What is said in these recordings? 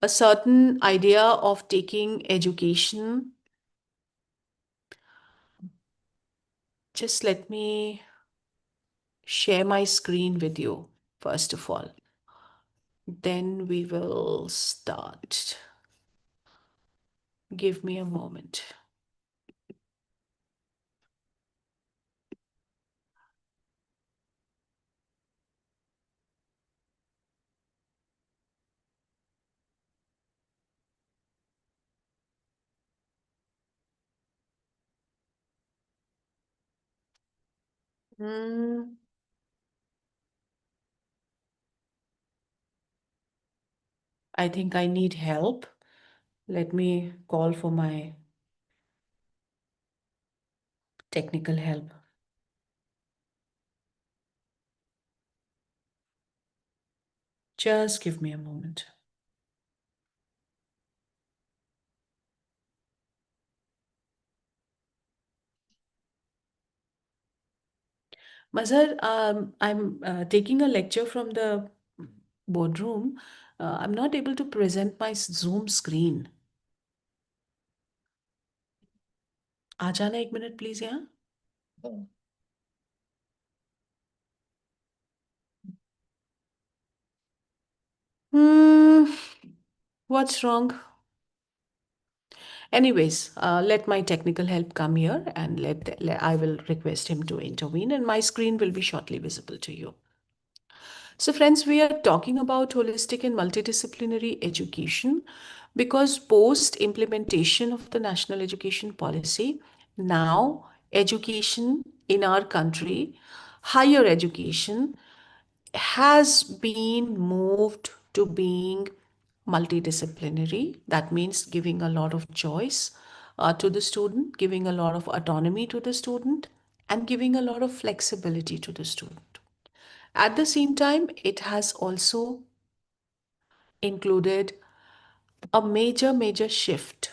a certain idea of taking education. Just let me share my screen with you, first of all. Then we will start. Give me a moment. Hmm, I think I need help. Let me call for my technical help. Just give me a moment. Mazhar, I'm taking a lecture from the boardroom. I'm not able to present my Zoom screen. आ जाना एक minute please यहाँ. Hmm, what's wrong? Anyways, let my technical help come here and I will request him to intervene and my screen will be shortly visible to you. So friends, we are talking about holistic and multidisciplinary education because post implementation of the national education policy, now education in our country, higher education has been moved to being multidisciplinary. That means giving a lot of choice to the student, giving a lot of autonomy to the student, and giving a lot of flexibility to the student. At the same time, it has also included a major shift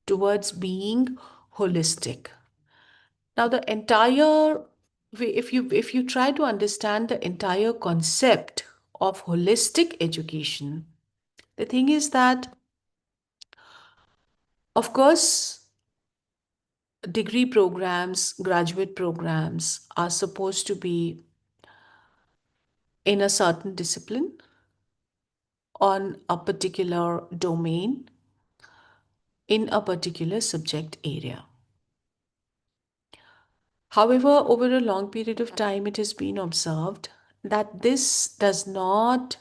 towards being holistic. Now, the entire if you try to understand the entire concept of holistic education, the thing is that, of course, degree programs, graduate programs are supposed to be in a certain discipline on a particular domain in a particular subject area. However, over a long period of time, it has been observed that this does not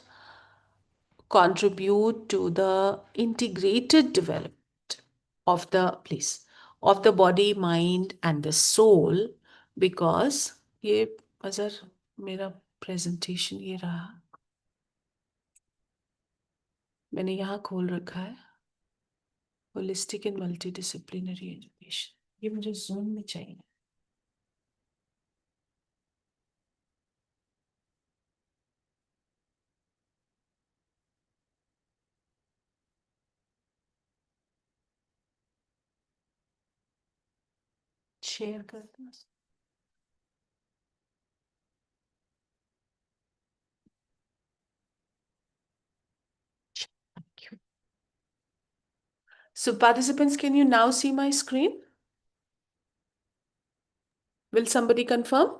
contribute to the integrated development of the place, of the body, mind, and the soul, because ये अगर मेरा presentation ये रहा, मैंने यहाँ खोल रखा है holistic and multidisciplinary education. ये मुझे zoom में चाहिए. शेयर करना. Thank you. So participants, can you now see my screen? Will somebody confirm?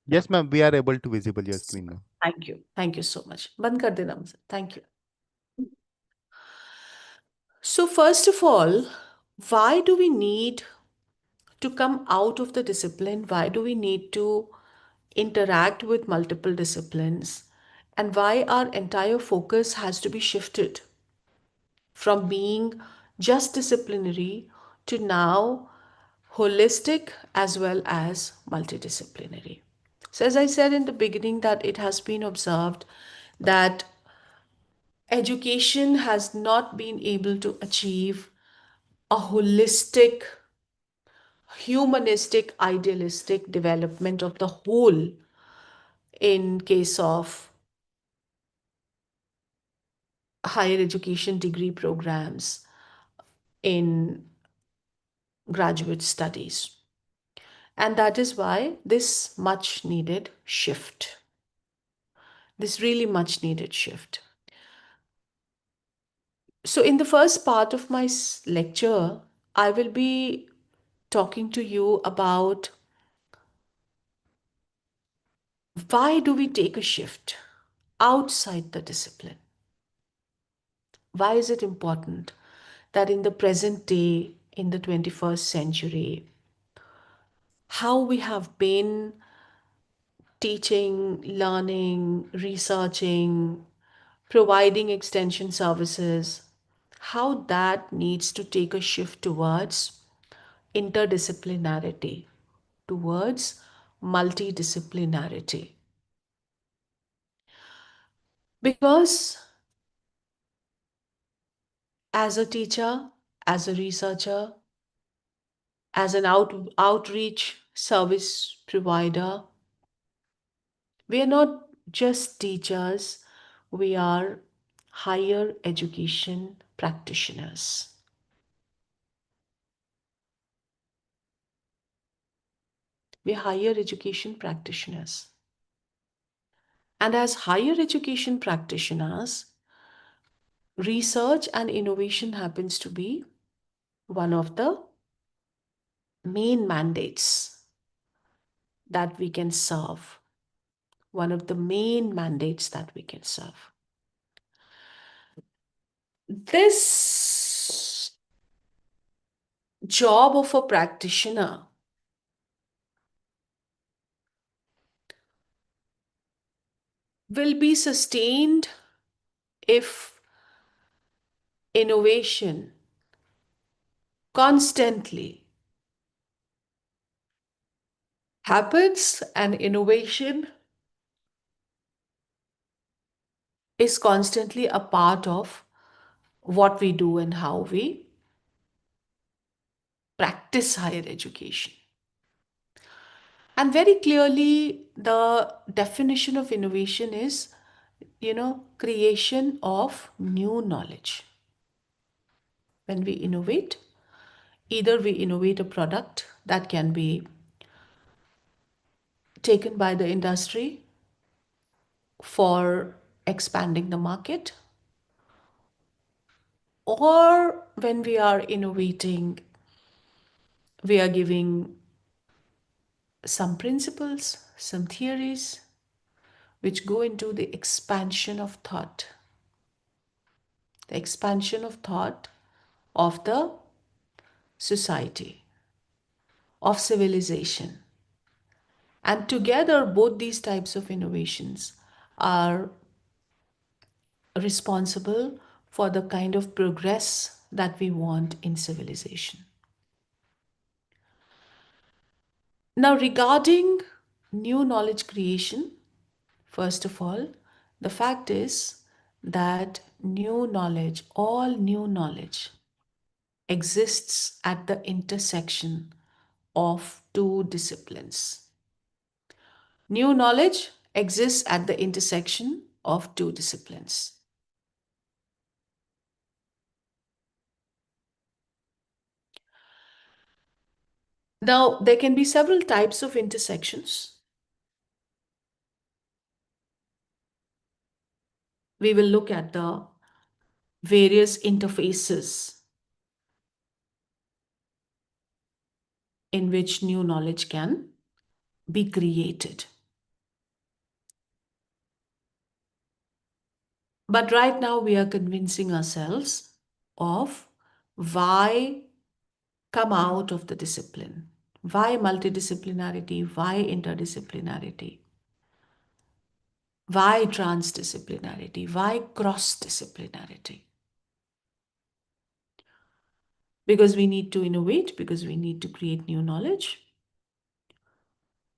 Yes, ma'am, we are able to visible your screen now. Thank you. Thank you so much. बंद कर देना मुझे. Thank you. So first of all, why do we need to come out of the discipline? Why do we need to interact with multiple disciplines? And why our entire focus has to be shifted from being just disciplinary to now holistic as well as multidisciplinary? So as I said in the beginning, that it has been observed that education has not been able to achieve a holistic, humanistic, idealistic development of the whole in case of higher education degree programs in graduate studies. And that is why this much needed shift, this really much needed shift. So, in the first part of my lecture, I will be talking to you about why do we take a shift outside the discipline? Why is it important that in the present day, in the 21st century, how we have been teaching, learning, researching, providing extension services, how that needs to take a shift towards interdisciplinarity, towards multidisciplinarity. Because as a teacher, as a researcher, as an outreach service provider, we are not just teachers, we are higher education practitioners. We are higher education practitioners. And as higher education practitioners, research and innovation happens to be one of the main mandates that we can serve. One of the main mandates that we can serve. This job of a practitioner will be sustained if innovation constantly happens and innovation is constantly a part of what we do and how we practice higher education. And very clearly, the definition of innovation is, creation of new knowledge. When we innovate, either we innovate a product that can be taken by the industry for expanding the market, or when we are innovating, we are giving some principles, some theories, which go into the expansion of thought. The expansion of thought of the society, of civilization. And together, both these types of innovations are responsible for the kind of progress that we want in civilization. Now, regarding new knowledge creation, first of all, the fact is that new knowledge, all new knowledge, exists at the intersection of two disciplines. New knowledge exists at the intersection of two disciplines. Now, there can be several types of intersections. We will look at the various interfaces in which new knowledge can be created. But right now, we are convincing ourselves of why come out of the discipline. Why multidisciplinarity? Why interdisciplinarity? Why transdisciplinarity? Why cross-disciplinarity? Because we need to innovate, because we need to create new knowledge.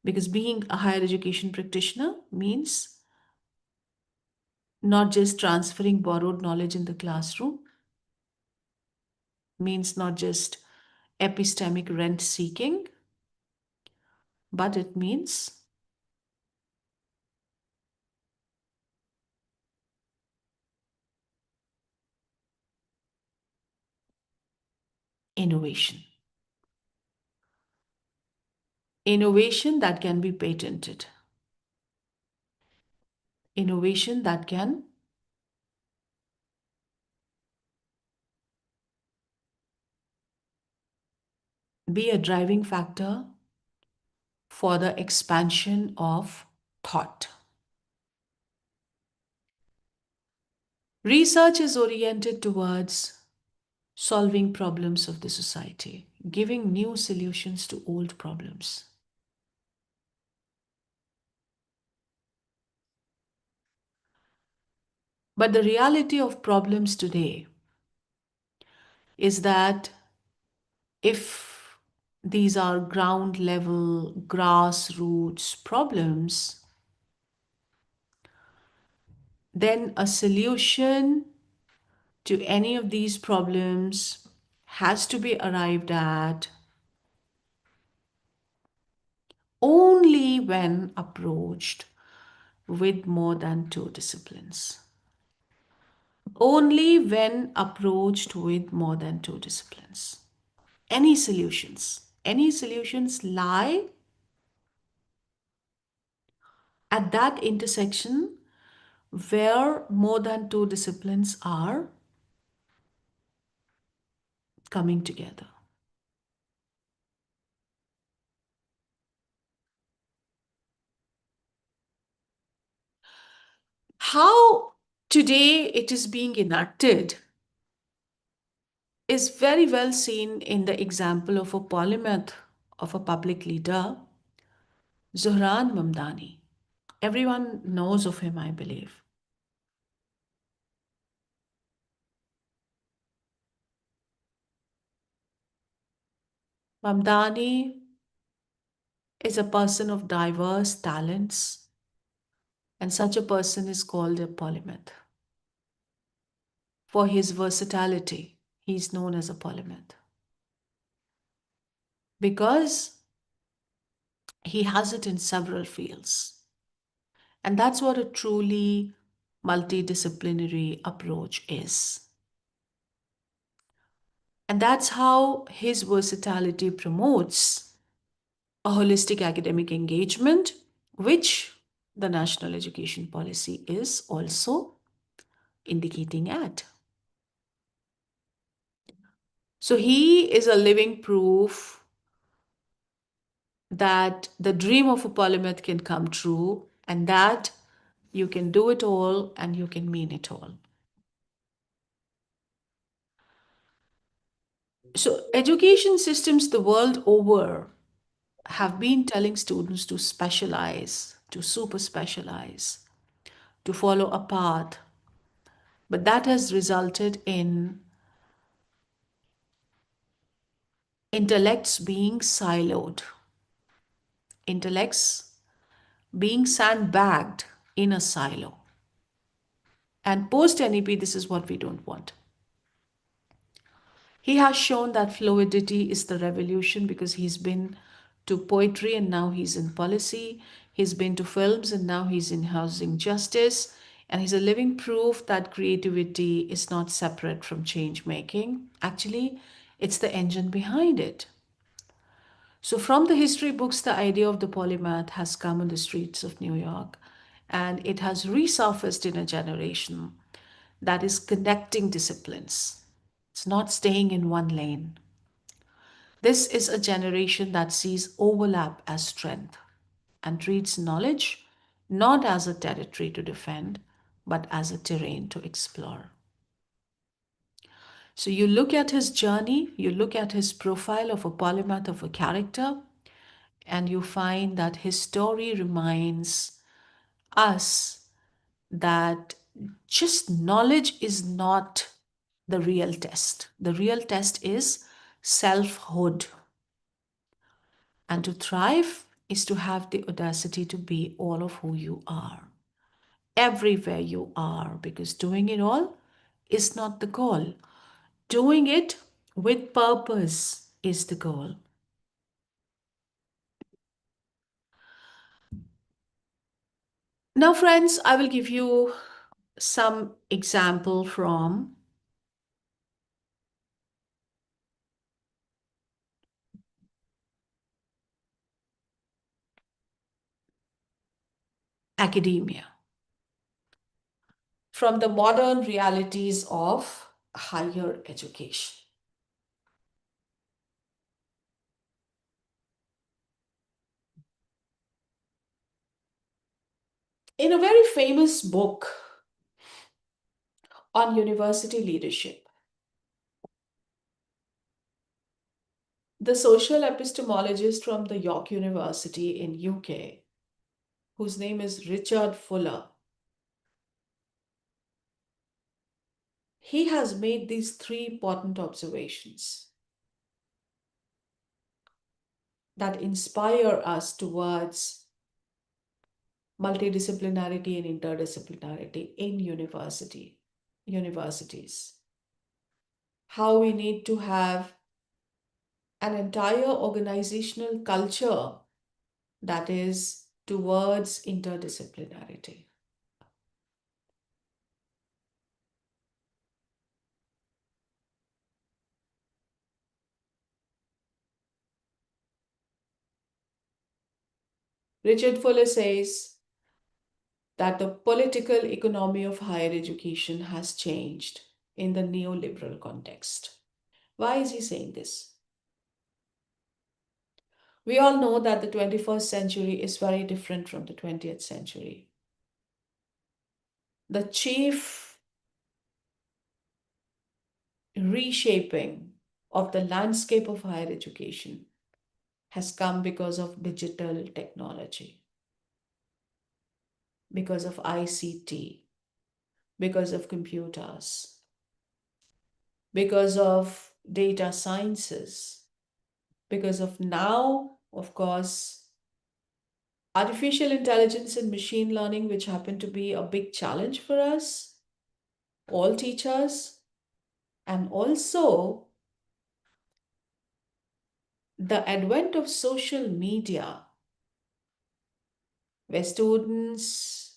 Because being a higher education practitioner means not just transferring borrowed knowledge in the classroom, means not just epistemic rent seeking, but it means innovation. Innovation that can be patented. Innovation that can be a driving factor for the expansion of thought. Research is oriented towards solving problems of the society, giving new solutions to old problems. But the reality of problems today is that if these are ground level, grassroots problems, then a solution to any of these problems has to be arrived at only when approached with more than two disciplines. Only when approached with more than two disciplines. Any solutions lie at that intersection where more than two disciplines are coming together. How today it is being enacted is very well seen in the example of a polymath of a public leader, Zohran Mamdani. Everyone knows of him, I believe. Mamdani is a person of diverse talents, and such a person is called a polymath. For his versatility, he is known as a polymath because he has it in several fields. And that's what a truly multidisciplinary approach is. And that's how his versatility promotes a holistic academic engagement, which the national education policy is also indicating at. So he is a living proof that the dream of a polymath can come true and that you can do it all and you can mean it all. So education systems the world over have been telling students to specialize, to super specialize, to follow a path. But that has resulted in intellects being siloed, intellects being sandbagged in a silo. And post NEP, this is what we don't want. He has shown that fluidity is the revolution because he's been to poetry and now he's in policy. He's been to films and now he's in housing justice. And he's a living proof that creativity is not separate from change making. Actually, it's the engine behind it. So, from the history books, the idea of the polymath has come on the streets of New York and it has resurfaced in a generation that is connecting disciplines. It's not staying in one lane. This is a generation that sees overlap as strength and treats knowledge not as a territory to defend, but as a terrain to explore. So you look at his journey, you look at his profile of a polymath of a character, and you find that his story reminds us that just knowledge is not the real test. The real test is selfhood. And to thrive is to have the audacity to be all of who you are, everywhere you are, because doing it all is not the goal. Doing it with purpose is the goal. Now, friends, I will give you some example from academia, from the modern realities of higher education. In a very famous book on university leadership, the social epistemologist from the York University in UK, whose name is Richard Fuller, he has made these three important observations that inspire us towards multidisciplinarity and interdisciplinarity in universities. How we need to have an entire organizational culture that is towards interdisciplinarity. Richard Fuller says that the political economy of higher education has changed in the neoliberal context. Why is he saying this? We all know that the 21st century is very different from the 20th century. The chief reshaping of the landscape of higher education has come because of digital technology, because of ICT, because of computers, because of data sciences, because of now, of course, artificial intelligence and machine learning, which happen to be a big challenge for us, all teachers, and also the advent of social media, where students'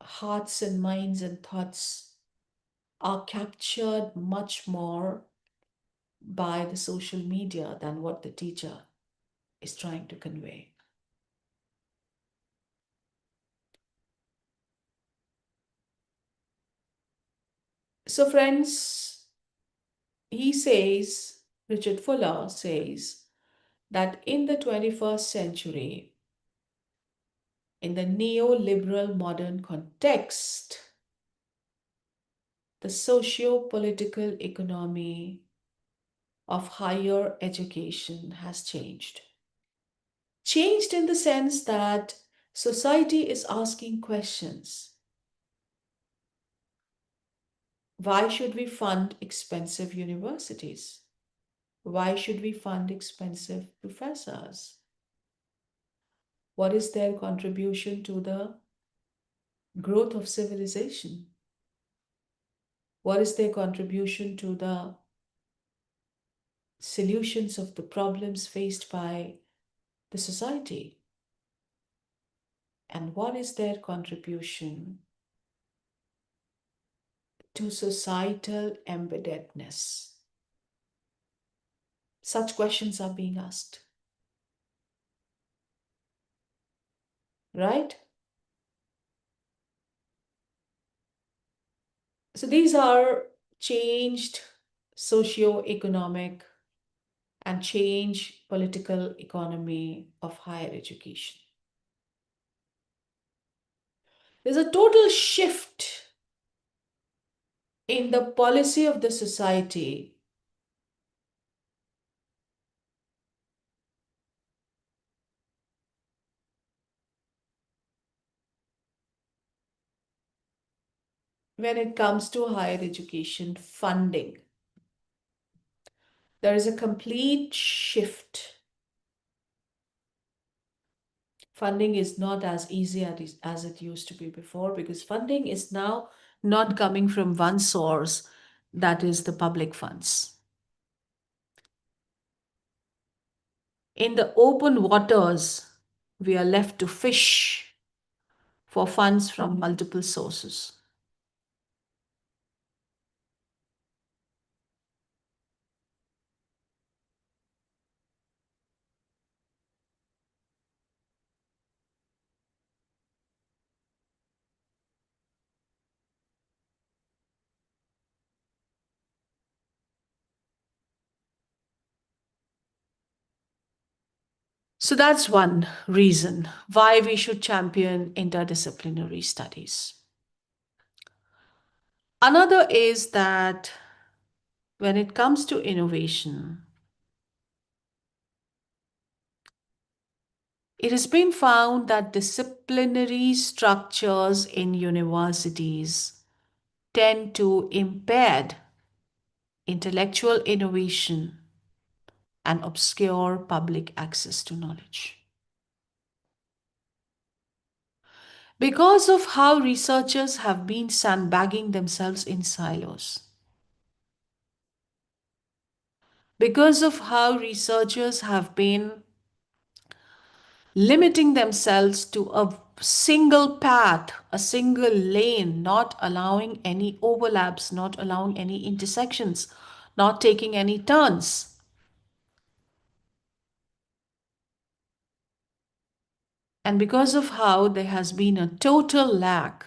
hearts and minds and thoughts are captured much more by the social media than what the teacher is trying to convey. So, friends, Richard Fuller says, that in the 21st century, in the neoliberal modern context, the socio-political economy of higher education has changed. Changed in the sense that society is asking questions. Why should we fund expensive universities? Why should we fund expensive professors? What is their contribution to the growth of civilization? What is their contribution to the solutions of the problems faced by the society? And what is their contribution to societal embeddedness? Such questions are being asked. Right? So these are changed socio-economic and change political economy of higher education. There's a total shift in the policy of the society when it comes to higher education funding. There is a complete shift. Funding is not as easy as it used to be before, because funding is now not coming from one source, that is the public funds. In the open waters, we are left to fish for funds from multiple sources. So that's one reason why we should champion interdisciplinary studies. Another is that when it comes to innovation, it has been found that disciplinary structures in universities tend to impede intellectual innovation and obscure public access to knowledge. Because of how researchers have been sandbagging themselves in silos, because of how researchers have been limiting themselves to a single path, a single lane, not allowing any overlaps, not allowing any intersections, not taking any turns. And because of how there has been a total lack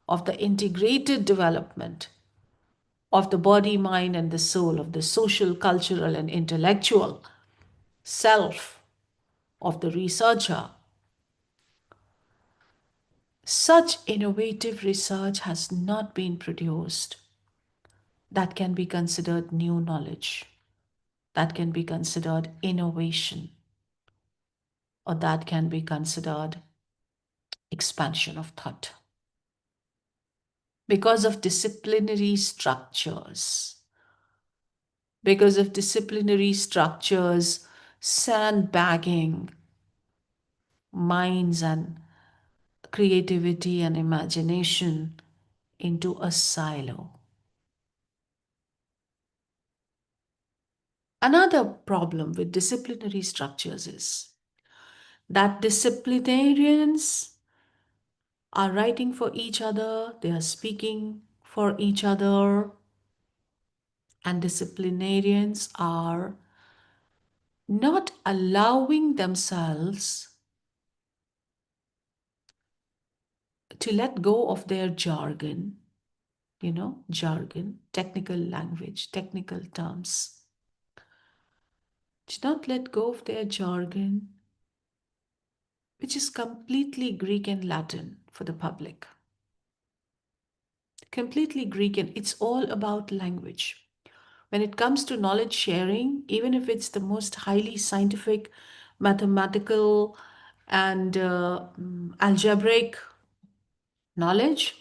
of the integrated development of the body, mind, and the soul, of the social, cultural, and intellectual self of the researcher, such innovative research has not been produced that can be considered new knowledge, that can be considered innovation, or that can be considered expansion of thought. Because of disciplinary structures, sandbagging minds and creativity and imagination into a silo. Another problem with disciplinary structures is that disciplinarians are writing for each other, they are speaking for each other, and disciplinarians are not allowing themselves to let go of their jargon, jargon, technical language, technical terms. To not let go of their jargon, which is completely Greek and Latin for the public. Completely Greek, and it's all about language. When it comes to knowledge sharing, even if it's the most highly scientific, mathematical, and algebraic knowledge,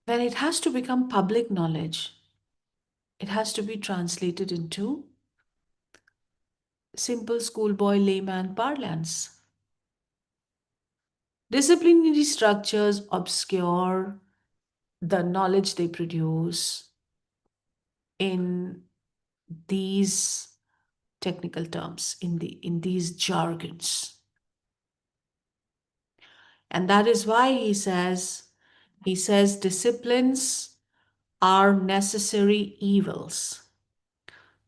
when it has to become public knowledge, it has to be translated into simple schoolboy layman parlance. Disciplinary structures obscure the knowledge they produce in these technical terms, in these jargons. And that is why he says disciplines are necessary evils.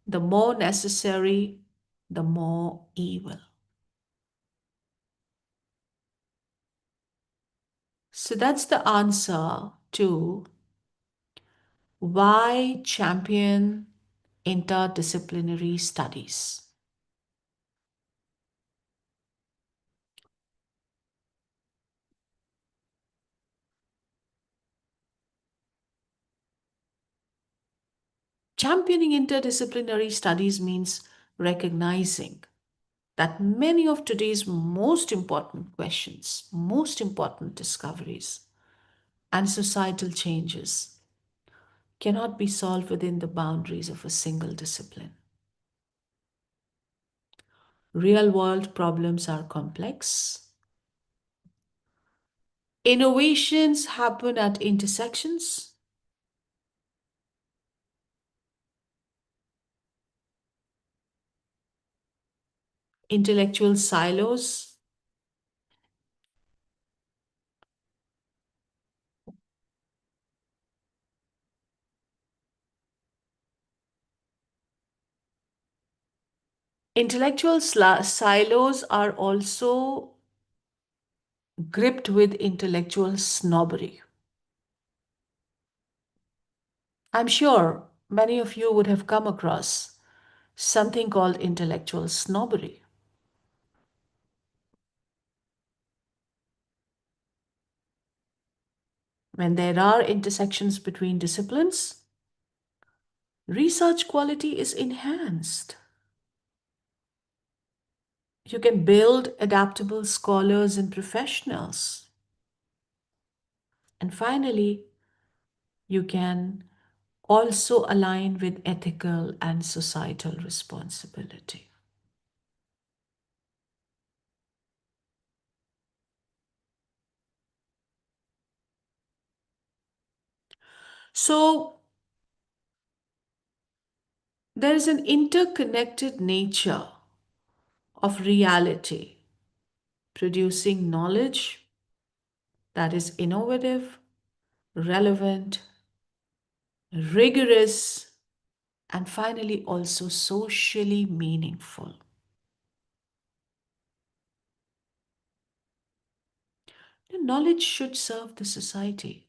The more necessary, the more evil. So that's the answer to why champion interdisciplinary studies. Championing interdisciplinary studies means recognizing that many of today's most important questions, most important discoveries, and societal changes cannot be solved within the boundaries of a single discipline. Real world problems are complex. Innovations happen at intersections. Intellectual silos. Intellectual silos are also gripped with intellectual snobbery. I'm sure many of you would have come across something called intellectual snobbery. When there are intersections between disciplines, research quality is enhanced. You can build adaptable scholars and professionals. And finally, you can also align with ethical and societal responsibility. So, there is an interconnected nature of reality, producing knowledge that is innovative, relevant, rigorous, and finally also socially meaningful. The knowledge should serve the society.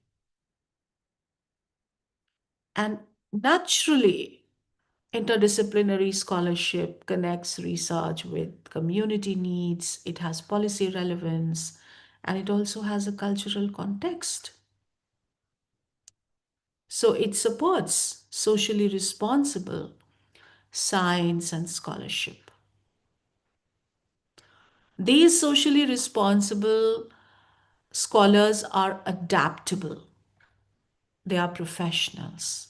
And naturally, interdisciplinary scholarship connects research with community needs, it has policy relevance, and it also has a cultural context. So it supports socially responsible science and scholarship. These socially responsible scholars are adaptable, they are professionals.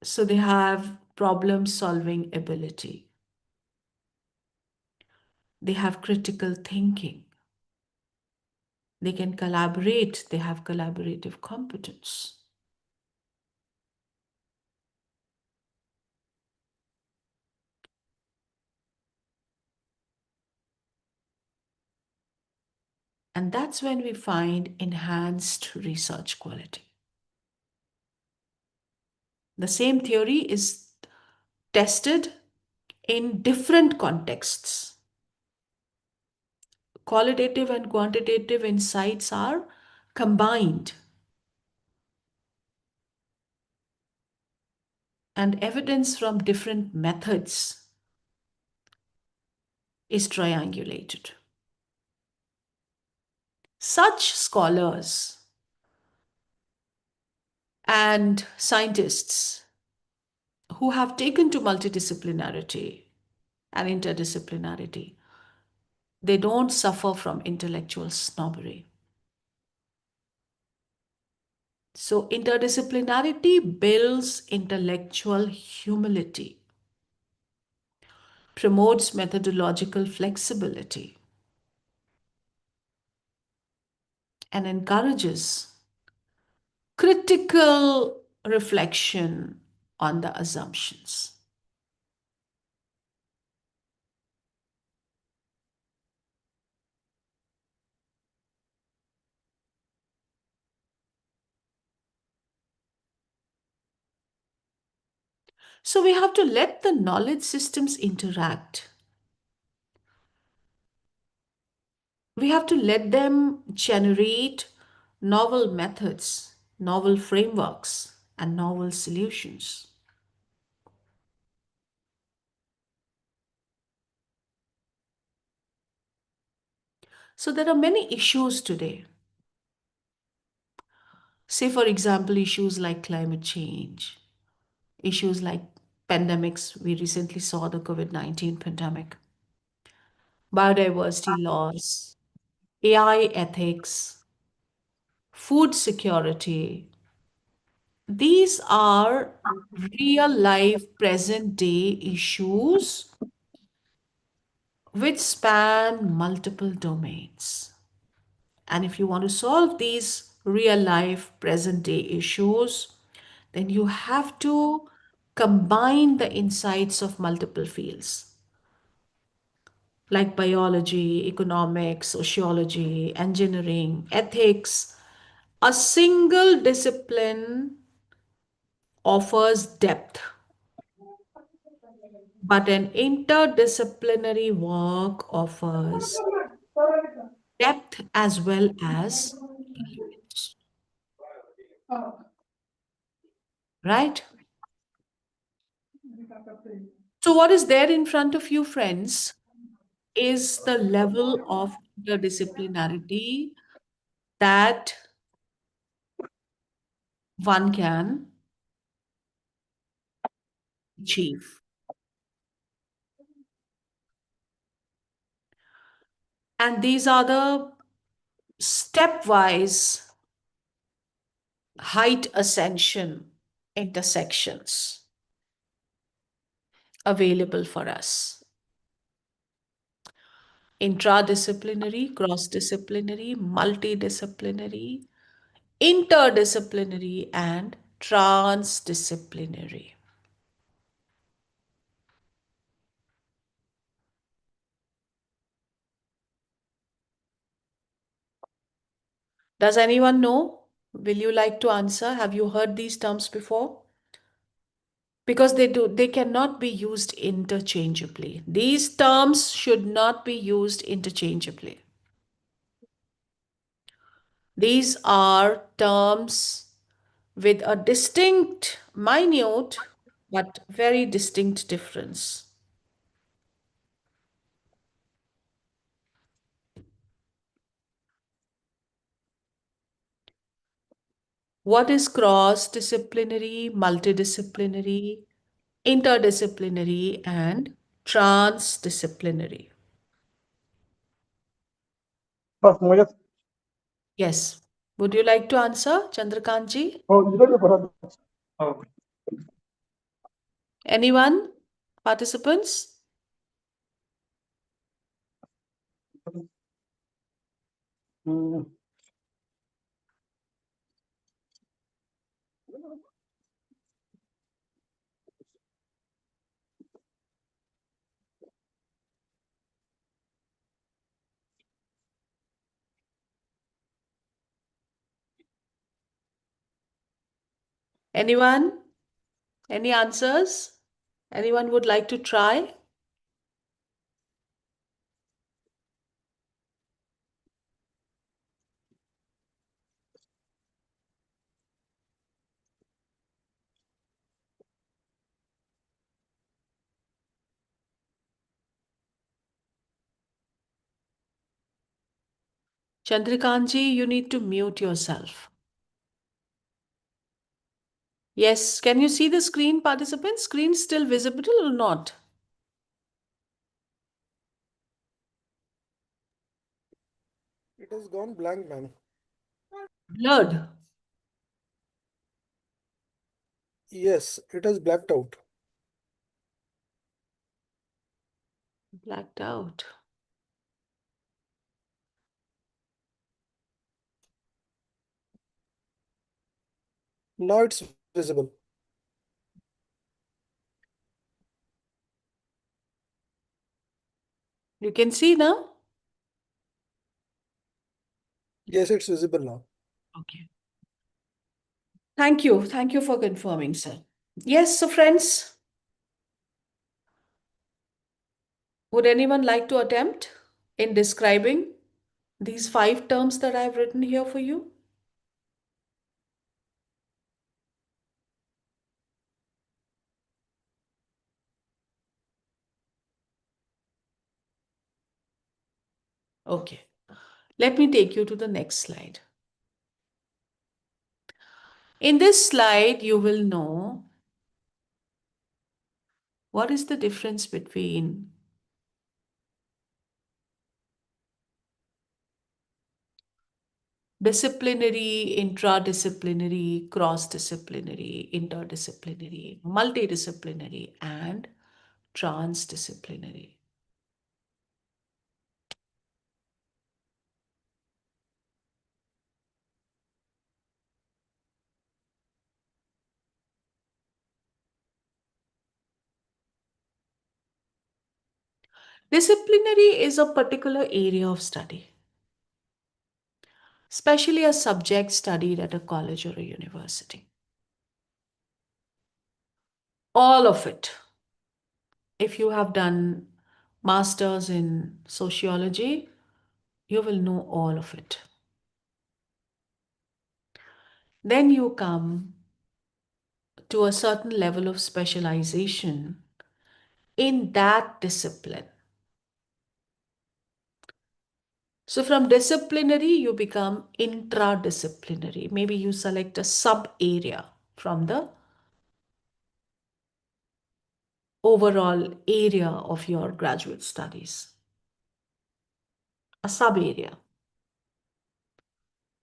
So they have problem solving ability, they have critical thinking, they can collaborate, they have collaborative competence. And that's when we find enhanced research quality. The same theory is tested in different contexts. Qualitative and quantitative insights are combined, and evidence from different methods is triangulated. Such scholars and scientists who have taken to multidisciplinarity and interdisciplinarity, they don't suffer from intellectual snobbery. So, interdisciplinarity builds intellectual humility, promotes methodological flexibility, and encourages critical reflection on the assumptions. So we have to let the knowledge systems interact. We have to let them generate novel methods, novel frameworks, and novel solutions. So there are many issues today. Say, for example, issues like climate change, issues like pandemics. We recently saw the COVID-19 pandemic, biodiversity loss, AI ethics, food security. These are real life, present day issues which span multiple domains. And if you want to solve these real life, present day issues, then you have to combine the insights of multiple fields like biology, economics, sociology, engineering, ethics. A single discipline offers depth, but an interdisciplinary work offers depth as well as relevance, right? So, what is there in front of you, friends? is the level of interdisciplinarity that one can achieve. And these are the stepwise height ascension intersections available for us: intradisciplinary, cross-disciplinary, multidisciplinary, interdisciplinary, and transdisciplinary. Does anyone know? Will you like to answer? Have you heard these terms before? Because they cannot be used interchangeably. These terms should not be used interchangeably. These are terms with a distinct, minute, but very distinct difference. What is cross-disciplinary, multidisciplinary, interdisciplinary, and transdisciplinary? बस मुझे Yes. Would you like to answer, Chandrakantji? इधर भी पढ़ा हाँ Anyone? Participants? Hmm, Anyone? Any answers? Anyone would like to try? Chandrakantji, you need to mute yourself. Yes, can you see the screen, participants? Screen still visible or not? It has gone blank, ma'am. Blurred. Yes, it has blacked out. Blacked out. Now it's visible. You can see now? Yes, it's visible now. Okay. Thank you. Thank you for confirming, sir. Yes, so friends, would anyone like to attempt in describing these 5 terms that I've written here for you? Okay. Let me take you to the next slide. In this slide, you will know what is the difference between disciplinary, intradisciplinary, cross-disciplinary, interdisciplinary, multidisciplinary, and transdisciplinary. Disciplinary is a particular area of study, especially a subject studied at a college or a university. All of it. If you have done masters in sociology, you will know all of it. Then you come to a certain level of specialization in that discipline. So from disciplinary, you become intradisciplinary. Maybe you select a sub area from the overall area of your graduate studies. A sub area.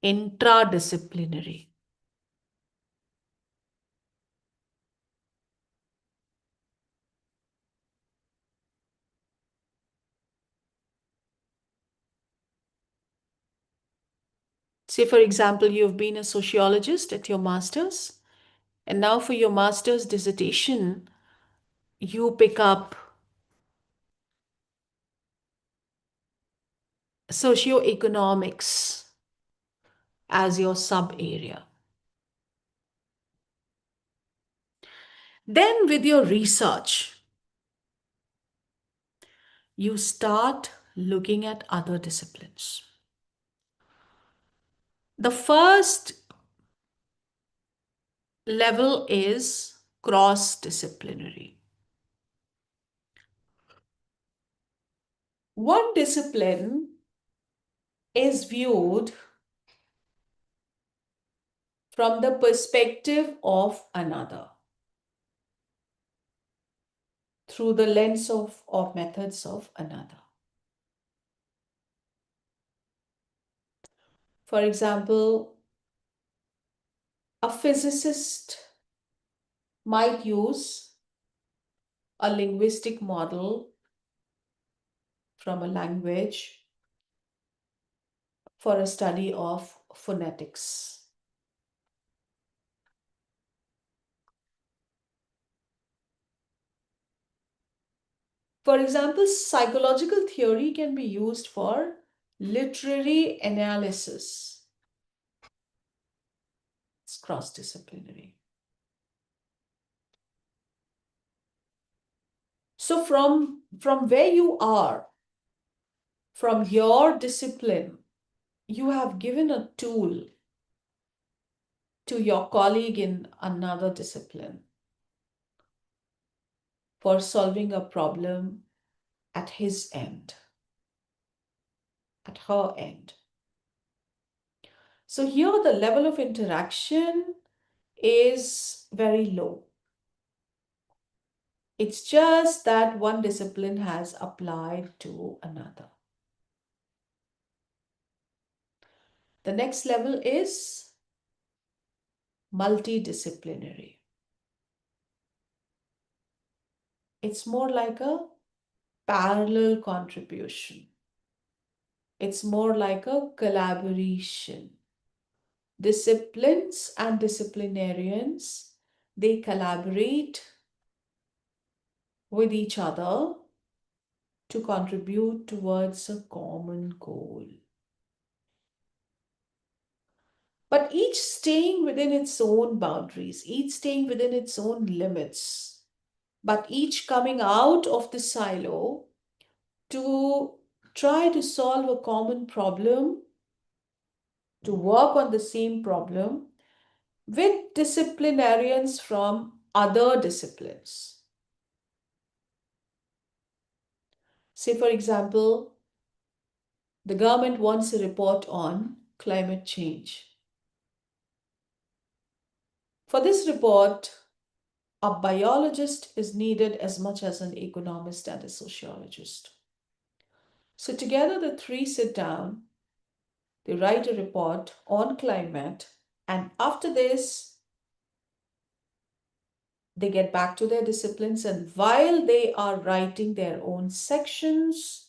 Intradisciplinary. Say, for example, you've been a sociologist at your master's, and now for your master's dissertation, you pick up socioeconomics as your sub area. Then, with your research, you start looking at other disciplines. The first level is cross-disciplinary. One discipline is viewed from the perspective of another through the lens of or methods of another. For example, a physicist might use a linguistic model from a language for a study of phonetics. For example, psychological theory can be used for literary analysis. It's cross-disciplinary. So from where you are, from your discipline, you have given a tool to your colleague in another discipline for solving a problem at his end, at her end. So here the level of interaction is very low. It's just that one discipline has applied to another. The next level is multidisciplinary. It's more like a parallel contribution. It's more like a collaboration. Disciplines and disciplinarians, they collaborate with each other to contribute towards a common goal. But each staying within its own boundaries, each staying within its own limits, but each coming out of the silo to try to solve a common problem, to work on the same problem with disciplinarians from other disciplines. Say, for example, the government wants a report on climate change. For this report, a biologist is needed as much as an economist and a sociologist. So together the three sit down, they write a report on climate, and after this, they get back to their disciplines, and while they are writing their own sections,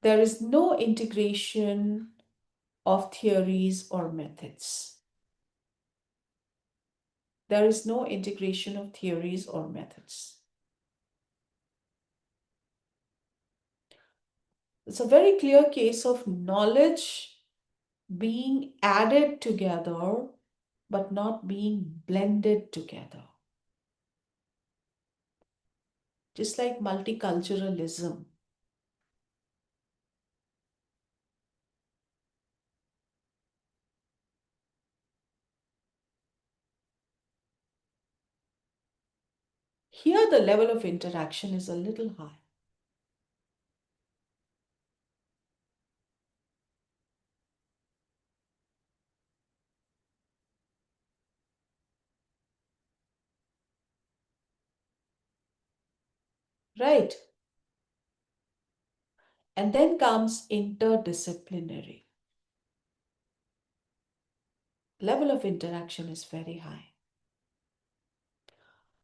there is no integration of theories or methods. There is no integration of theories or methods. It's a very clear case of knowledge being added together, but not being blended together. Just like multiculturalism. Here, the level of interaction is a little high. right? And then comes interdisciplinary. Level of interaction is very high.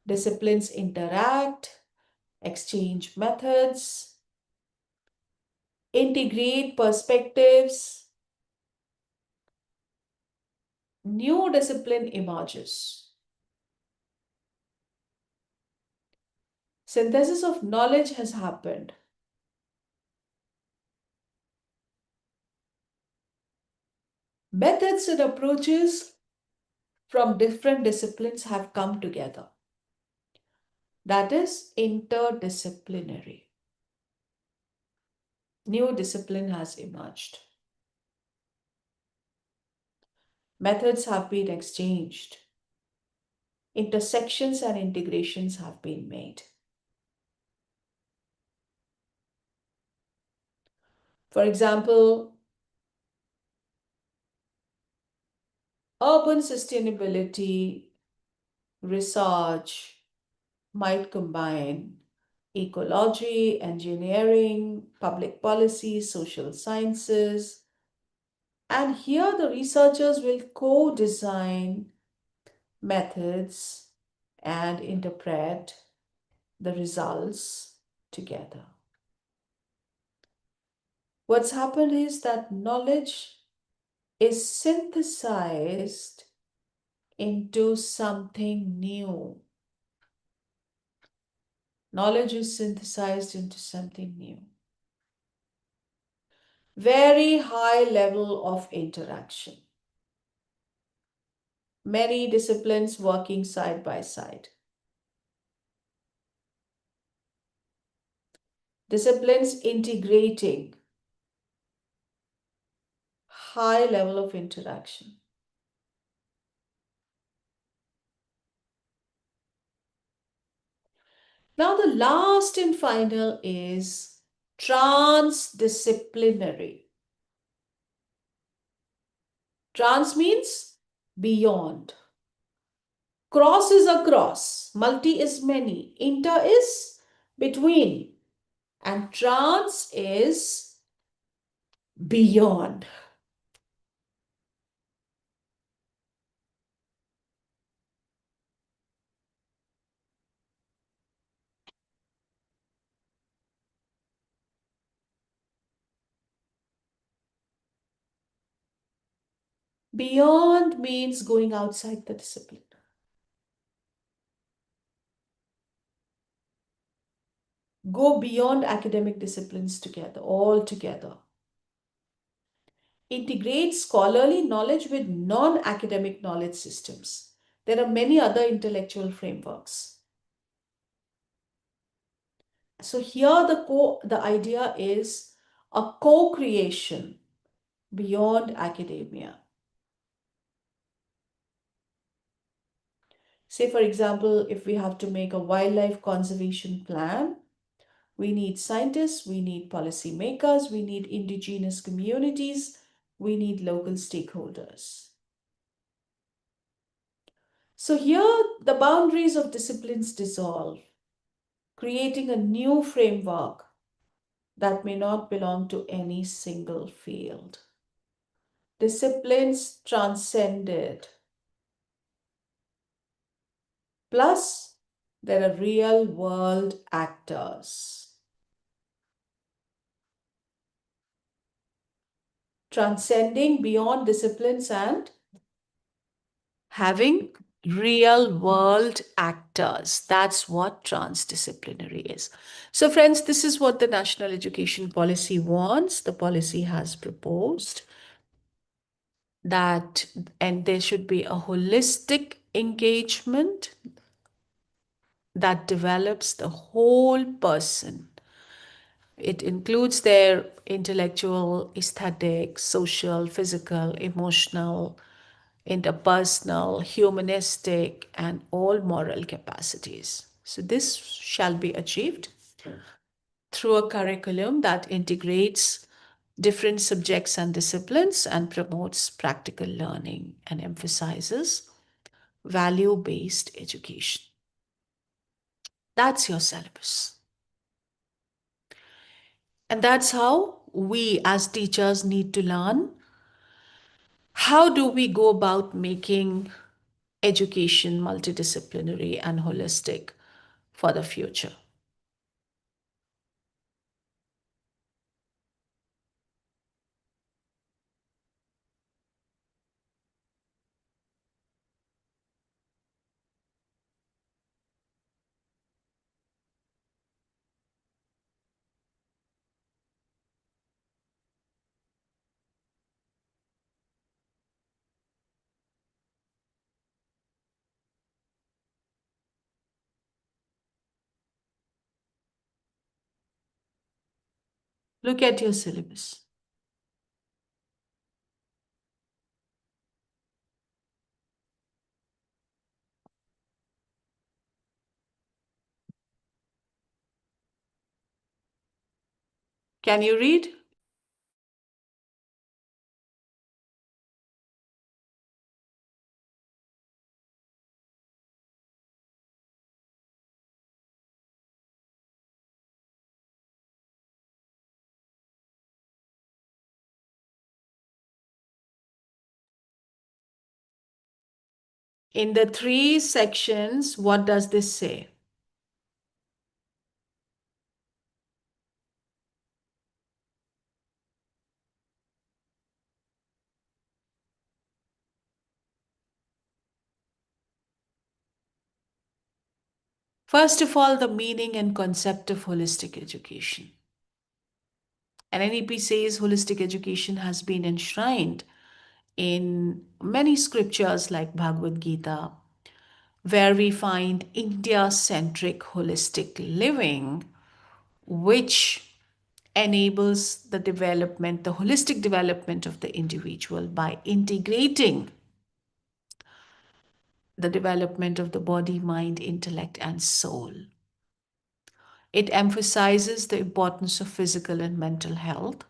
Disciplines interact, exchange methods, integrate perspectives. New discipline emerges. Synthesis of knowledge has happened. Methods and approaches from different disciplines have come together. That is interdisciplinary. New discipline has emerged. Methods have been exchanged. Intersections and integrations have been made. For example, urban sustainability research might combine ecology, engineering, public policy, social sciences. And here the researchers will co-design methods and interpret the results together. What's happened is that knowledge is synthesized into something new. Knowledge is synthesized into something new. Very high level of interaction. Many disciplines working side by side. Disciplines integrating. High level of interaction. Now the last and final is transdisciplinary. Trans means beyond. Cross is across, multi is many, inter is between, and trans is beyond. Beyond means going outside the discipline. Go beyond academic disciplines together, all together. Integrate scholarly knowledge with non-academic knowledge systems. There are many other intellectual frameworks. So here the idea is a co-creation beyond academia. Say, for example, if we have to make a wildlife conservation plan, we need scientists, we need policymakers, we need indigenous communities, we need local stakeholders. So here the boundaries of disciplines dissolve, creating a new framework that may not belong to any single field. Disciplines transcended. Plus, there are real world actors. Transcending beyond disciplines and having real world actors. That's what transdisciplinary is. So friends, this is what the National Education Policy wants. The policy has proposed that, and there should be a holistic engagement that develops the whole person. It includes their intellectual, aesthetic, social, physical, emotional, interpersonal, humanistic, and all moral capacities. So this shall be achieved through a curriculum that integrates different subjects and disciplines and promotes practical learning and emphasizes value-based education. That's your syllabus. And that's how we as teachers need to learn. How do we go about making education multidisciplinary and holistic for the future? Look at your syllabus. Can you read? In the 3 sections, what does this say? First of all, the meaning and concept of holistic education. And NEP says holistic education has been enshrined in many scriptures like Bhagavad Gita, where we find India-centric holistic living, which enables the development, the holistic development of the individual by integrating the development of the body, mind, intellect, and soul. It emphasizes the importance of physical and mental health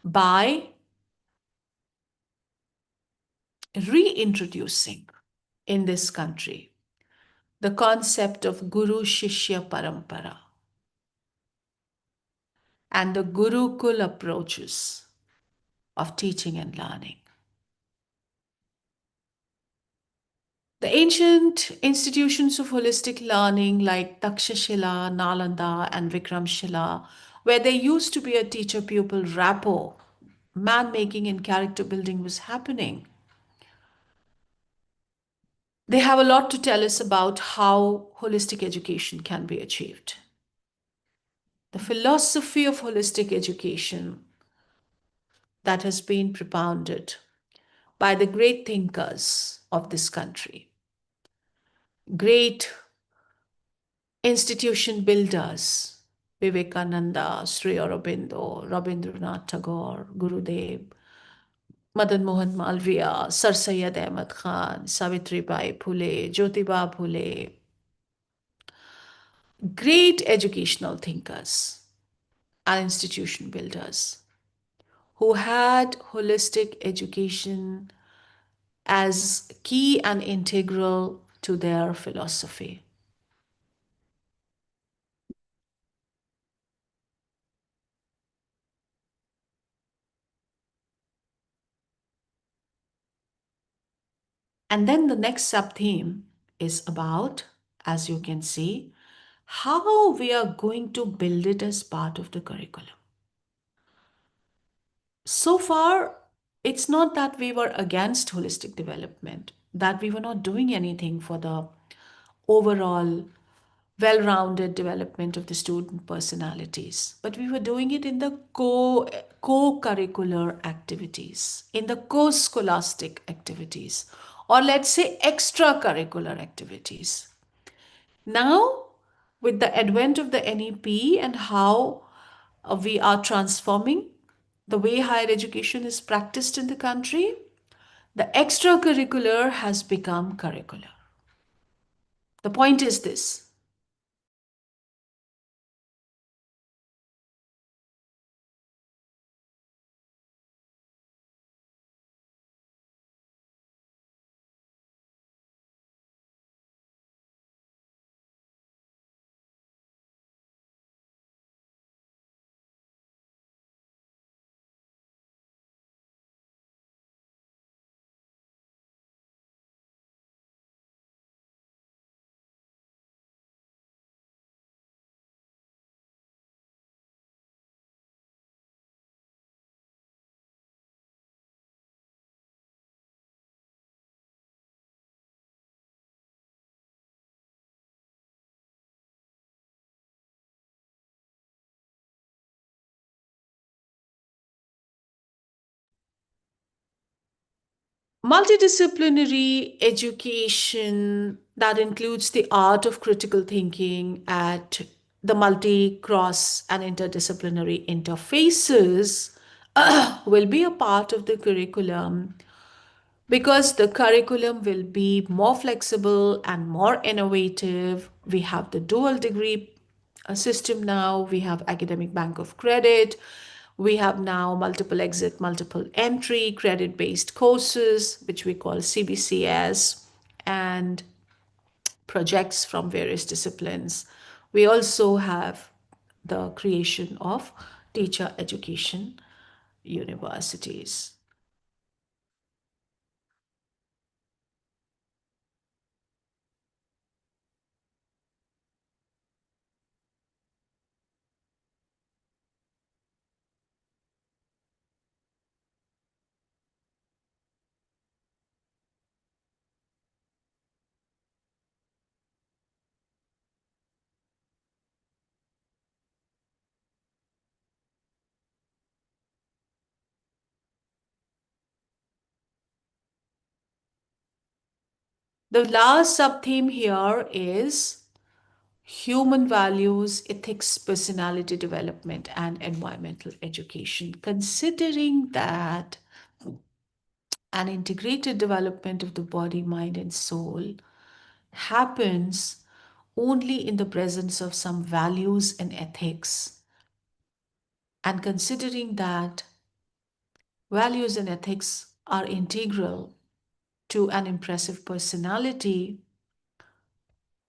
by reintroducing in this country the concept of Guru Shishya Parampara and the Gurukul approaches of teaching and learning. The ancient institutions of holistic learning like Takshashila, Nalanda, and Vikramshila, where there used to be a teacher-pupil rapport, man-making and character building was happening. They have a lot to tell us about how holistic education can be achieved. The philosophy of holistic education that has been propounded by the great thinkers of this country, great institution builders, Vivekananda, Sri Aurobindo, Rabindranath Tagore, Gurudev, Madan Mohan Malviya, Sir Syed Ahmad Khan, Savitribai Phule, Jyotiba Phule, great educational thinkers and institution builders who had holistic education as key and integral to their philosophy. And then the next sub-theme is about, as you can see, how we are going to build it as part of the curriculum. So far, it's not that we were against holistic development, that we were not doing anything for the overall well-rounded development of the student personalities, but we were doing it in the co-curricular activities, in the co-scholastic activities, or let's say extracurricular activities. Now, with the advent of the NEP and how we are transforming the way higher education is practiced in the country, the extracurricular has become curricular. The point is this: Multidisciplinary education that includes the art of critical thinking at the multi, cross, and interdisciplinary interfaces will be a part of the curriculum because the curriculum will be more flexible and more innovative. We have the dual degree system now, we have academic bank of credit, we have now multiple exit, multiple entry credit based courses, which we call CBCS, and projects from various disciplines. We also have the creation of teacher education universities. The last sub-theme here is human values, ethics, personality development, and environmental education. Considering that an integrated development of the body, mind, and soul happens only in the presence of some values and ethics, and considering that values and ethics are integral to an impressive personality,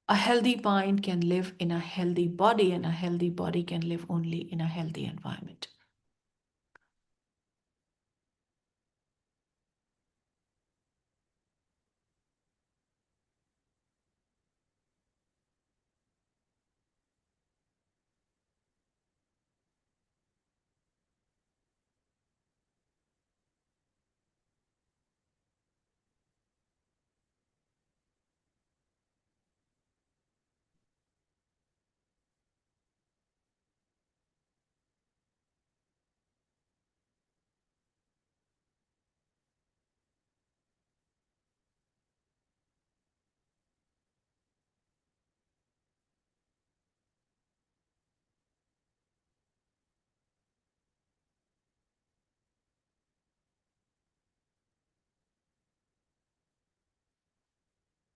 a healthy mind can live in a healthy body, and a healthy body can live only in a healthy environment.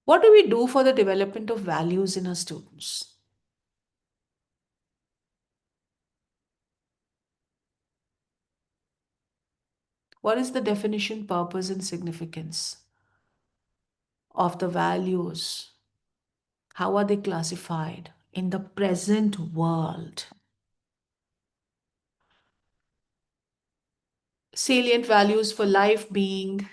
What do we do for the development of values in our students? What is the definition, purpose, and significance of the values? How are they classified in the present world? Salient values for life being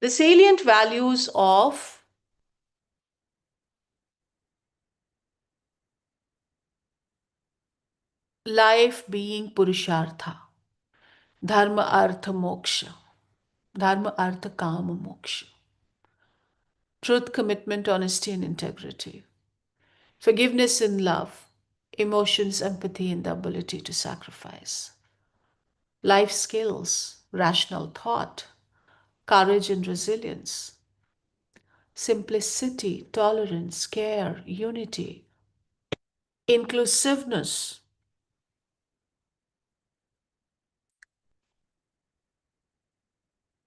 the salient values of life being Purushartha, Dharma, Artha, Moksha, Dharma, Artha, Kama, Moksha, truth, commitment, honesty, and integrity, forgiveness and love, emotions, empathy, and the ability to sacrifice, life skills, rational thought, courage and resilience, simplicity, tolerance, care, unity, inclusiveness,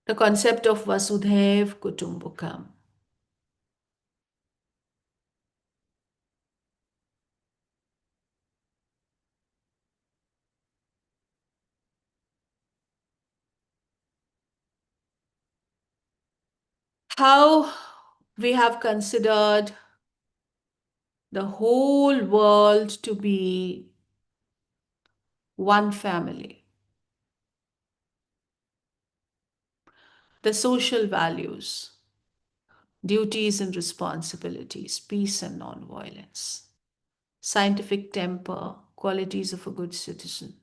the concept of Vasudhaiv Kutumbakam. How we have considered the whole world to be one family. The social values, duties and responsibilities, peace and nonviolence, scientific temper, qualities of a good citizen.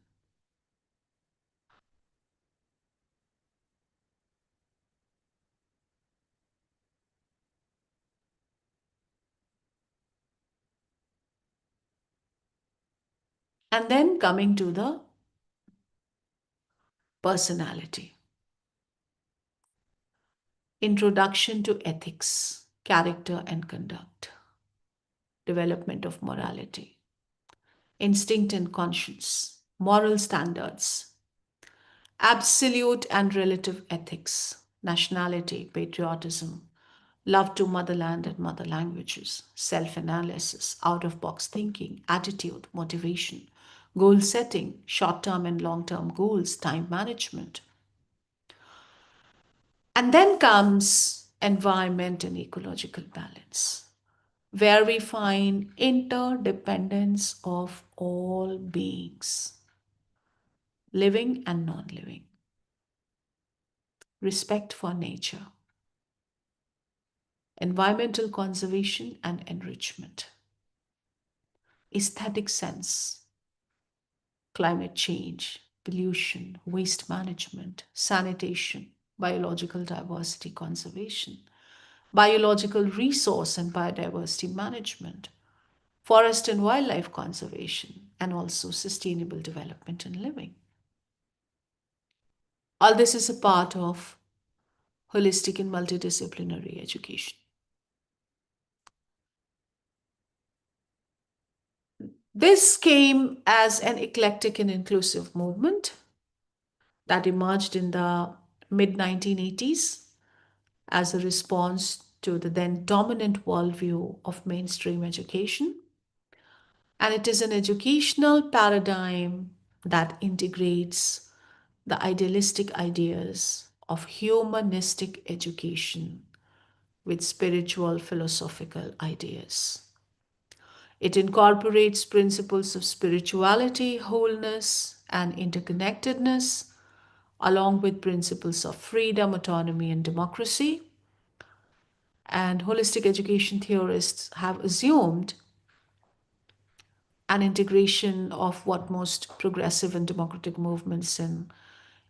And then coming to the personality. Introduction to ethics, character and conduct, development of morality, instinct and conscience, moral standards, absolute and relative ethics, nationality, patriotism, love to motherland and mother languages, self analysis, out of box thinking, attitude, motivation, goal setting, short term and long term goals, time management. And then comes environment and ecological balance, where we find interdependence of all beings, living and non living, respect for nature, environmental conservation and enrichment, aesthetic sense, climate change, pollution, waste management, sanitation, biological diversity conservation, biological resource and biodiversity management, forest and wildlife conservation, and also sustainable development and living. All this is a part of holistic and multidisciplinary education. This came as an eclectic and inclusive movement that emerged in the mid 1980s as a response to the then dominant worldview of mainstream education. And it is an educational paradigm that integrates the idealistic ideas of humanistic education with spiritual philosophical ideas. It incorporates principles of spirituality, wholeness, and interconnectedness, along with principles of freedom, autonomy, and democracy. And holistic education theorists have assumed an integration of what most progressive and democratic movements in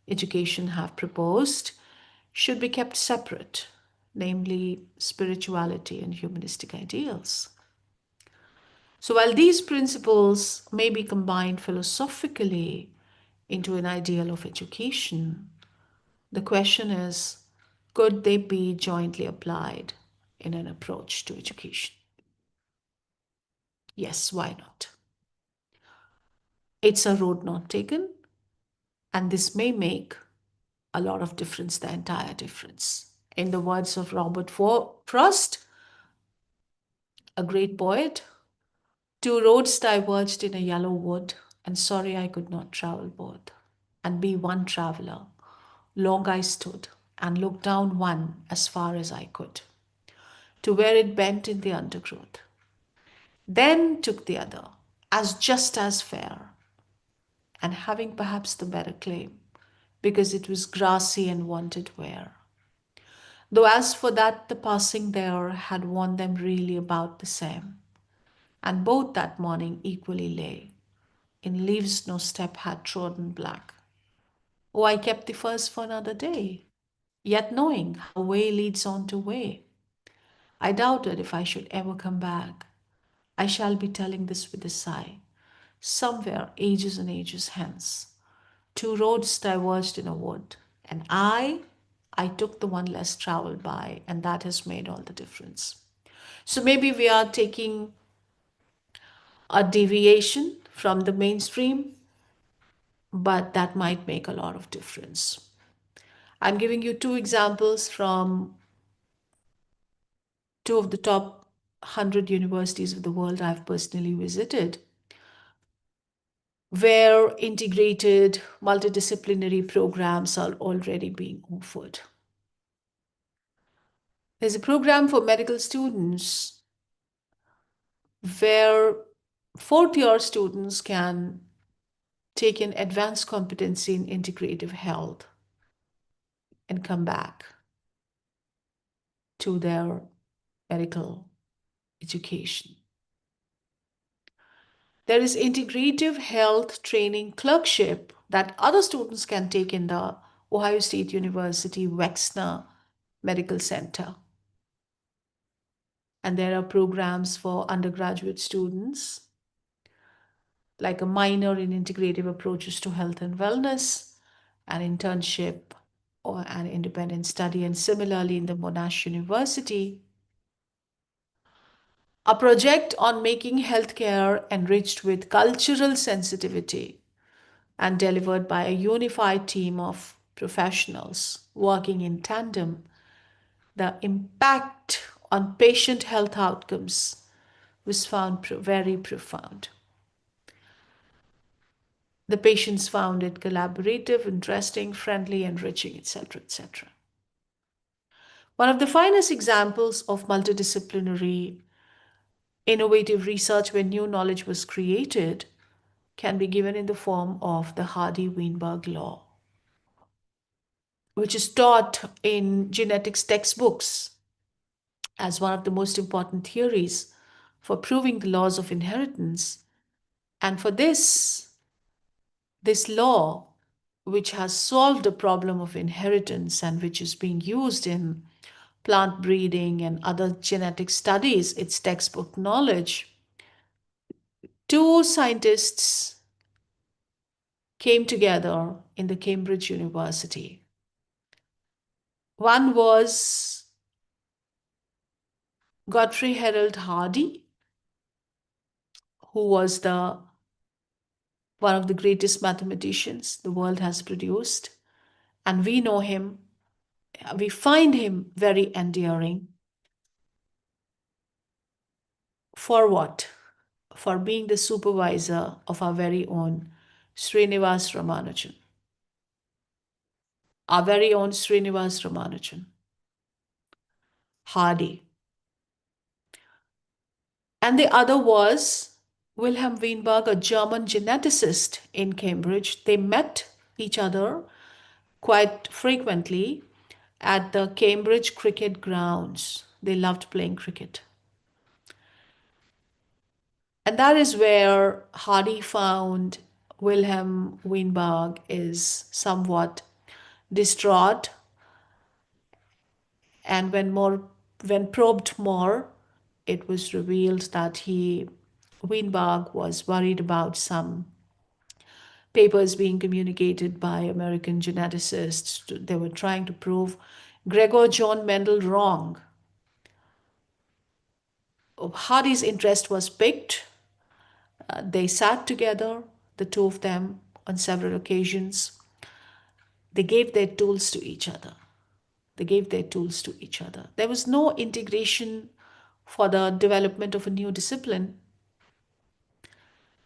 education have proposed should be kept separate, namely spirituality and humanistic ideals. So while these principles may be combined philosophically into an ideal of education, the question is, could they be jointly applied in an approach to education? Yes, why not? It's a road not taken, and this may make a lot of difference, the entire difference. In the words of Robert Frost, a great poet, two roads diverged in a yellow wood, and sorry I could not travel both, and be one traveler. Long I stood, and looked down one as far as I could, to where it bent in the undergrowth. Then took the other, as just as fair, and having perhaps the better claim, because it was grassy and wanted wear. Though as for that the passing there had worn them really about the same, and both that morning equally lay, in leaves no step had trodden black. Oh, I kept the first for another day, yet knowing how way leads on to way, I doubted if I should ever come back. I shall be telling this with a sigh. Somewhere, ages and ages hence, two roads diverged in a wood, and I took the one less traveled by, and that has made all the difference. So maybe we are taking a deviation from the mainstream, but that might make a lot of difference. I'm giving you two examples from two of the top 100 universities of the world I've personally visited, where integrated multidisciplinary programs are already being offered. There's a program for medical students where fourth year students can take an advanced competency in integrative health and come back to their medical education. There is integrative health training clerkship that other students can take in the Ohio State University Wexner Medical Center. And there are programs for undergraduate students like a minor in integrative approaches to health and wellness, an internship, or an independent study, and similarly in the Monash University, a project on making healthcare enriched with cultural sensitivity and delivered by a unified team of professionals working in tandem. The impact on patient health outcomes was found very profound. The patients found it collaborative, interesting, friendly, enriching, etc., etc. One of the finest examples of multidisciplinary innovative research where new knowledge was created can be given in the form of the Hardy-Weinberg law, which is taught in genetics textbooks as one of the most important theories for proving the laws of inheritance. And for this law, which has solved the problem of inheritance and which is being used in plant breeding and other genetic studies, its textbook knowledge, two scientists came together in the Cambridge University. One was Godfrey Harold Hardy, who was one of the greatest mathematicians the world has produced. And we know him, we find him very endearing. For what? For being the supervisor of our very own Srinivas Ramanujan. Our very own Srinivas Ramanujan. Hardy. And the other was Wilhelm Weinberg, a German geneticist in Cambridge. They met each other quite frequently at the Cambridge cricket grounds. They loved playing cricket. And that is where Hardy found Wilhelm Weinberg is somewhat distraught. And when probed more, it was revealed that Weinberg was worried about some papers being communicated by American geneticists. They were trying to prove Gregor John Mendel wrong. Hardy's interest was piqued. They sat together, the two of them, on several occasions. They gave their tools to each other. There was no integration for the development of a new discipline,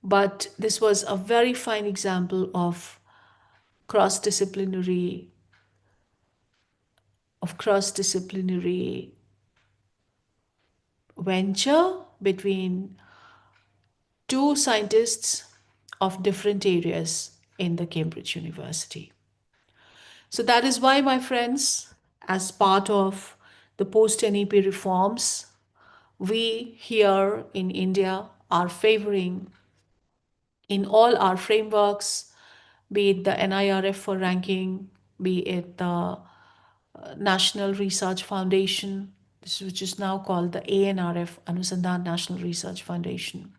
but this was a very fine example of cross-disciplinary venture between two scientists of different areas in the Cambridge University. So that is why, my friends, as part of the post-NEP reforms, we here in India are favoring in all our frameworks, be it the NIRF for ranking, be it the National Research Foundation, which is now called the ANRF, Anusandhan National Research Foundation,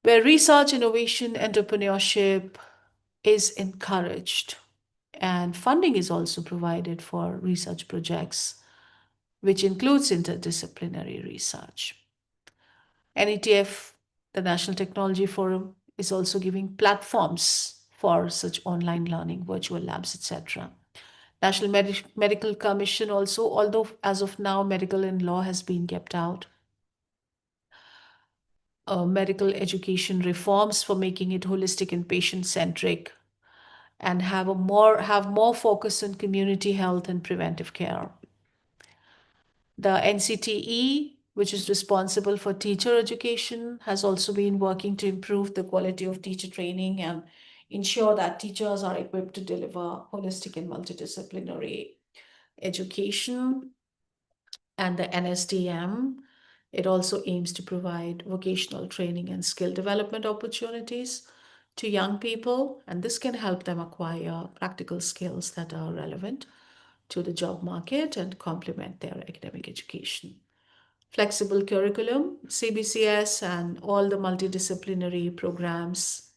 where research, innovation, entrepreneurship is encouraged, and funding is also provided for research projects, which includes interdisciplinary research. NETF, the National Technology Forum, is also giving platforms for such online learning, virtual labs, etc. National Medical Commission also, although as of now medical and law has been kept out. Medical education reforms for making it holistic and patient-centric, and have more focus on community health and preventive care. The NCTE, which is responsible for teacher education, has also been working to improve the quality of teacher training and ensure that teachers are equipped to deliver holistic and multidisciplinary education. And the NSDM, it also aims to provide vocational training and skill development opportunities to young people, and this can help them acquire practical skills that are relevant to the job market and complement their academic education. Flexible curriculum, CBCS, and all the multidisciplinary programs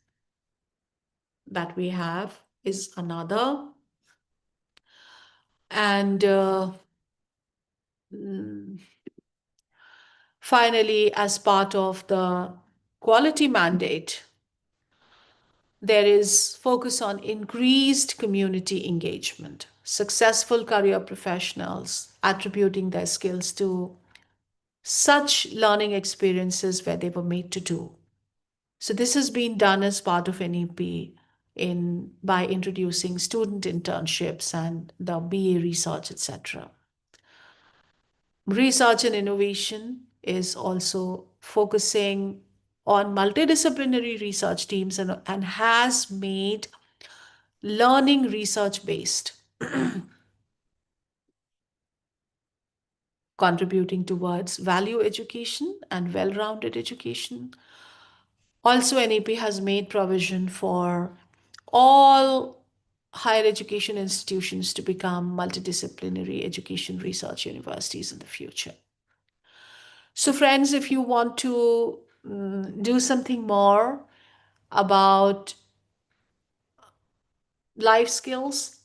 that we have is another. And finally, as part of the quality mandate, there is focus on increased community engagement, successful career professionals attributing their skills to such learning experiences where they were made to do. So this has been done as part of NEP by introducing student internships and the BA research, etc. Research and innovation is also focusing on multidisciplinary research teams and has made learning research based, contributing towards value education and well rounded education. Also, NEP has made provision for all higher education institutions to become multidisciplinary education research universities in the future. So, friends, if you want to do something more about life skills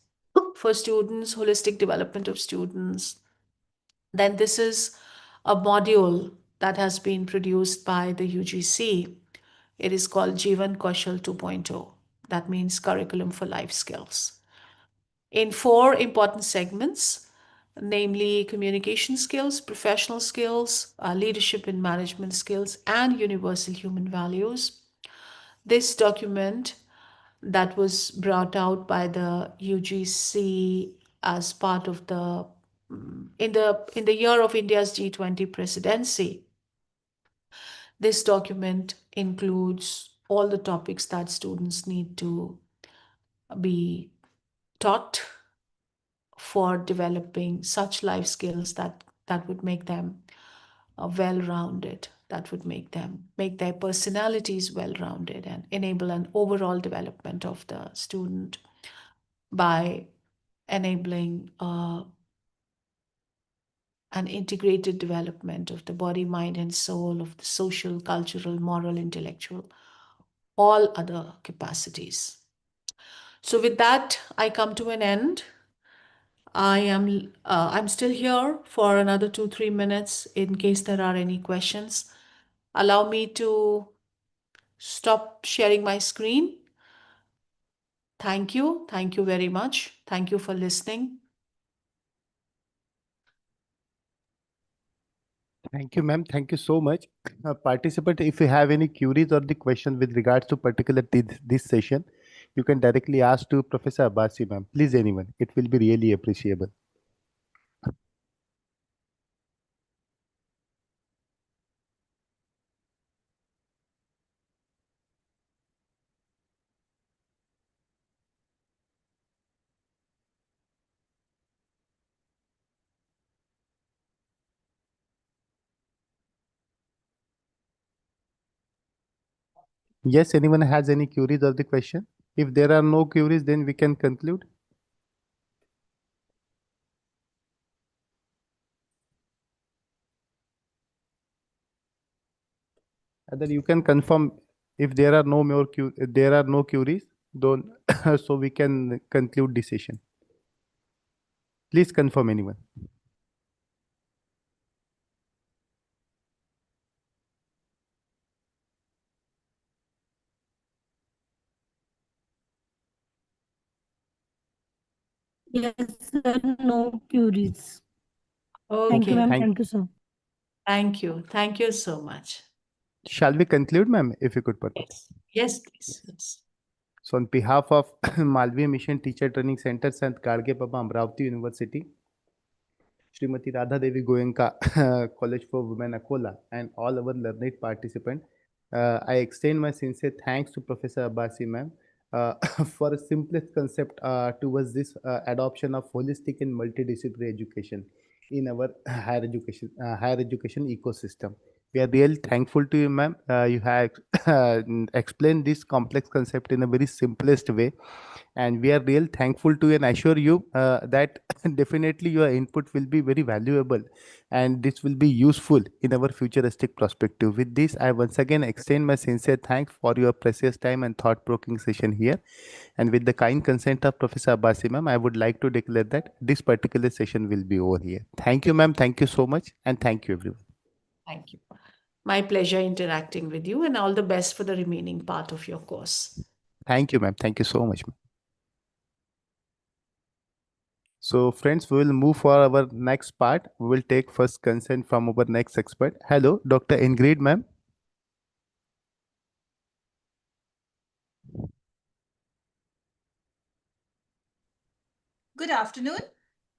for students, holistic development of students, then this is a module that has been produced by the UGC. It is called Jeevan Kaushal 2.0. That means curriculum for life skills. In 4 important segments, namely communication skills, professional skills, leadership and management skills, and universal human values. This document that was brought out by the UGC as part of the in the year of India's G20 presidency. This document includes all the topics that students need to be taught for developing such life skills that would make them well-rounded, that would make their personalities well-rounded and enable an overall development of the student by enabling an integrated development of the body, mind, and soul, of the social, cultural, moral, intellectual, all other capacities. So with that, I come to an end. I'm still here for another 2-3 minutes in case there are any questions. Allow me to stop sharing my screen. Thank you. Thank you very much. Thank you for listening. Thank you, ma'am. Thank you so much. Participant, if you have any queries or the question with regards to particular this session, you can directly ask to Professor Abbasi, ma'am. Please, anyone. It will be really appreciable. Yes, anyone has any queries or the question? If there are no queries, then we can conclude. Either you can confirm if there are no more queries, don't so we can conclude the session. Please confirm anyone. Yes, sir. No queries. Thank you, Okay. ma'am. Thank- Thank you, sir. Thank you. Thank you so much. Shall we conclude, ma'am, if you could permit? Yes, please. Yes. So on behalf of Malviya Mission Teacher Training Centers and Garge Baba Amravati University, Srimati Radha Devi Goenka College for Women Akola, and all our learned participants, I extend my sincere thanks to Professor Abbasi, ma'am, for a simplest concept towards this adoption of holistic and multidisciplinary education in our higher education ecosystem. We are really thankful to you, ma'am. You have explained this complex concept in a very simplest way, and we are real thankful to you and assure you that definitely your input will be very valuable and this will be useful in our futuristic perspective. With this, I once again extend my sincere thanks for your precious time and thought-provoking session here. And with the kind consent of Professor Abbasi, ma'am, I would like to declare that this particular session will be over here. Thank you, ma'am. Thank you so much, and thank you, everyone. Thank you. My pleasure interacting with you, and all the best for the remaining part of your course. Thank you, ma'am. Thank you so much, ma'am. So, friends, we will move for our next part. We will take first consent from our next expert. Hello, Dr. Ingrid, ma'am. Good afternoon.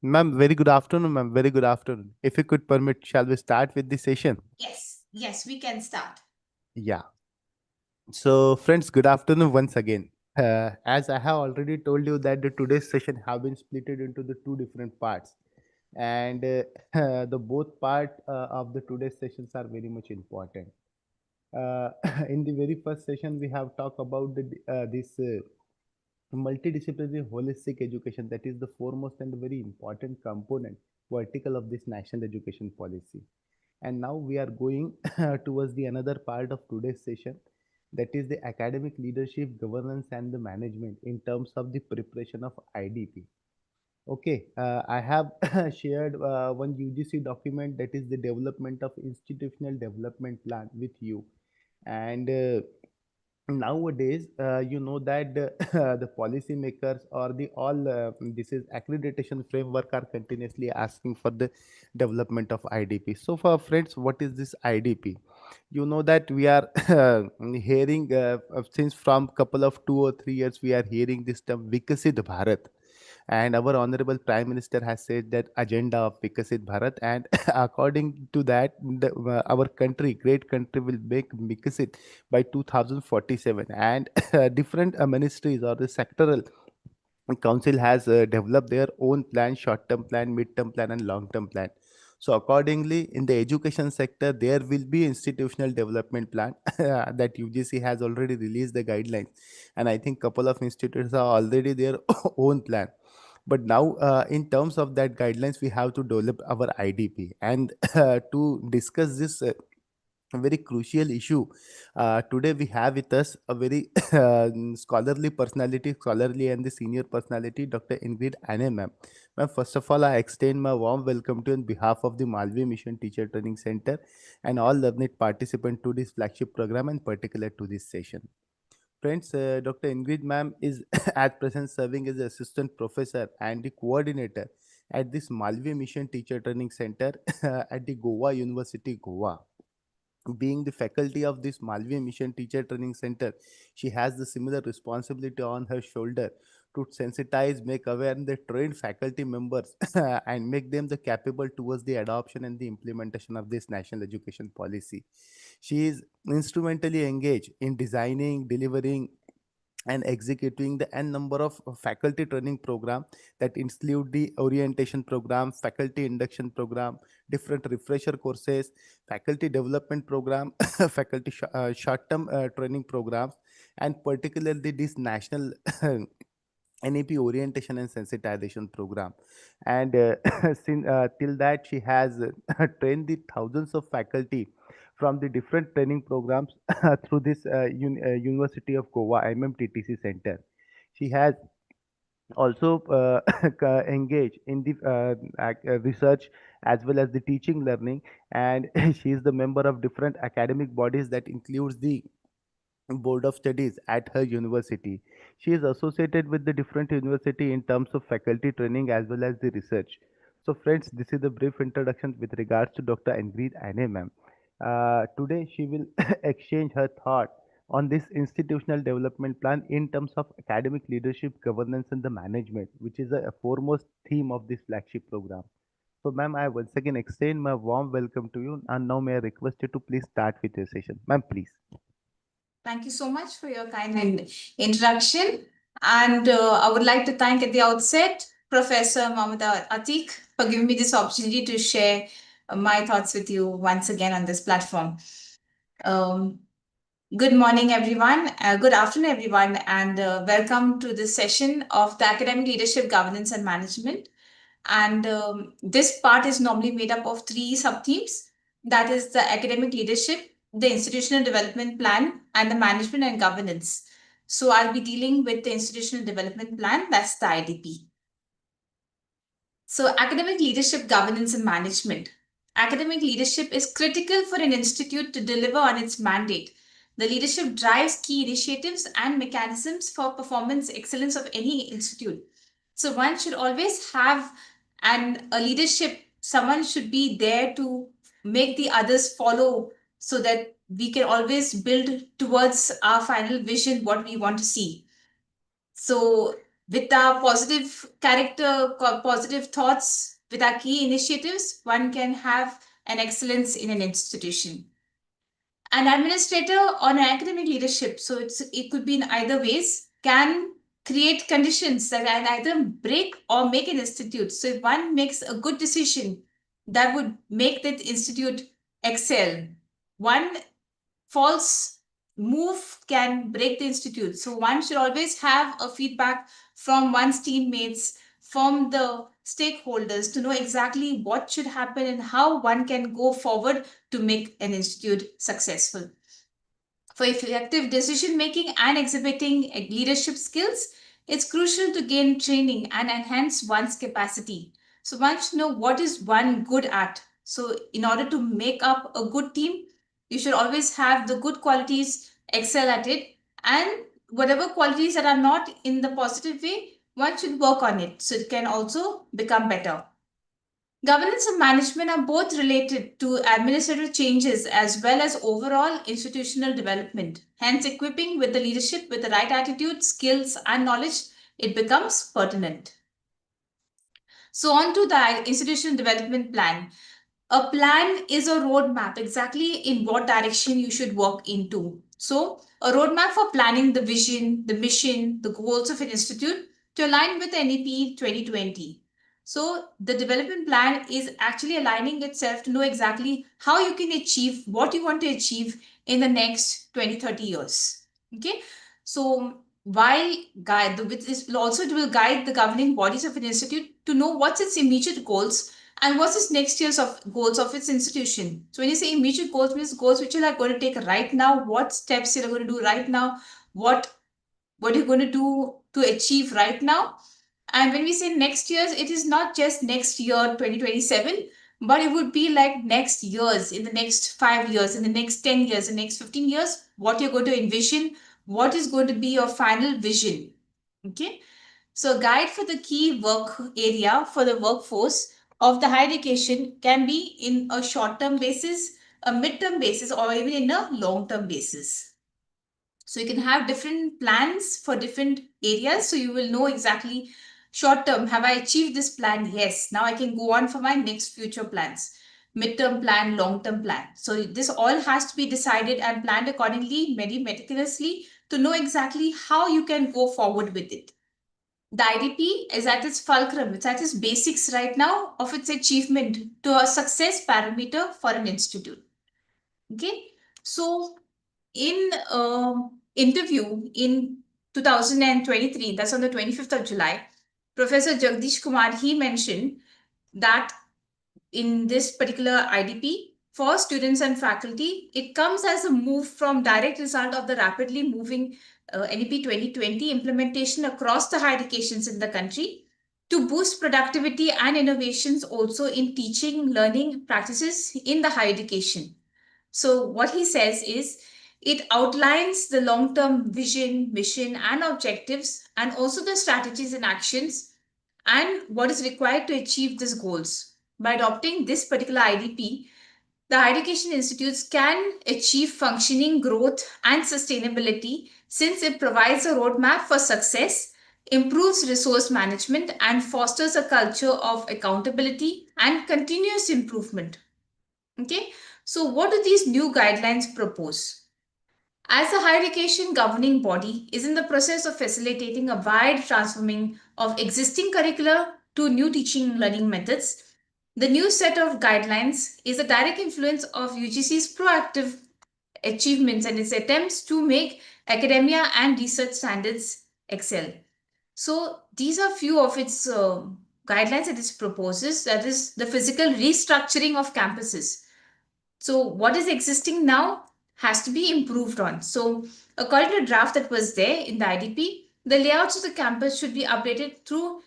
Ma'am, very good afternoon, ma'am. Very good afternoon. If you could permit, shall we start with the session? Yes, we can start. Yeah. So, friends, good afternoon once again. As I have already told you that the today's session have been split into the two different parts, and the both part of the today's sessions are very much important. Uh, in the very first session, we have talked about this multidisciplinary holistic education, that is the foremost and very important component vertical of this national education policy. And now we are going towards the another part of today's session, that is the academic leadership, governance and the management in terms of the preparation of IDP. Okay, I have shared one UGC document, that is the development of institutional development plan with you. And nowadays you know that the policymakers or the all this is accreditation framework are continuously asking for the development of IDP. So for friends, what is this IDP? You know that we are hearing since from couple of 2 or 3 years we are hearing this term Vikasit Bharat, and our honorable prime minister has said that agenda of Vikasit Bharat, and according to that our country, great country, will make Vikasit by 2047. And different ministries or the sectoral council has developed their own plan, short term plan, mid term plan and long term plan. So accordingly, in the education sector there will be institutional development plan that UGC has already released the guidelines, and I think couple of institutes are already their own plan. But now in terms of that guidelines, we have to develop our IDP. And to discuss this very crucial issue, today we have with us a very scholarly personality, scholarly and the senior personality, Dr. Ingrid Anne, ma'am. Ma'am, first of all, I extend my warm welcome to you on behalf of the Malvi Mission Teacher Training Center and all learned participants to this flagship program, and particular to this session. Friends, Dr. Ingrid ma'am is at present serving as the assistant professor and the coordinator at this Malvi Mission Teacher Training Center at the Goa University, Goa. Being the faculty of this Malvi Mission Teacher Training Center, she has the similar responsibility on her shoulder to sensitize, make aware, and the trained faculty members and make them the capable towards the adoption and the implementation of this national education policy. She is instrumentally engaged in designing, delivering, and executing the n number of faculty training program that include the orientation program, faculty induction program, different refresher courses, faculty development program, faculty short-term training programs, and particularly this national NEP orientation and sensitization program. And till that, she has trained the thousands of faculty from the different training programs through this University of Goa MMTTC center. She has also engaged in the research as well as the teaching learning, and she is the member of different academic bodies that includes the board of studies at her university. She is associated with the different university in terms of faculty training as well as the research. So friends, this is a brief introduction with regards to Dr. Ingrid Ane, ma'am. Today she will exchange her thought on this institutional development plan in terms of academic leadership, governance and the management, which is a foremost theme of this flagship program. So ma'am, I once again extend my warm welcome to you, and now may I request you to please start with your session. Ma'am, please. Thank you so much for your kind introduction. And I would like to thank at the outset Professor Mohammed Atiq for giving me this opportunity to share my thoughts with you once again on this platform. Good morning, everyone. Good afternoon, everyone, and welcome to this session of the Academic Leadership, Governance and Management. And this part is normally made up of 3 sub-themes. That is the academic leadership, the institutional development plan, and the management and governance. So I'll be dealing with the institutional development plan, that's the IDP. So academic leadership, governance and management. Academic leadership is critical for an institute to deliver on its mandate. The leadership drives key initiatives and mechanisms for performance excellence of any institute. So one should always have a leadership, someone should be there to make the others follow so that we can always build towards our final vision, what we want to see. So with our positive character, positive thoughts, with our key initiatives, one can have an excellence in an institution. An administrator on academic leadership, so it could be in either ways, can create conditions that can either break or make an institute. So if one makes a good decision that would make that institute excel, one false move can break the institute. So one should always have a feedback from one's teammates, from the stakeholders to know exactly what should happen and how one can go forward to make an institute successful. For effective decision making and exhibiting leadership skills, it's crucial to gain training and enhance one's capacity. So one should know what is one good at. So in order to make up a good team, you should always have the good qualities, excel at it, and whatever qualities that are not in the positive way, one should work on it so it can also become better. Governance and management are both related to administrative changes as well as overall institutional development. Hence, equipping with the leadership with the right attitude, skills, and knowledge, it becomes pertinent. So on to the institutional development plan. A plan is a roadmap, exactly in what direction you should walk into. So a roadmap for planning the vision, the mission, the goals of an institute to align with NEP 2020. So the development plan is actually aligning itself to know exactly how you can achieve what you want to achieve in the next 20-30 years. Okay. So while this will guide the governing bodies of an institute to know what's its immediate goals and what's its next year's of goals of its institution. So when you say immediate goals, means goals which you are going to take right now, what steps you're going to do right now, what you're going to do to achieve right now. And when we say next year's, it is not just next year, 2027, but it would be like next years, in the next 5 years, in the next 10 years, in the next 15 years, what you're going to envision, what is going to be your final vision. Okay. So a guide for the key work area for the workforce of the higher education can be in a short-term basis, a mid-term basis, or even in a long-term basis. So you can have different plans for different areas. So you will know exactly short-term, have I achieved this plan? Yes. Now I can go on for my next future plans. Mid-term plan, long-term plan. So this all has to be decided and planned accordingly, very meticulously, to know exactly how you can go forward with it. The IDP is at its fulcrum, it's at its basics right now of its achievement to a success parameter for an institute. Okay, so in interview in 2023, that's on the 25th of July, Professor Jagdish Kumar, he mentioned that in this particular IDP, for students and faculty, it comes as a move from direct result of the rapidly moving NEP 2020 implementation across the higher educations in the country to boost productivity and innovations also in teaching, learning practices in the higher education. So what he says is, it outlines the long-term vision, mission, and objectives, and also the strategies and actions, and what is required to achieve these goals. By adopting this particular IDP, the higher education institutes can achieve functioning growth and sustainability since it provides a roadmap for success, improves resource management, and fosters a culture of accountability and continuous improvement. Okay, so what do these new guidelines propose? As the higher education governing body is in the process of facilitating a wide transforming of existing curricula to new teaching and learning methods, The new set of guidelines is a direct influence of UGC's proactive achievements and its attempts to make academia and research standards excel. So these are few of its guidelines that it proposes, that is the physical restructuring of campuses. So what is existing now has to be improved on. So according to the draft that was there in the IDP, the layouts of the campus should be updated through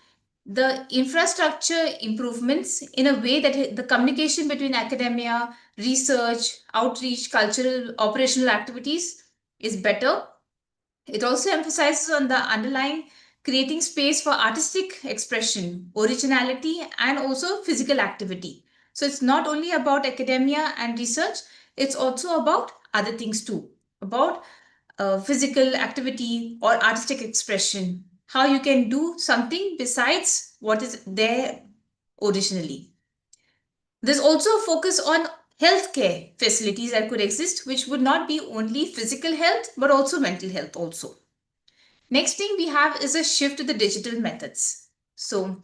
the infrastructure improvements in a way that the communication between academia, research, outreach, cultural, operational activities is better. It also emphasizes on the underlying creating space for artistic expression, originality, and also physical activity. So it's not only about academia and research, it's also about other things too, about physical activity or artistic expression, how you can do something besides what is there originally. There's also a focus on healthcare facilities that could exist, which would not be only physical health, but also mental health also. Next thing we have is a shift to the digital methods. So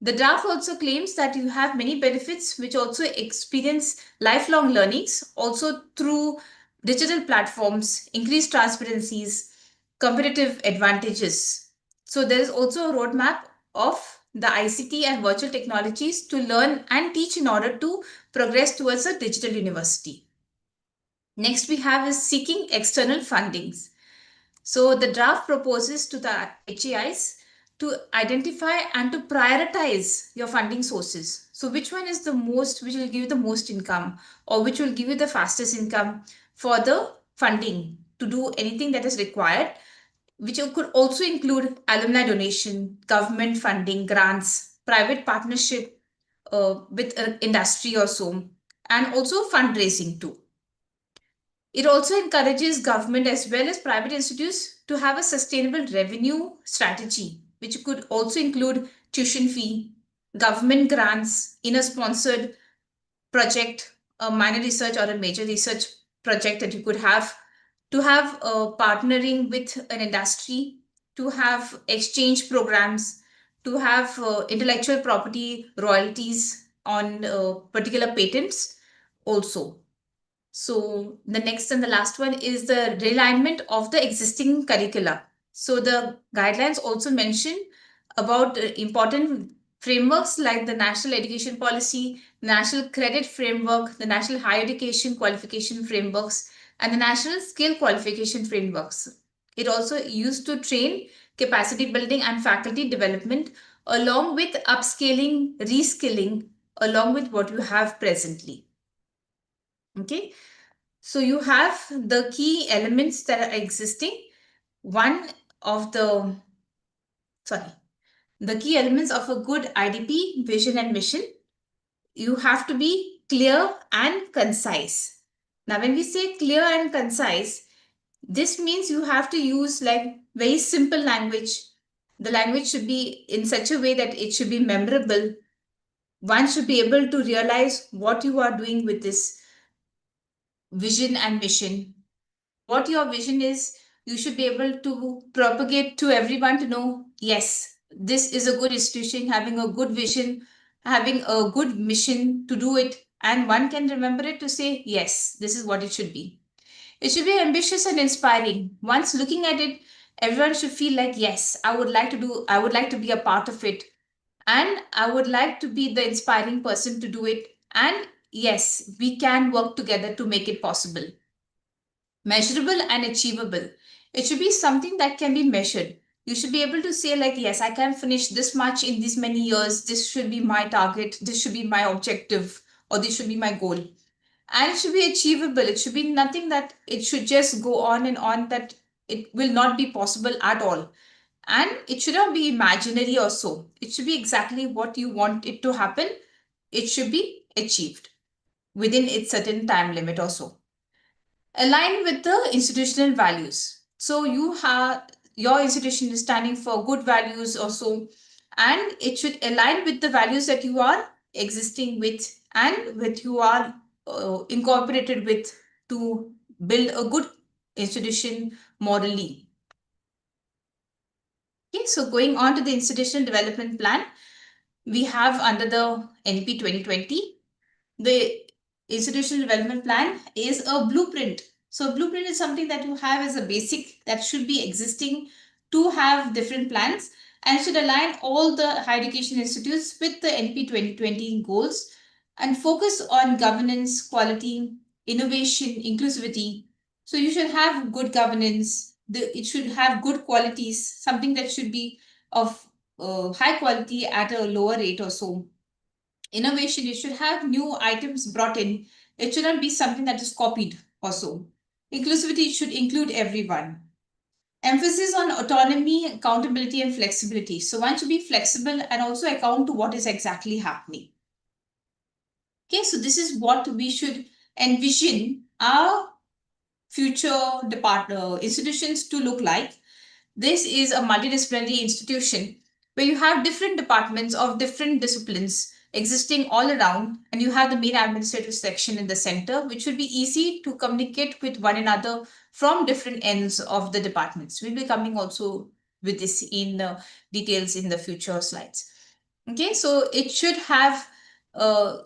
the draft also claims that you have many benefits which also experience lifelong learnings also through digital platforms, increased transparencies, competitive advantages. So there is also a roadmap of the ICT and virtual technologies to learn and teach in order to progress towards a digital university. Next we have is seeking external fundings. So the draft proposes to the HAIs to identify and to prioritize your funding sources. So which one is the most, which will give you the most income, or which will give you the fastest income for the funding to do anything that is required, which could also include alumni donation, government funding, grants, private partnership with industry or so, and also fundraising too. It also encourages government as well as private institutes to have a sustainable revenue strategy, which could also include tuition fee, government grants in a sponsored project, a minor research or a major research project that you could have, to have partnering with an industry, to have exchange programs, to have intellectual property royalties on particular patents also. So the next and the last one is the realignment of the existing curricula. So the guidelines also mention about important frameworks like the National Education Policy, National Credit Framework, the National Higher Education Qualification Frameworks, and the National Skill Qualification Frameworks. It also used to train capacity building and faculty development along with upscaling, reskilling, along with what you have presently. Okay, so you have the key elements that are existing. The key elements of a good IDP, vision and mission. You have to be clear and concise. Now, when we say clear and concise, this means you have to use like very simple language. The language should be in such a way that it should be memorable. One should be able to realize what you are doing with this vision and mission. What your vision is, you should be able to propagate to everyone to know, yes, this is a good institution having a good vision, having a good mission to do it, and one can remember it to say, yes, this is what it should be. It should be ambitious and inspiring. Once looking at it, everyone should feel like, yes, I would like to be a part of it, and I would like to be the inspiring person to do it, and yes, we can work together to make it possible. Measurable and achievable. It should be something that can be measured. You should be able to say like, yes, I can finish this much in this many years. This should be my target. This should be my objective, or this should be my goal. And it should be achievable. It should be nothing that it should just go on and on, that it will not be possible at all. And it should not be imaginary or so. It should be exactly what you want it to happen. It should be achieved within its certain time limit or so. Align with the institutional values. So your institution is standing for good values or so, and it should align with the values that you are existing with and with you are incorporated with to build a good institution morally. Okay, so going on to the institutional development plan, we have under the NEP 2020, the institutional development plan is a blueprint. So blueprint is something that you have as a basic that should be existing to have different plans and should align all the higher education institutes with the NEP 2020 goals and focus on governance, quality, innovation, inclusivity. So you should have good governance. It should have good qualities, something that should be of high quality at a lower rate or so. Innovation, you should have new items brought in. It shouldn't be something that is copied or so. Inclusivity should include everyone. Emphasis on autonomy, accountability, and flexibility. So one should be flexible and also account to what is exactly happening. Okay, so this is what we should envision our future institutions to look like. This is a multidisciplinary institution where you have different departments of different disciplines existing all around, and you have the main administrative section in the center, which will be easy to communicate with one another from different ends of the departments. We'll be coming also with this in details in the future slides. Okay, so it should have a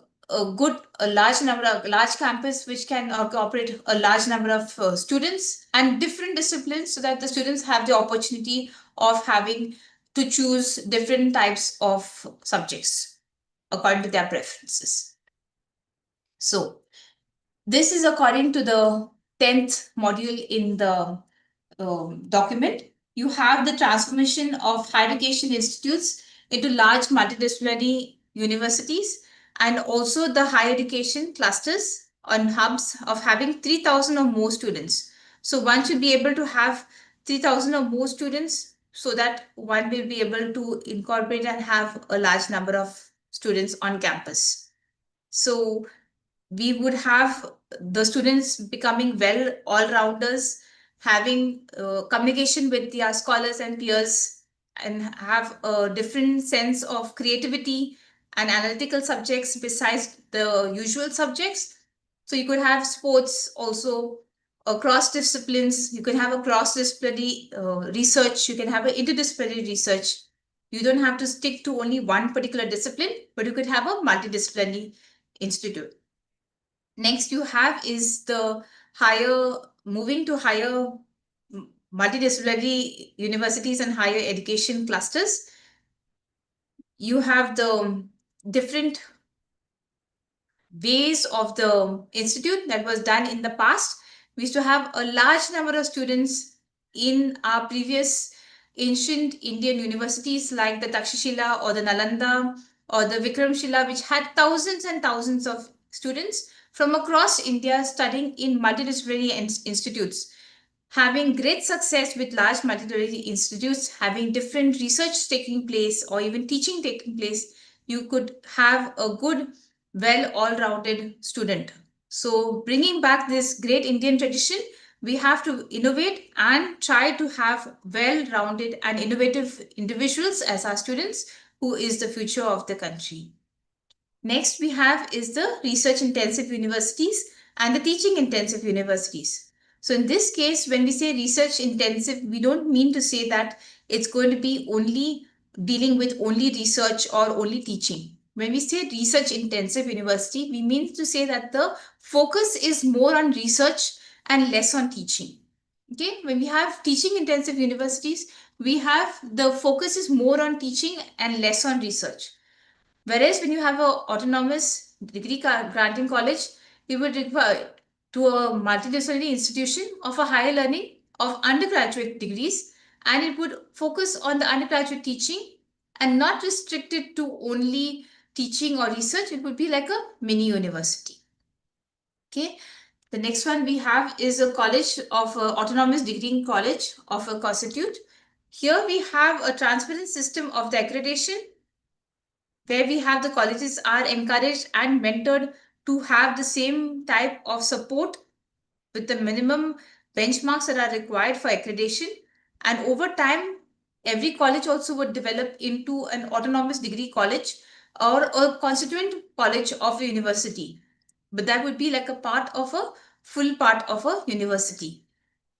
large campus which can incorporate a large number of students and different disciplines, so that the students have the opportunity of having to choose different types of subjects according to their preferences. So this is according to the 10th module in the document. You have the transformation of higher education institutes into large multidisciplinary universities, and also the higher education clusters on hubs of having 3,000 or more students. So one should be able to have 3,000 or more students, so that one will be able to incorporate and have a large number of students on campus. So we would have the students becoming well all-rounders, having communication with their scholars and peers, and have a different sense of creativity and analytical subjects besides the usual subjects. So you could have sports also across disciplines. You can have a cross-disciplinary research. You can have an interdisciplinary research. You don't have to stick to only one particular discipline, but you could have a multidisciplinary institute. Next you have is the moving to higher multidisciplinary universities and higher education clusters. You have the different ways of the institute that was done in the past. We used to have a large number of students in our previous ancient Indian universities like the Takshashila or the Nalanda or the Vikramshila, which had thousands and thousands of students from across India studying in multidisciplinary institutes, having great success with large multidisciplinary institutes, having different research taking place or even teaching taking place. You could have a good, well, all-rounded student. So bringing back this great Indian tradition, we have to innovate and try to have well-rounded and innovative individuals as our students, who is the future of the country. Next we have is the research-intensive universities and the teaching-intensive universities. So in this case, when we say research-intensive, we don't mean to say that it's going to be only dealing with only research or only teaching. When we say research-intensive university, we mean to say that the focus is more on research and less on teaching. Okay, when we have teaching-intensive universities, we have the focus is more on teaching and less on research. Whereas when you have an autonomous degree granting college, you would require to a multidisciplinary institution of a higher learning of undergraduate degrees, and it would focus on the undergraduate teaching and not restricted to only teaching or research. It would be like a mini university. Okay. The next one we have is a college of autonomous degree college of a constitute. Here we have a transparent system of the accreditation, where we have the colleges are encouraged and mentored to have the same type of support with the minimum benchmarks that are required for accreditation. And over time, every college also would develop into an autonomous degree college or a constituent college of a university. But that would be like a part of a full part of a university.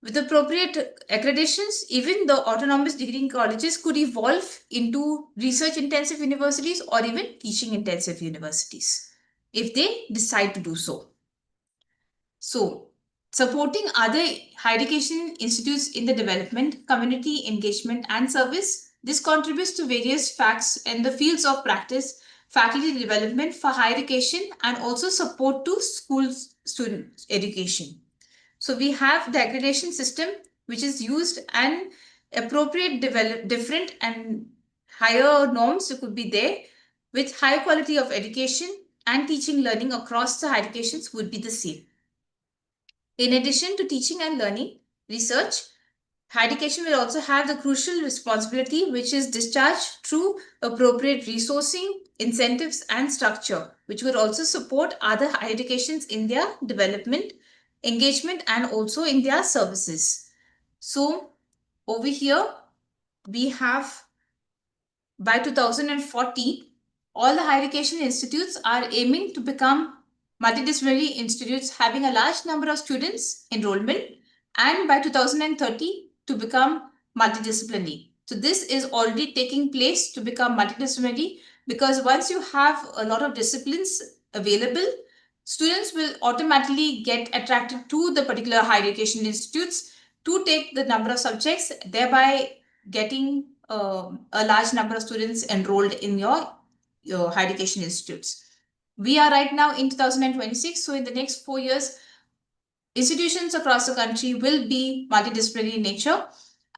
With appropriate accreditations, even the autonomous degree colleges could evolve into research-intensive universities or even teaching-intensive universities if they decide to do so. So, supporting other higher education institutes in the development, community engagement, and service, this contributes to various facts in the fields of practice, faculty development for higher education, and also support to school student education. So we have the accreditation system, which is used, and appropriate different and higher norms could be there with high quality of education and teaching learning across the higher educations would be the same. In addition to teaching and learning, research, higher education will also have the crucial responsibility which is discharged through appropriate resourcing, incentives and structure, which will also support other higher educations in their development, engagement and also in their services. So over here, we have by 2040, all the higher education institutes are aiming to become multidisciplinary institutes having a large number of students enrollment, and by 2030 to become multidisciplinary. So this is already taking place to become multidisciplinary, because once you have a lot of disciplines available, students will automatically get attracted to the particular higher education institutes to take the number of subjects, thereby getting a large number of students enrolled in your higher education institutes. We are right now in 2026, so in the next 4 years, institutions across the country will be multidisciplinary in nature,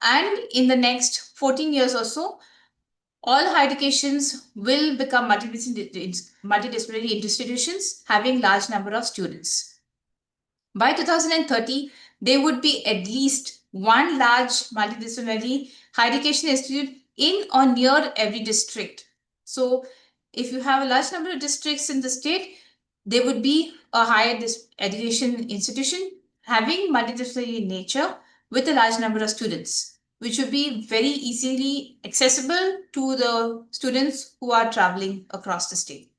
and in the next 14 years or so, all higher educations will become multidisciplinary institutions having large number of students. By 2030, there would be at least one large multidisciplinary higher education institute in or near every district. So if you have a large number of districts in the state, there would be a higher education institution having multidisciplinary nature with a large number of students, which would be very easily accessible to the students who are traveling across the state.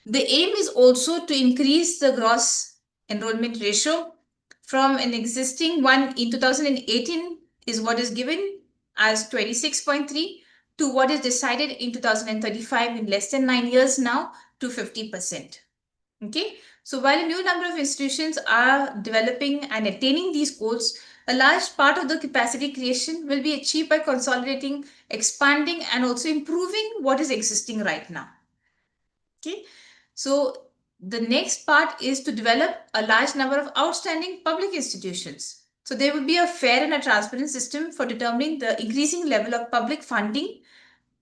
The aim is also to increase the gross enrollment ratio from an existing one in 2018 is what is given as 26.3 to what is decided in 2035 in less than 9 years now to 50%. Okay, so while a new number of institutions are developing and attaining these goals, a large part of the capacity creation will be achieved by consolidating, expanding, and also improving what is existing right now. Okay, so the next part is to develop a large number of outstanding public institutions. So there will be a fair and a transparent system for determining the increasing level of public funding.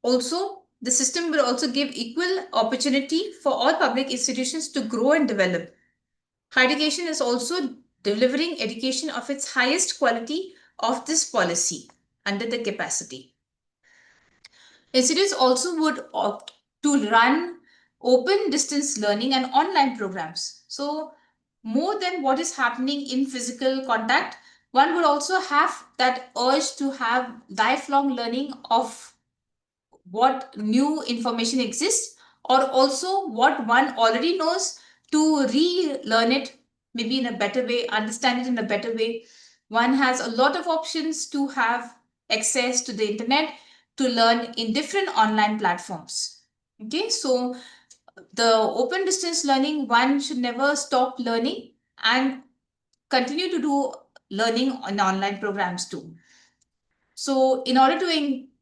Also, the system will also give equal opportunity for all public institutions to grow and develop. Higher education is also delivering education of its highest quality of this policy under the capacity. Institutes also would opt to run open distance learning and online programs. So more than what is happening in physical contact, one would also have that urge to have lifelong learning of what new information exists, or also what one already knows, to relearn it maybe in a better way, understand it in a better way. One has a lot of options to have access to the internet to learn in different online platforms. Okay, so the open distance learning, one should never stop learning and continue to do learning on online programs too. So in order to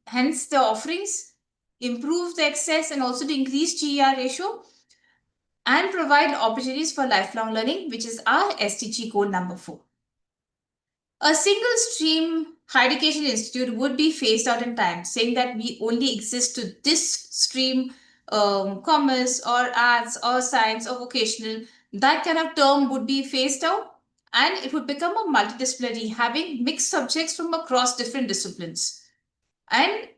enhance the offerings, improve the access, and also to increase GER ratio and provide opportunities for lifelong learning, which is our SDG goal number 4. A single stream higher education institute would be phased out in time, saying that we only exist to this stream, commerce or arts or science or vocational. That kind of term would be phased out, and it would become a multidisciplinary, having mixed subjects from across different disciplines. And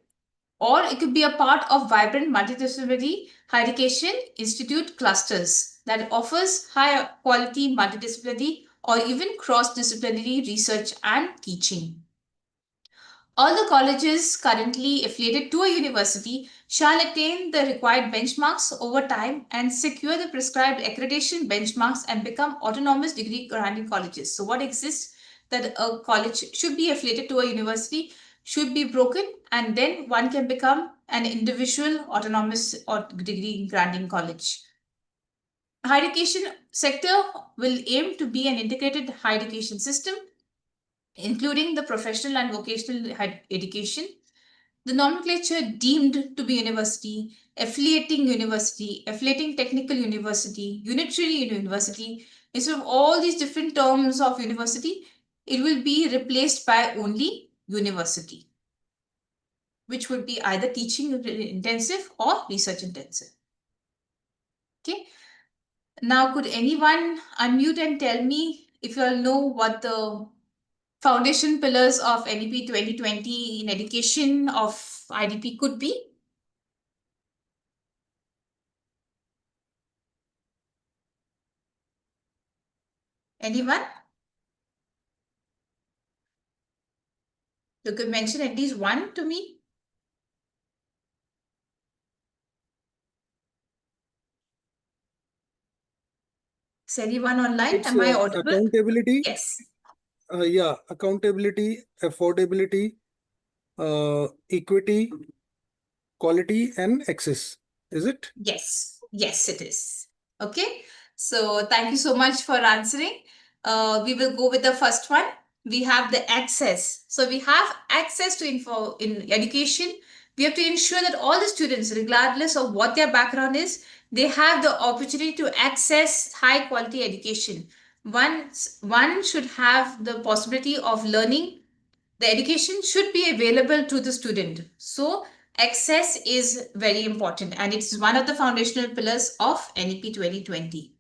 or it could be a part of vibrant multidisciplinary higher education institute clusters that offers high quality multidisciplinary or even cross-disciplinary research and teaching. All the colleges currently affiliated to a university shall attain the required benchmarks over time and secure the prescribed accreditation benchmarks and become autonomous degree granting colleges. So what exists that a college should be affiliated to a university should be broken, and then one can become an individual autonomous or degree granting college. Higher education sector will aim to be an integrated higher education system, including the professional and vocational education. The nomenclature deemed to be university, affiliating technical university, unitary university, instead of all these different terms of university, it will be replaced by only university, which would be either teaching intensive or research intensive. Okay. Now, could anyone unmute and tell me if you all know what the foundation pillars of NEP 2020 in education of IDP could be? Anyone? You could mention at least one to me. Is anyone online? It's Am I audible? accountability. Yes. Yeah, accountability, affordability, equity, quality, and access. Is it? Yes. Yes, it is. Okay. So thank you so much for answering. We will go with the first one. We have the access. So we have access to info in education. We have to ensure that all the students, regardless of what their background is, they have the opportunity to access high quality education. One should have the possibility of learning. The education should be available to the student. So access is very important, and it's one of the foundational pillars of NEP 2020.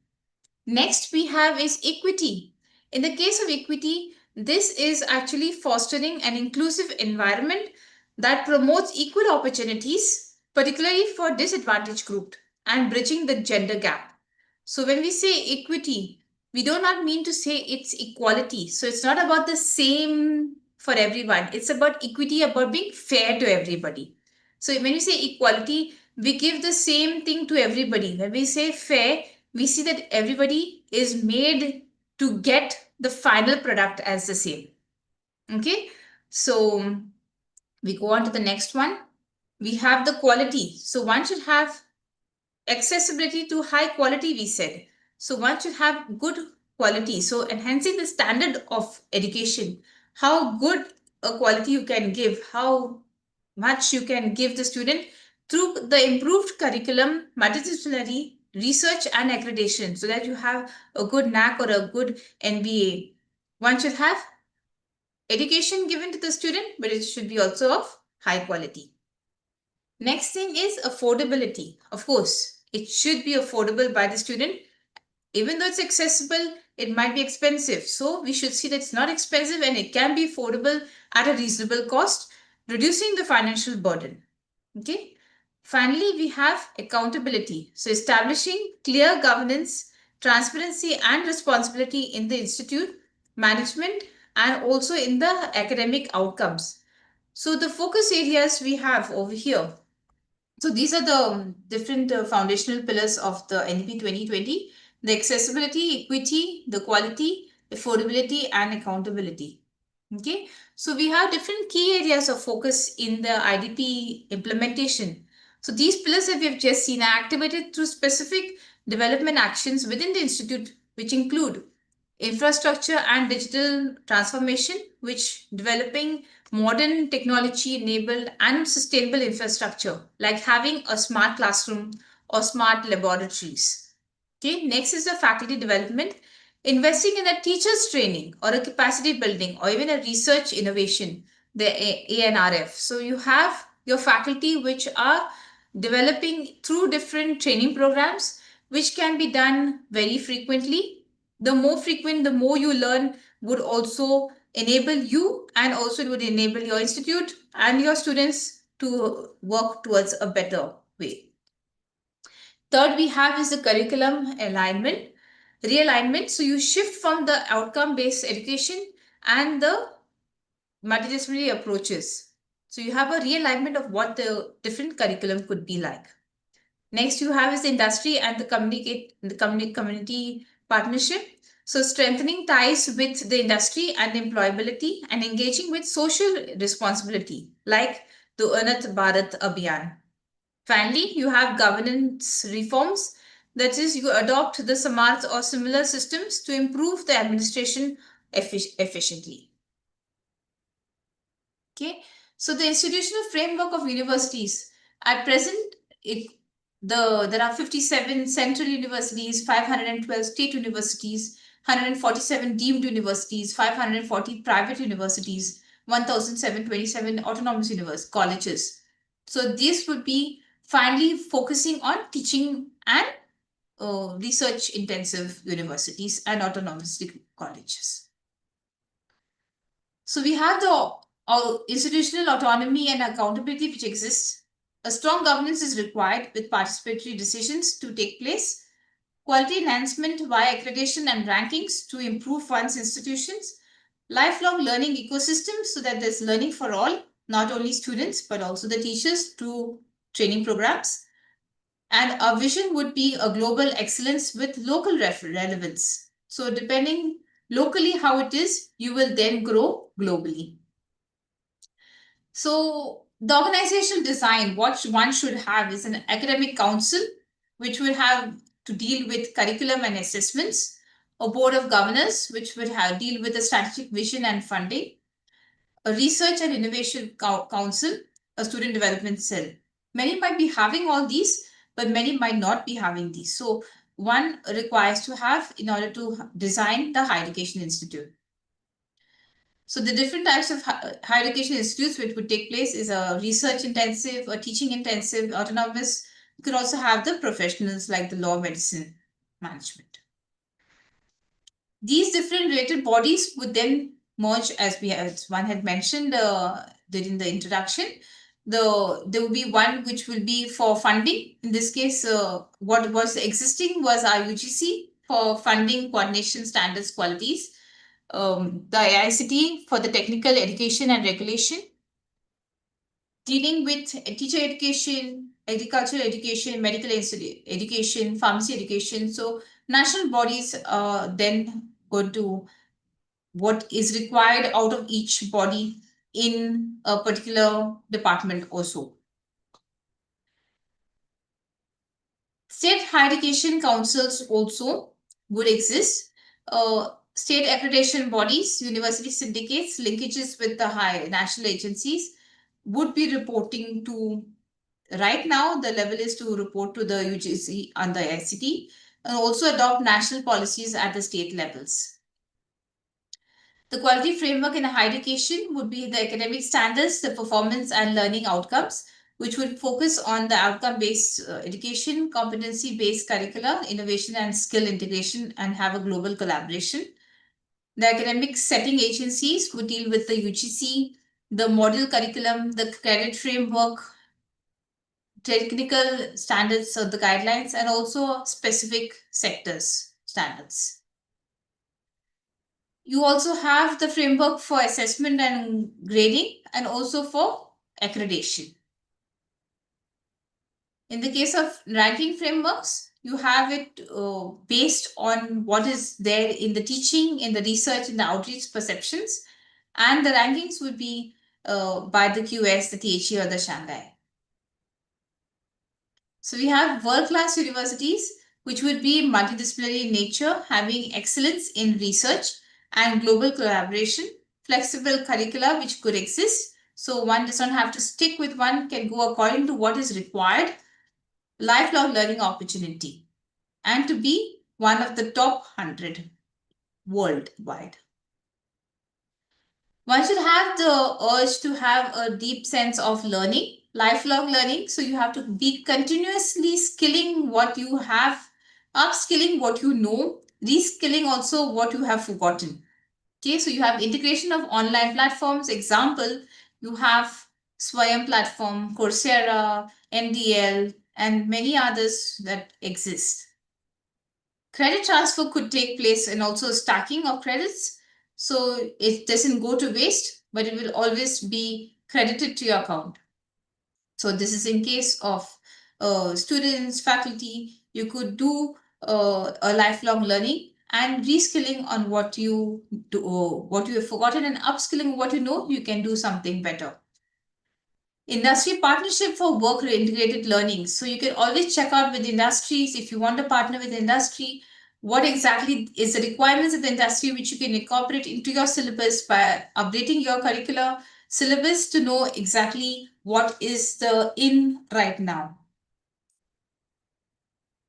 Next we have is equity. In the case of equity, this is actually fostering an inclusive environment that promotes equal opportunities, particularly for disadvantaged groups, and bridging the gender gap. So when we say equity, we do not mean to say it's equality. So it's not about the same for everyone. It's about equity, about being fair to everybody. So when we say equality, we give the same thing to everybody. When we say fair, we see that everybody is made to get the final product as the same. Okay, so we go on to the next one. We have the quality. So one should have accessibility to high quality, we said. So one should have good quality. So enhancing the standard of education, how good a quality you can give, how much you can give the student through the improved curriculum, multidisciplinary research and accreditation, so that you have a good NAC or a good NBA. One should have education given to the student, but it should be also of high quality. Next thing is affordability. Of course, it should be affordable by the student. Even though it's accessible, it might be expensive. So we should see that it's not expensive and it can be affordable at a reasonable cost, reducing the financial burden. Okay. Finally, we have accountability. So establishing clear governance, transparency, and responsibility in the institute, management, and also in the academic outcomes. So the focus areas we have over here. So these are the different foundational pillars of the NEP 2020: the accessibility, equity, the quality, affordability, and accountability. Okay, so we have different key areas of focus in the IDP implementation. So these pillars that we have just seen are activated through specific development actions within the institute, which include infrastructure and digital transformation, which developing modern technology enabled and sustainable infrastructure, like having a smart classroom or smart laboratories. Okay, next is the faculty development, investing in a teacher's training or a capacity building or even a research innovation, the ANRF. So you have your faculty which are developing through different training programs, which can be done very frequently. The more frequent, the more you learn would also enable you, and also it would enable your institute and your students to work towards a better way. Third, we have is the curriculum alignment, realignment. So you shift from the outcome-based education and the multidisciplinary approaches. So you have a realignment of what the different curriculum could be like. Next, you have is the industry and the community partnership. So strengthening ties with the industry and employability and engaging with social responsibility, like the Unat Bharat Abhiyan. Finally, you have governance reforms. That is, you adopt the Samarth or similar systems to improve the administration efficiently. Okay, so the institutional framework of universities at present, there are 57 central universities, 512 state universities, 147 deemed universities, 540 private universities, 1,727 autonomous colleges. So this would be finally focusing on teaching and research intensive universities and autonomous colleges. So we have the institutional autonomy and accountability which exists. A strong governance is required with participatory decisions to take place. Quality enhancement via accreditation and rankings to improve one's institutions. Lifelong learning ecosystems so that there's learning for all, not only students, but also the teachers through training programs. And our vision would be a global excellence with local relevance. So depending locally how it is, you will then grow globally. So the organizational design, what one should have is an academic council, which would have to deal with curriculum and assessments, a board of governors, which would have deal with the strategic vision and funding, a research and innovation council, a student development cell. Many might be having all these, but many might not be having these. So one requires to have in order to design the higher education institute. So the different types of higher education institutes which would take place is a research intensive, a teaching intensive, autonomous. You could also have the professionals like the law, medicine, management. These different related bodies would then merge as one had mentioned during the introduction. There will be one which will be for funding. In this case, what was existing was our UGC for funding, coordination, standards, qualities. The AICT for the technical education and regulation, dealing with teacher education, agricultural education, medical education, pharmacy education. So national bodies then go to what is required out of each body in a particular department also. State higher education councils also would exist. State accreditation bodies, university syndicates, linkages with the high national agencies would be reporting to, right now the level is to report to the UGC and the ICT and also adopt national policies at the state levels. The quality framework in higher education would be the academic standards, the performance and learning outcomes, which would focus on the outcome-based education, competency-based curricula, innovation and skill integration, and have a global collaboration. The academic setting agencies would deal with the UGC, the module curriculum, the credit framework, technical standards of the guidelines, and also specific sectors standards. You also have the framework for assessment and grading and also for accreditation. In the case of ranking frameworks, you have it based on what is there in the teaching, in the research, in the outreach perceptions, and the rankings would be by the QS, the THE, or the Shanghai. So we have world-class universities, which would be multidisciplinary in nature, having excellence in research and global collaboration, flexible curricula which could exist. So one does not have to stick with one, can go according to what is required, lifelong learning opportunity, and to be one of the top 100 worldwide. One should have the urge to have a deep sense of learning, lifelong learning. So you have to be continuously skilling what you have, upskilling what you know, reskilling also what you have forgotten. Okay, so you have integration of online platforms. Example, you have Swayam platform, Coursera, MDL, and many others that exist. Credit transfer could take place and also stacking of credits. So it doesn't go to waste. but it will always be credited to your account. So this is in case of students, faculty. You could do a lifelong learning and reskilling on what you do, what you have forgotten, and upskilling what you know. You can do something better. Industry partnership for work integrated learning. So you can always check out with industries if you want to partner with industry. What exactly is the requirements of the industry which you can incorporate into your syllabus by updating your curricular syllabus to know exactly what is the in right now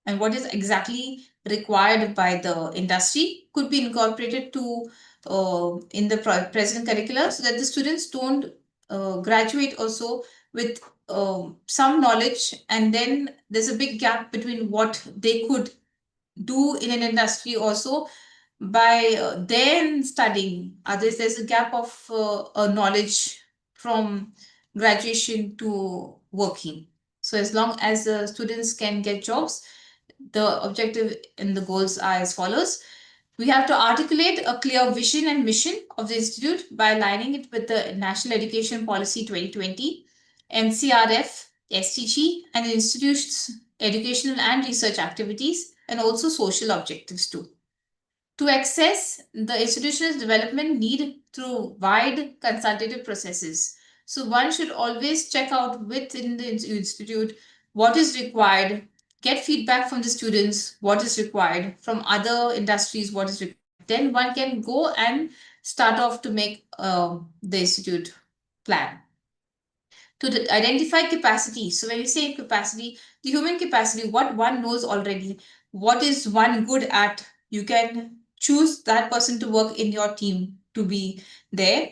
and what is exactly required by the industry could be incorporated to in the present curricula so that the students don't graduate also with some knowledge, and then there's a big gap between what they could do in an industry also by then studying. Others, there's a gap of knowledge from graduation to working. So as long as the students can get jobs, the objective and the goals are as follows. We have to articulate a clear vision and mission of the institute by aligning it with the National Education Policy 2020, NCRF, STG, and the institute's educational and research activities, and also social objectives too. To access the institution's development need through wide consultative processes. So one should always check out within the institute what is required, get feedback from the students, what is required, from other industries, what is required. Then one can go and start off to make the institute plan. To identify capacity. So when you say capacity, the human capacity, what one knows already, what is one good at, you can choose that person to work in your team to be there.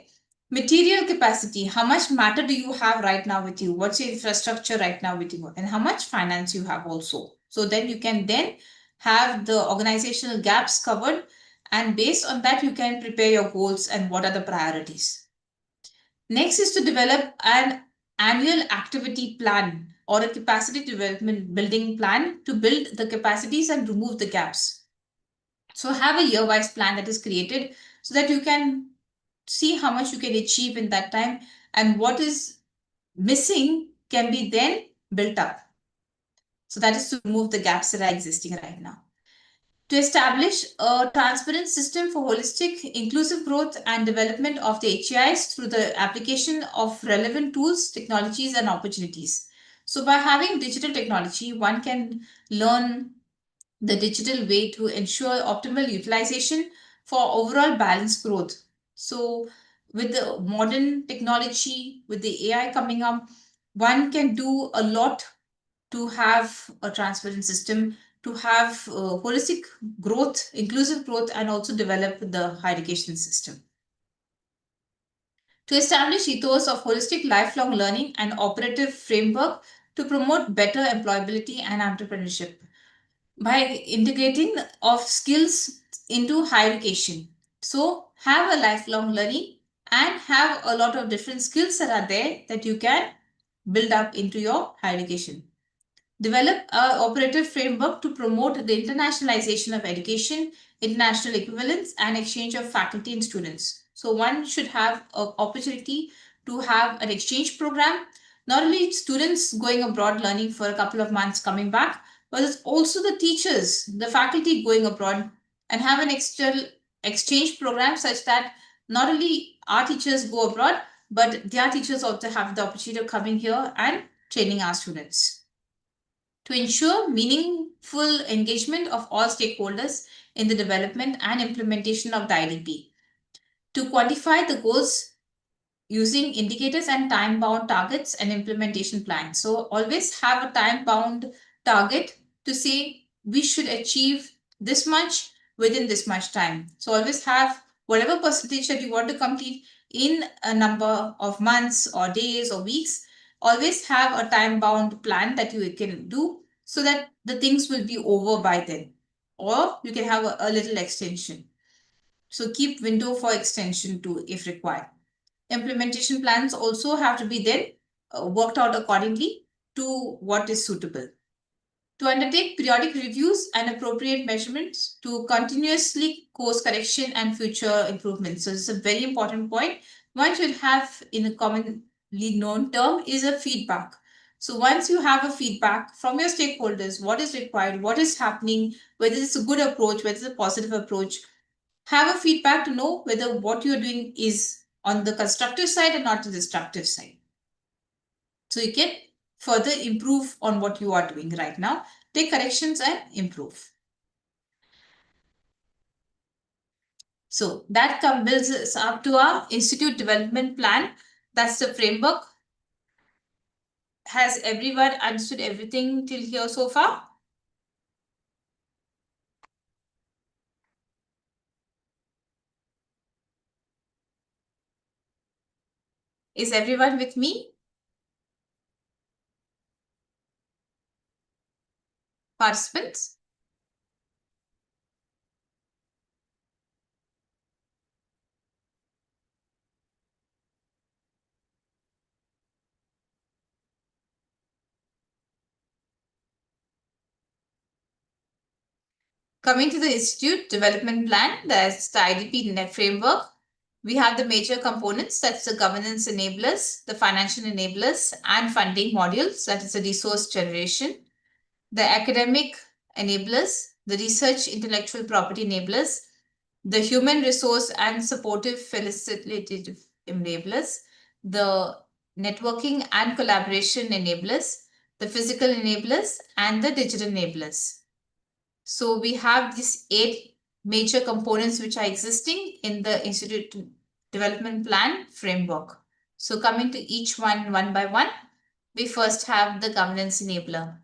Material capacity, how much matter do you have right now with you? What's your infrastructure right now with you? And how much finance you have also. So then you can then have the organizational gaps covered, and based on that, you can prepare your goals and what are the priorities. Next is to develop an annual activity plan or a capacity development building plan to build the capacities and remove the gaps. So have a year-wise plan that is created so that you can see how much you can achieve in that time and what is missing can be then built up. So that is to remove the gaps that are existing right now. To establish a transparent system for holistic, inclusive growth and development of the HAIs through the application of relevant tools, technologies, and opportunities. So by having digital technology, one can learn the digital way to ensure optimal utilization for overall balanced growth. So with the modern technology, with the AI coming up, one can do a lot to have a transparent system, to have holistic growth, inclusive growth, and also develop the higher education system. To establish ethos of holistic lifelong learning and operative framework to promote better employability and entrepreneurship by integrating of skills into higher education. So have a lifelong learning and have a lot of different skills that are there that you can build up into your higher education. Develop an operative framework to promote the internationalization of education, international equivalence, and exchange of faculty and students. So one should have an opportunity to have an exchange program, not only students going abroad learning for a couple of months coming back, but it's also the teachers, the faculty going abroad and have an external exchange program such that not only our teachers go abroad, but their teachers also have the opportunity of coming here and training our students. To ensure meaningful engagement of all stakeholders in the development and implementation of the IDP. To quantify the goals using indicators and time-bound targets and implementation plans. So always have a time-bound target to say we should achieve this much within this much time. So always have whatever percentage that you want to complete in a number of months or days or weeks. Always have a time-bound plan that you can do so that the things will be over by then. Or you can have a little extension. So keep window for extension too if required. Implementation plans also have to be then worked out accordingly to what is suitable. To undertake periodic reviews and appropriate measurements to continuously course correction and future improvements. So this is a very important point one should have, in a commonly known term, is a feedback. So once you have a feedback from your stakeholders, what is required, what is happening, whether it's a good approach, whether it's a positive approach, have a feedback to know whether what you're doing is on the constructive side and not the destructive side. So you can further improve on what you are doing right now, take corrections and improve. So that builds us up to our institute development plan. That's the framework. Has everyone understood everything till here so far? Is everyone with me? Participants? Coming to the Institute Development Plan, that's the IDP NEP framework. We have the major components, that's the governance enablers, the financial enablers, and funding modules, that is the resource generation, the academic enablers, the research intellectual property enablers, the human resource and supportive facilitative enablers, the networking and collaboration enablers, the physical enablers, and the digital enablers. So we have these 8 major components which are existing in the Institute Development Plan framework. So coming to each one by one, we first have the governance enabler.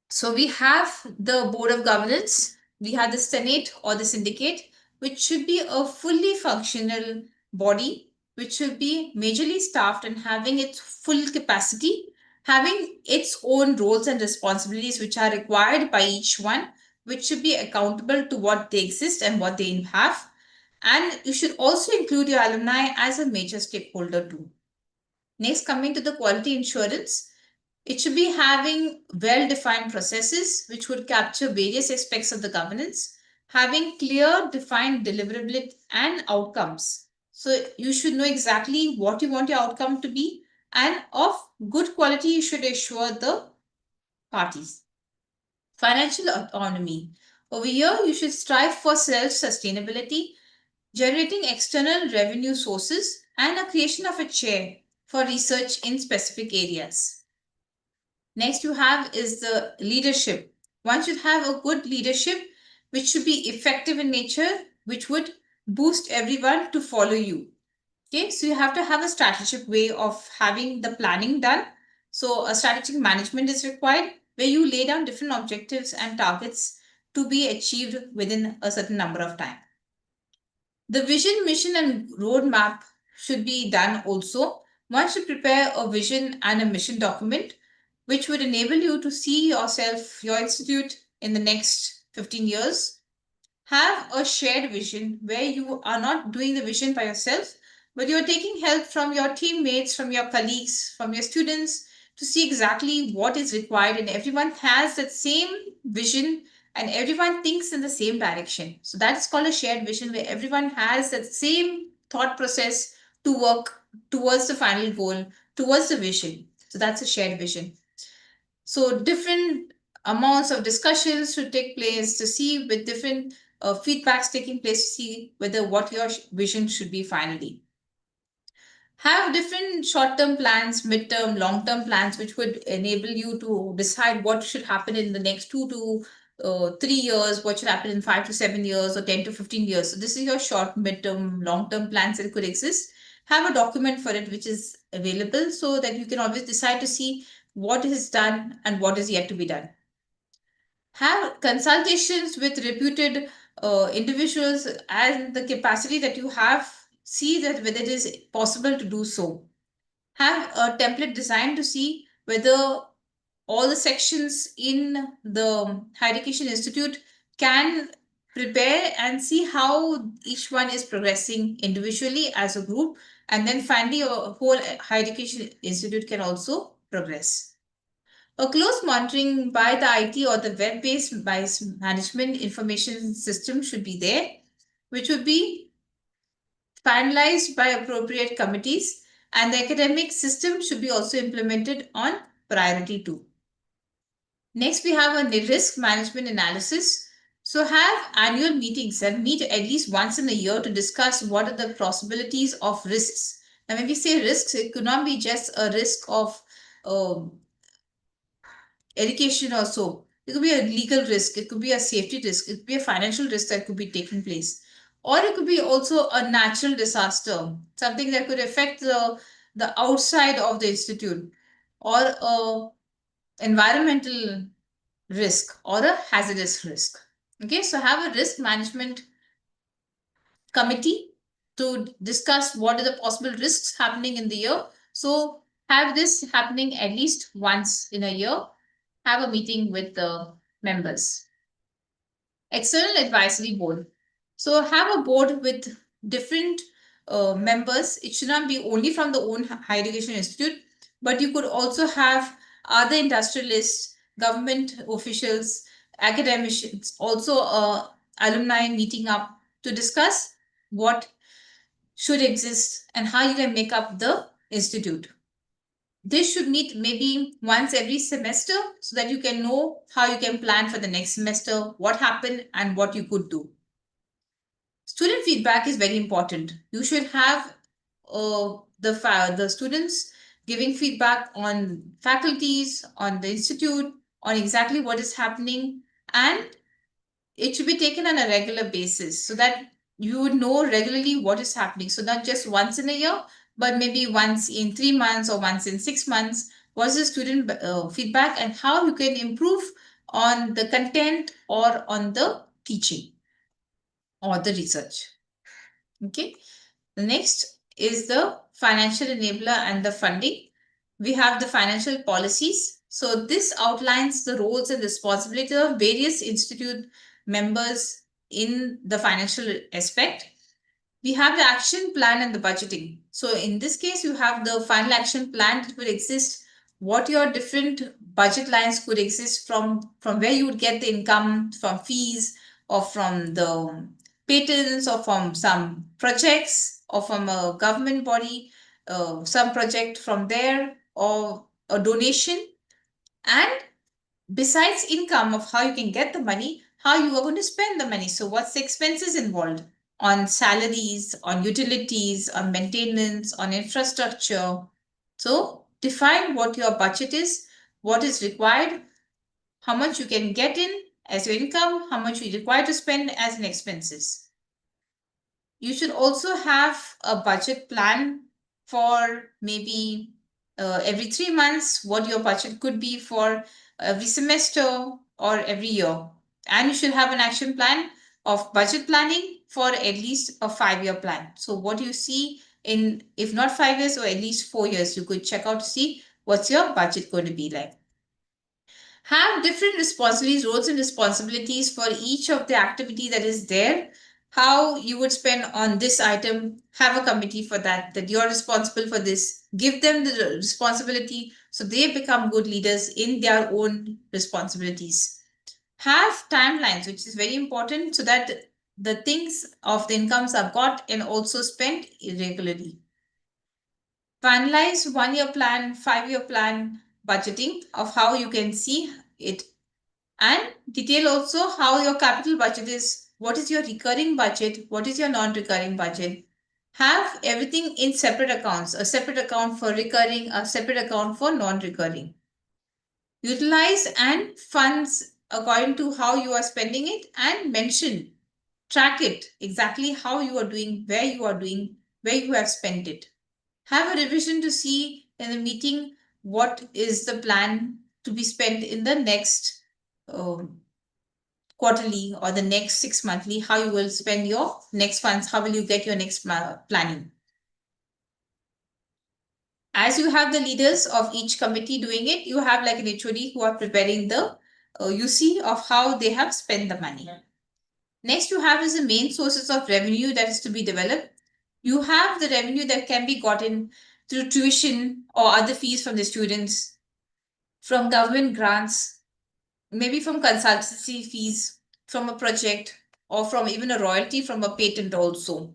So we have the board of governance, we have the senate or the syndicate, which should be a fully functional body, which should be majorly staffed and having its full capacity, having its own roles and responsibilities which are required by each one, which should be accountable to what they exist and what they have. And you should also include your alumni as a major stakeholder too. Next, coming to the quality assurance, it should be having well-defined processes which would capture various aspects of the governance, having clear, defined deliverability and outcomes. So you should know exactly what you want your outcome to be, and of good quality you should assure the parties. Financial autonomy. Over here, you should strive for self-sustainability, generating external revenue sources, and a creation of a chair for research in specific areas. Next you have is the leadership. One should have a good leadership which should be effective in nature, which would boost everyone to follow you. Okay, so you have to have a strategic way of having the planning done. So a strategic management is required where you lay down different objectives and targets to be achieved within a certain number of time. The vision, mission, and roadmap should be done also. One should prepare a vision and a mission document which would enable you to see yourself, your institute in the next 15 years. Have a shared vision where you are not doing the vision by yourself, but you're taking help from your teammates, from your colleagues, from your students to see exactly what is required, and everyone has that same vision and everyone thinks in the same direction. So that is called a shared vision where everyone has that same thought process to work towards the final goal, towards the vision. So that's a shared vision. So different amounts of discussions should take place to see with different feedbacks taking place to see whether what your vision should be finally. Have different short-term plans, mid-term, long-term plans, which would enable you to decide what should happen in the next 2 to 3 years, what should happen in 5 to 7 years or 10 to 15 years. So this is your short, mid-term, long-term plans that could exist. Have a document for it which is available so that you can always decide to see what is done and what is yet to be done. Have consultations with reputed individuals and the capacity that you have, see that whether it is possible to do so. Have a template designed to see whether all the sections in the Higher Education Institute can prepare and see how each one is progressing individually as a group, and then finally a whole Higher Education Institute can also progress. A close monitoring by the IT or the web-based bias management information system should be there, which would be finalized by appropriate committees, and the academic system should be also implemented on priority 2. Next, we have a risk management analysis. So have annual meetings and meet at least once in a year to discuss what are the possibilities of risks. Now, when we say risks, it could not be just a risk of education or so. It could be a legal risk, it could be a safety risk, it could be a financial risk that could be taking place. Or it could be also a natural disaster, something that could affect the outside of the institute, or a environmental risk or a hazardous risk. Okay, so have a risk management committee to discuss what are the possible risks happening in the year. So have this happening at least once in a year. Have a meeting with the members. External advisory board. So have a board with different members. It should not be only from the own higher education institute, but you could also have other industrialists, government officials, academicians, also alumni meeting up to discuss what should exist and how you can make up the institute. This should meet maybe once every semester so that you can know how you can plan for the next semester, what happened and what you could do. Student feedback is very important. You should have the students giving feedback on faculties, on the institute, on exactly what is happening, and it should be taken on a regular basis so that you would know regularly what is happening. So not just once in a year, but maybe once in 3 months or once in 6 months. What's the student feedback and how you can improve on the content or on the teaching or the research. Okay. The next is the financial enabler and the funding. We have the financial policies. So this outlines the roles and responsibilities of various institute members in the financial aspect. We have the action plan and the budgeting. So in this case, you have the final action plan that will exist, what your different budget lines could exist from where you would get the income, from fees or from the patents or from some projects or from a government body, some project from there or a donation. And besides income of how you can get the money, how you are going to spend the money. So what's the expenses involved on salaries, on utilities, on maintenance, on infrastructure. So define what your budget is, what is required, how much you can get in as your income, how much you require to spend as an expenses. You should also have a budget plan for maybe every 3 months, what your budget could be for every semester or every year. And you should have an action plan of budget planning for at least a 5-year plan. So what you see in, if not 5 years or at least 4 years, you could check out to see what's your budget going to be like. Have different responsibilities, roles and responsibilities for each of the activity that is there. How you would spend on this item, have a committee for that you're responsible for this. Give them the responsibility so they become good leaders in their own responsibilities. Have timelines, which is very important, so that the things of the incomes are got and also spent irregularly. Finalize 1-year plan, 5-year plan budgeting of how you can see it, and detail also how your capital budget is. What is your recurring budget? What is your non-recurring budget? Have everything in separate accounts, a separate account for recurring, a separate account for non-recurring. Utilize and funds according to how you are spending it, and mention, track it exactly how you are doing, where you have spent it. Have a revision to see in the meeting what is the plan to be spent in the next quarterly or the next 6 monthly, how you will spend your next funds, how will you get your next planning. As you have the leaders of each committee doing it, you have like an HOD who are preparing the UC of how they have spent the money. Next you have is the main sources of revenue that is to be developed. You have the revenue that can be gotten through tuition or other fees from the students, from government grants, maybe from consultancy fees, from a project, or from even a royalty from a patent also.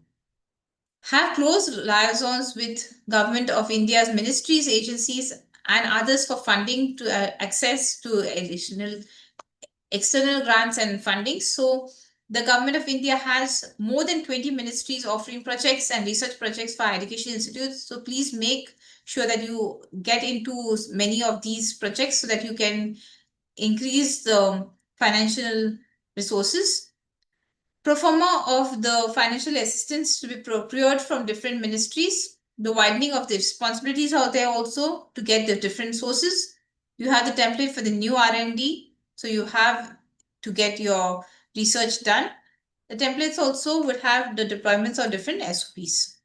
have close liaisons with Government of India's ministries, agencies, and others for funding to access to additional external grants and funding. So the Government of India has more than 20 ministries offering projects and research projects for higher education institutes. So please make sure that you get into many of these projects so that you can increase the financial resources. Pro forma of the financial assistance to be procured from different ministries, the widening of the responsibilities out there also to get the different sources. You have the template for the new R&D, so you have to get your research done. The templates also would have the deployments of different SOPs.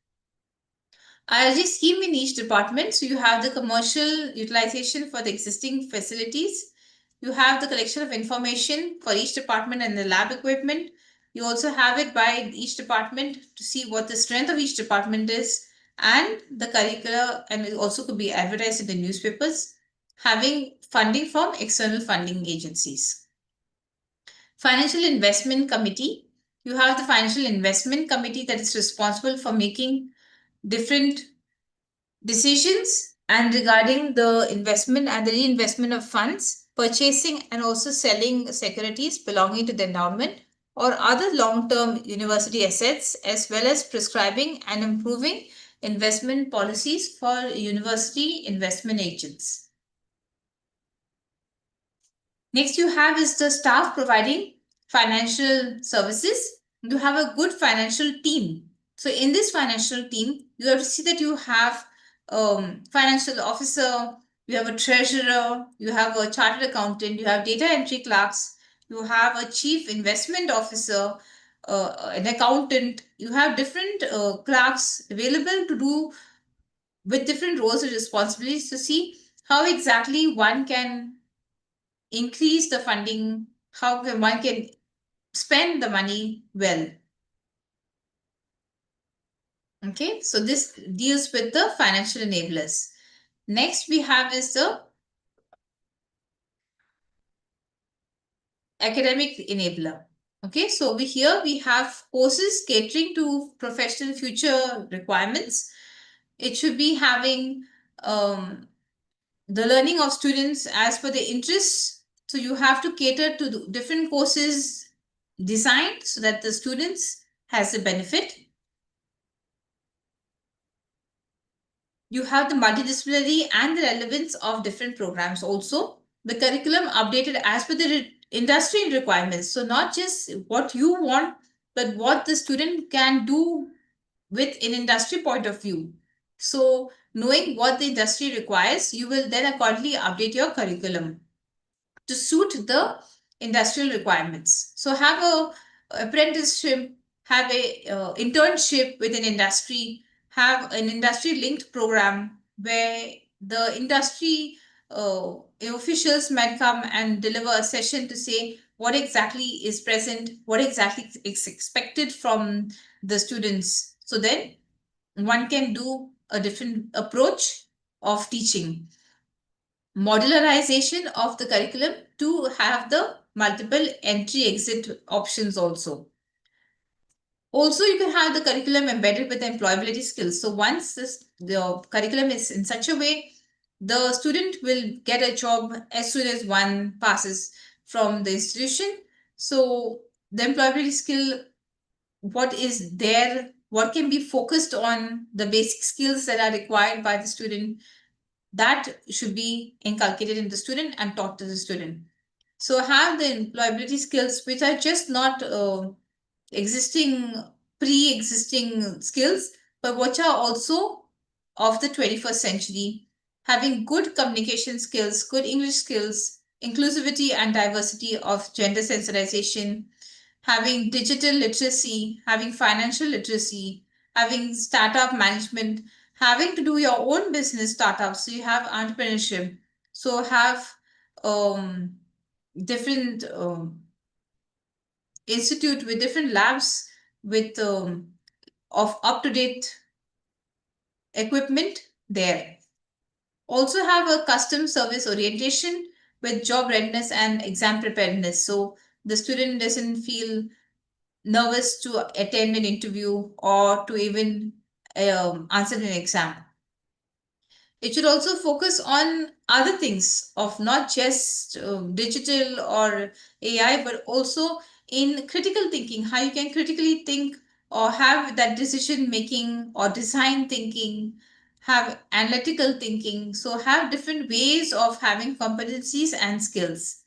IRG scheme in each department, so you have the commercial utilization for the existing facilities. You have the collection of information for each department and the lab equipment. You also have it by each department to see what the strength of each department is, and the curricula, and it also could be advertised in the newspapers, having funding from external funding agencies. Financial Investment Committee. You have the Financial Investment Committee that is responsible for making different decisions and regarding the investment and the reinvestment of funds, purchasing and also selling securities belonging to the endowment or other long-term university assets, as well as prescribing and improving investment policies for university investment agents. Next you have is the staff providing financial services. You have a good financial team. So in this financial team, you have to see that you have financial officer, you have a treasurer, you have a chartered accountant, you have data entry clerks, you have a chief investment officer, an accountant, you have different clerks available to do with different roles and responsibilities to see how exactly one can increase the funding, how one can spend the money well. Okay, so this deals with the financial enablers. Next we have is the academic enabler. Okay, so here we have courses catering to professional future requirements. It should be having the learning of students as per their interests. So you have to cater to the different courses designed so that the students has a benefit. You have the multidisciplinary and the relevance of different programs also. The curriculum updated as per the industry requirements. So not just what you want, but what the student can do with an industry point of view. So knowing what the industry requires, you will then accordingly update your curriculum to suit the industrial requirements. So have a apprenticeship, have a internship with an industry, have an industry linked program where the industry officials might come and deliver a session to say what exactly is present, what exactly is expected from the students. So then one can do a different approach of teaching. Modularization of the curriculum to have the multiple entry exit options also. Also, you can have the curriculum embedded with the employability skills. So once the curriculum is in such a way, the student will get a job as soon as one passes from the institution. So the employability skill, what is there, what can be focused on, the basic skills that are required by the student, that should be inculcated in the student and taught to the student. So have the employability skills which are just not pre-existing skills, but which are also of the 21st century, having good communication skills, good English skills, inclusivity and diversity of gender sensitization, having digital literacy, having financial literacy, having startup management, having to do your own business startups. So you have entrepreneurship. So have different institute with different labs with of up-to-date equipment there. Also have a custom service orientation with job readiness and exam preparedness. So the student doesn't feel nervous to attend an interview or to even answered in an exam. It should also focus on other things of not just digital or AI, but also in critical thinking, how you can critically think or have that decision making or design thinking, have analytical thinking. So have different ways of having competencies and skills.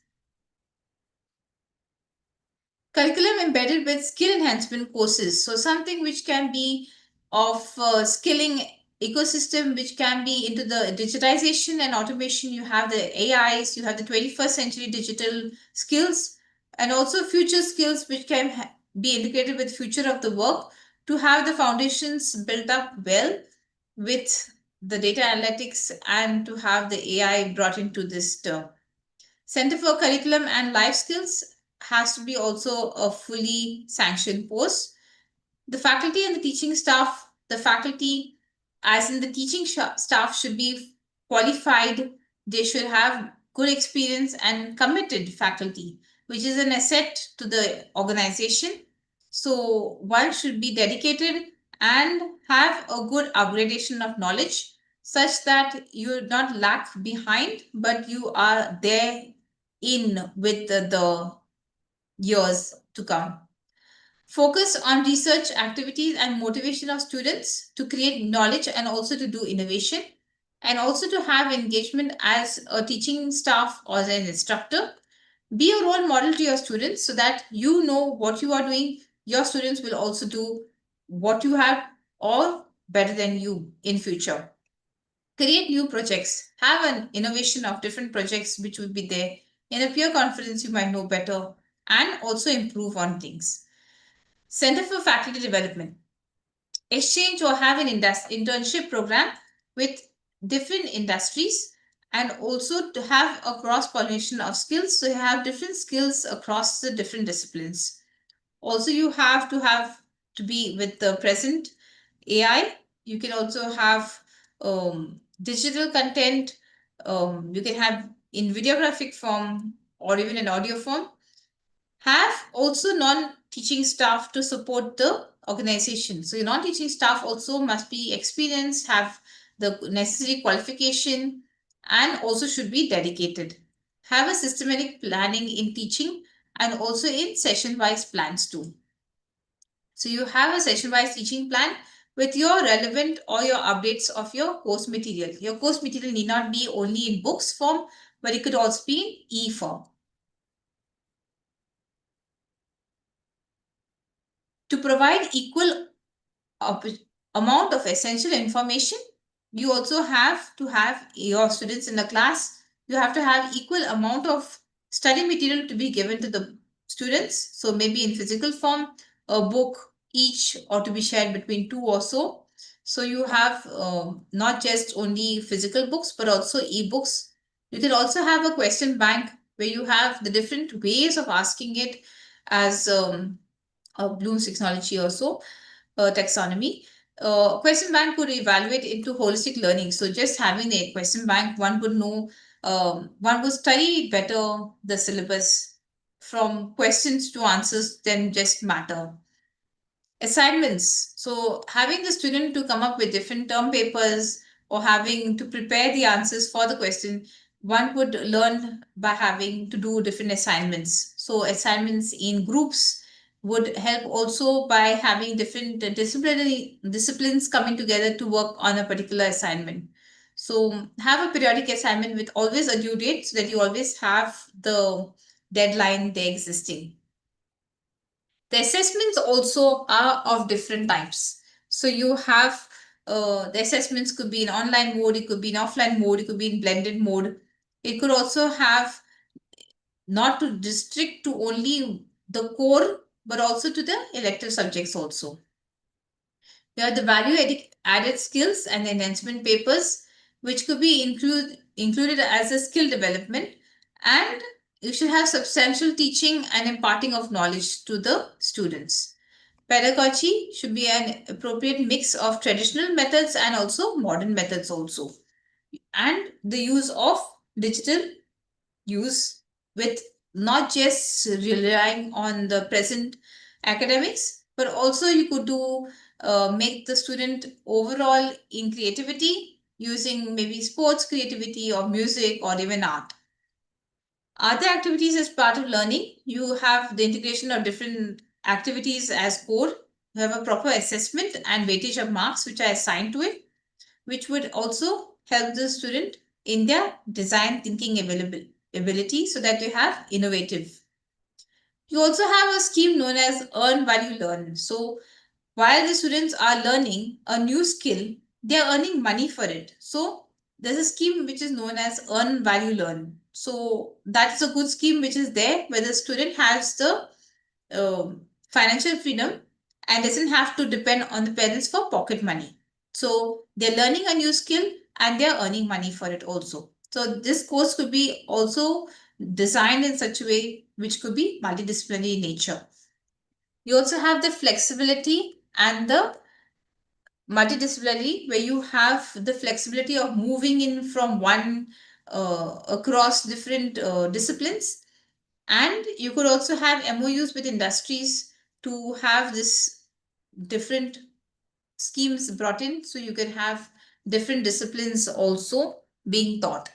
Curriculum embedded with skill enhancement courses. So something which can be of skilling ecosystem, which can be into the digitization and automation. You have the AIs, you have the 21st century digital skills, and also future skills which can be integrated with future of the work to have the foundations built up well with the data analytics and to have the AI brought into this term. Center for Curriculum and Life Skills has to be also a fully sanctioned post. The faculty and the teaching staff, the faculty, as in the teaching staff, should be qualified. They should have good experience and committed faculty, which is an asset to the organization. So one should be dedicated and have a good upgradation of knowledge such that you not lack behind, but you are there in with the years to come. Focus on research activities and motivation of students to create knowledge and also to do innovation, and also to have engagement as a teaching staff or as an instructor. Be a role model to your students so that you know what you are doing. Your students will also do what you have or better than you in future. Create new projects. Have an innovation of different projects which will be there. In a peer conference, you might know better and also improve on things. Center for Faculty Development. Exchange or have an internship program with different industries and also to have a cross-pollination of skills. So you have different skills across the different disciplines. Also, you have to be with the present AI. You can also have digital content. You can have in videographic form or even in audio form. Have also non-teaching staff to support the organization. So your non-teaching staff also must be experienced, have the necessary qualification, and also should be dedicated. Have a systematic planning in teaching and also in session-wise plans too. So you have a session-wise teaching plan with your relevant or your updates of your course material. Your course material need not be only in books form, but it could also be in e-form. To provide equal amount of essential information, you also have to have your students in the class. You have to have equal amount of study material to be given to the students. So maybe in physical form, a book each or to be shared between two or so. So you have not just only physical books, but also e-books. You can also have a question bank where you have the different ways of asking it as Bloom's technology also, taxonomy. Question bank could evaluate into holistic learning. So just having a question bank, one would know, one would study better the syllabus from questions to answers than just matter. Assignments. So having the student to come up with different term papers or having to prepare the answers for the question, one would learn by having to do different assignments. So assignments in groups would help also by having different disciplines coming together to work on a particular assignment. So have a periodic assignment with always a due date so that you always have the deadline there existing. The assessments also are of different types. So you have the assessments could be in online mode, it could be in offline mode, it could be in blended mode. It could also have not to restrict to only the core, but also to the elective subjects also. You have the value added skills and enhancement papers, which could be included as a skill development, and you should have substantial teaching and imparting of knowledge to the students. Pedagogy should be an appropriate mix of traditional methods and also modern methods also. And the use of digital use with not just relying on the present academics, but also you could do make the student overall in creativity using maybe sports creativity or music or even art. Other activities as part of learning, you have the integration of different activities as core. You have a proper assessment and weightage of marks which are assigned to it, which would also help the student in their design thinking ability so that they have innovative. You also have a scheme known as Earn Value Learn. So while the students are learning a new skill, they are earning money for it. So there's a scheme which is known as Earn Value Learn. So that's a good scheme which is there where the student has the financial freedom and doesn't have to depend on the parents for pocket money. So they're learning a new skill and they're earning money for it also. So this course could be also designed in such a way which could be multidisciplinary in nature. You also have the flexibility and the multidisciplinary where you have the flexibility of moving in from one across different disciplines, and you could also have MOUs with industries to have this different schemes brought in, so you can have different disciplines also being taught.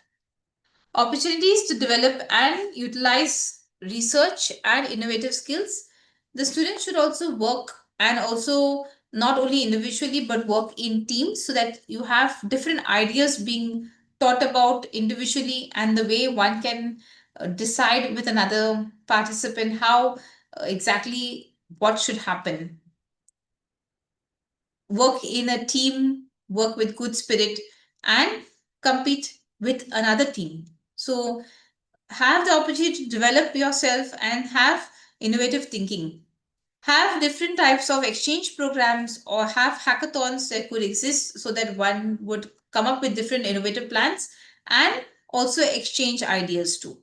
Opportunities to develop and utilize research and innovative skills. The students should also work and also not only individually but work in teams so that you have different ideas being thought about individually and the way one can decide with another participant how exactly what should happen. Work in a team, work with good spirit, and compete with another team. So have the opportunity to develop yourself and have innovative thinking. Have different types of exchange programs or have hackathons that could exist so that one would come up with different innovative plans and also exchange ideas too.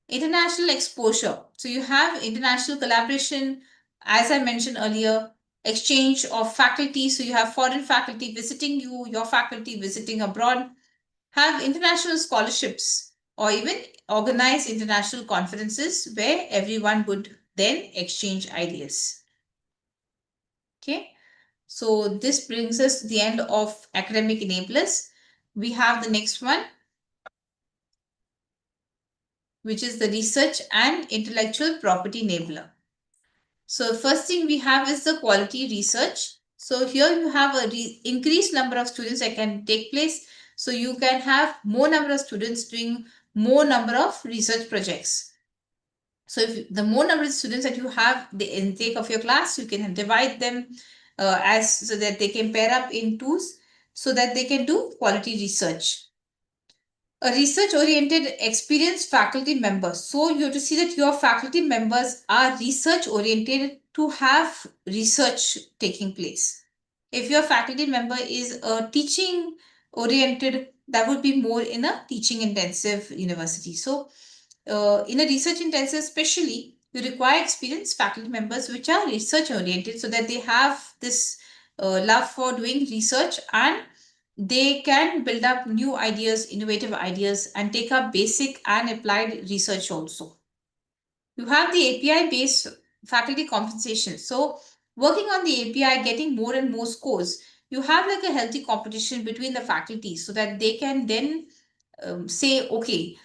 International exposure. So you have international collaboration, as I mentioned earlier, exchange of faculty. So you have foreign faculty visiting you, your faculty visiting abroad, have international scholarships, or even organize international conferences where everyone would then exchange ideas. Okay, so this brings us to the end of academic enablers. We have the next one, which is the research and intellectual property enabler. So first thing we have is the quality research. So here you have a increased number of students that can take place. So you can have more number of students doing more number of research projects. So if the more number of students that you have the intake of your class, you can divide them as so that they can pair up in twos so that they can do quality research. A research-oriented experienced faculty member. So you have to see that your faculty members are research-oriented to have research taking place. If your faculty member is a teaching-oriented, that would be more in a teaching-intensive university. So in a research-intensive especially, you require experienced faculty members which are research-oriented so that they have this love for doing research and they can build up new ideas, innovative ideas, and take up basic and applied research also. You have the API-based faculty compensation. So working on the API, getting more and more scores, you have like a healthy competition between the faculty so that they can then say, okay,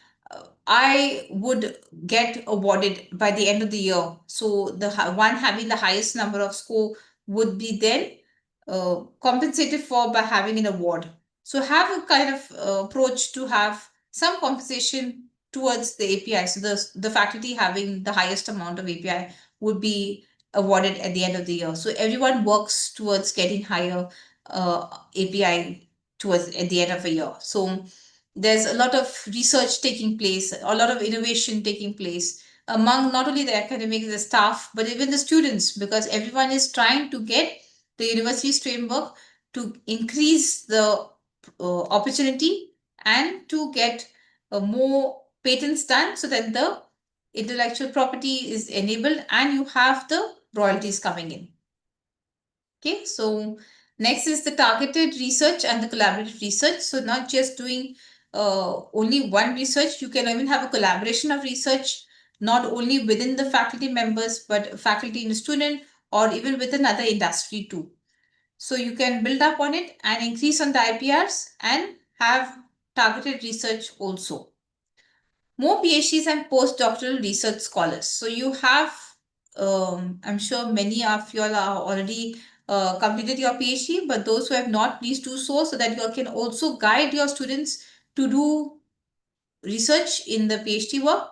I would get awarded by the end of the year. So the one having the highest number of score would be then compensated for by having an award. So have a kind of approach to have some compensation towards the API. So the faculty having the highest amount of API would be awarded at the end of the year. So everyone works towards getting higher API towards at the end of a year. So there's a lot of research taking place, a lot of innovation taking place among not only the academics, the staff, but even the students, because everyone is trying to get the university's framework to increase the opportunity and to get more patents done so that the intellectual property is enabled and you have the royalties coming in. Okay, so next is the targeted research and the collaborative research. So not just doing only one research, you can even have a collaboration of research, not only within the faculty members, but faculty and student, or even with another industry too. So you can build up on it and increase on the IPRs and have targeted research also. More PhDs and postdoctoral research scholars. So you have, I'm sure many of you all are already completed your PhD, but those who have not, please do so that you can also guide your students to do research in the PhD work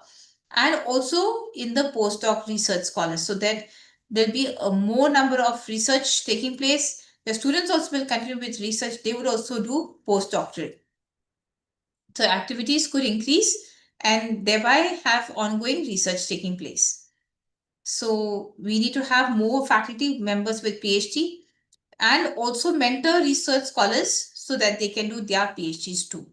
and also in the postdoc research scholars, so that there'll be a more number of research taking place. The students also will continue with research. They would also do postdoctorate. So activities could increase and thereby have ongoing research taking place. So we need to have more faculty members with PhD and also mentor research scholars so that they can do their PhDs too.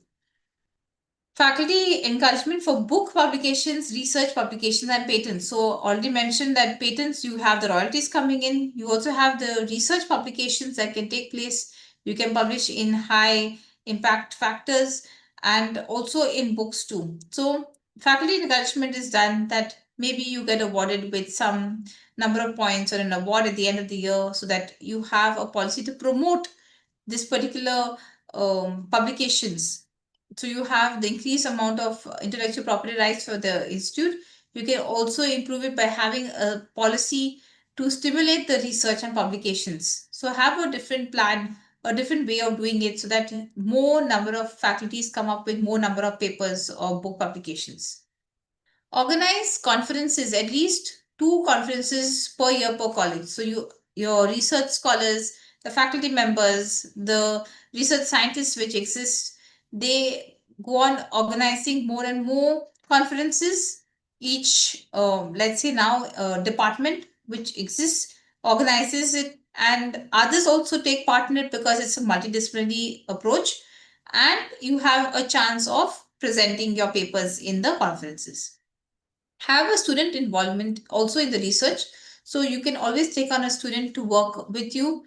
Faculty encouragement for book publications, research publications, and patents. So already mentioned that patents, you have the royalties coming in. You also have the research publications that can take place. You can publish in high impact factors and also in books too. So faculty encouragement is done that maybe you get awarded with some number of points or an award at the end of the year, so that you have a policy to promote this particular publications. So you have the increased amount of intellectual property rights for the institute. You can also improve it by having a policy to stimulate the research and publications. So have a different plan, a different way of doing it, so that more number of faculties come up with more number of papers or book publications. Organize conferences, at least 2 conferences per year per college. So your research scholars, the faculty members, the research scientists which exist, they go on organizing more and more conferences. Each, let's say now, department which exists organizes it, and others also take part in it because it's a multidisciplinary approach, and you have a chance of presenting your papers in the conferences. Have a student involvement also in the research. So you can always take on a student to work with you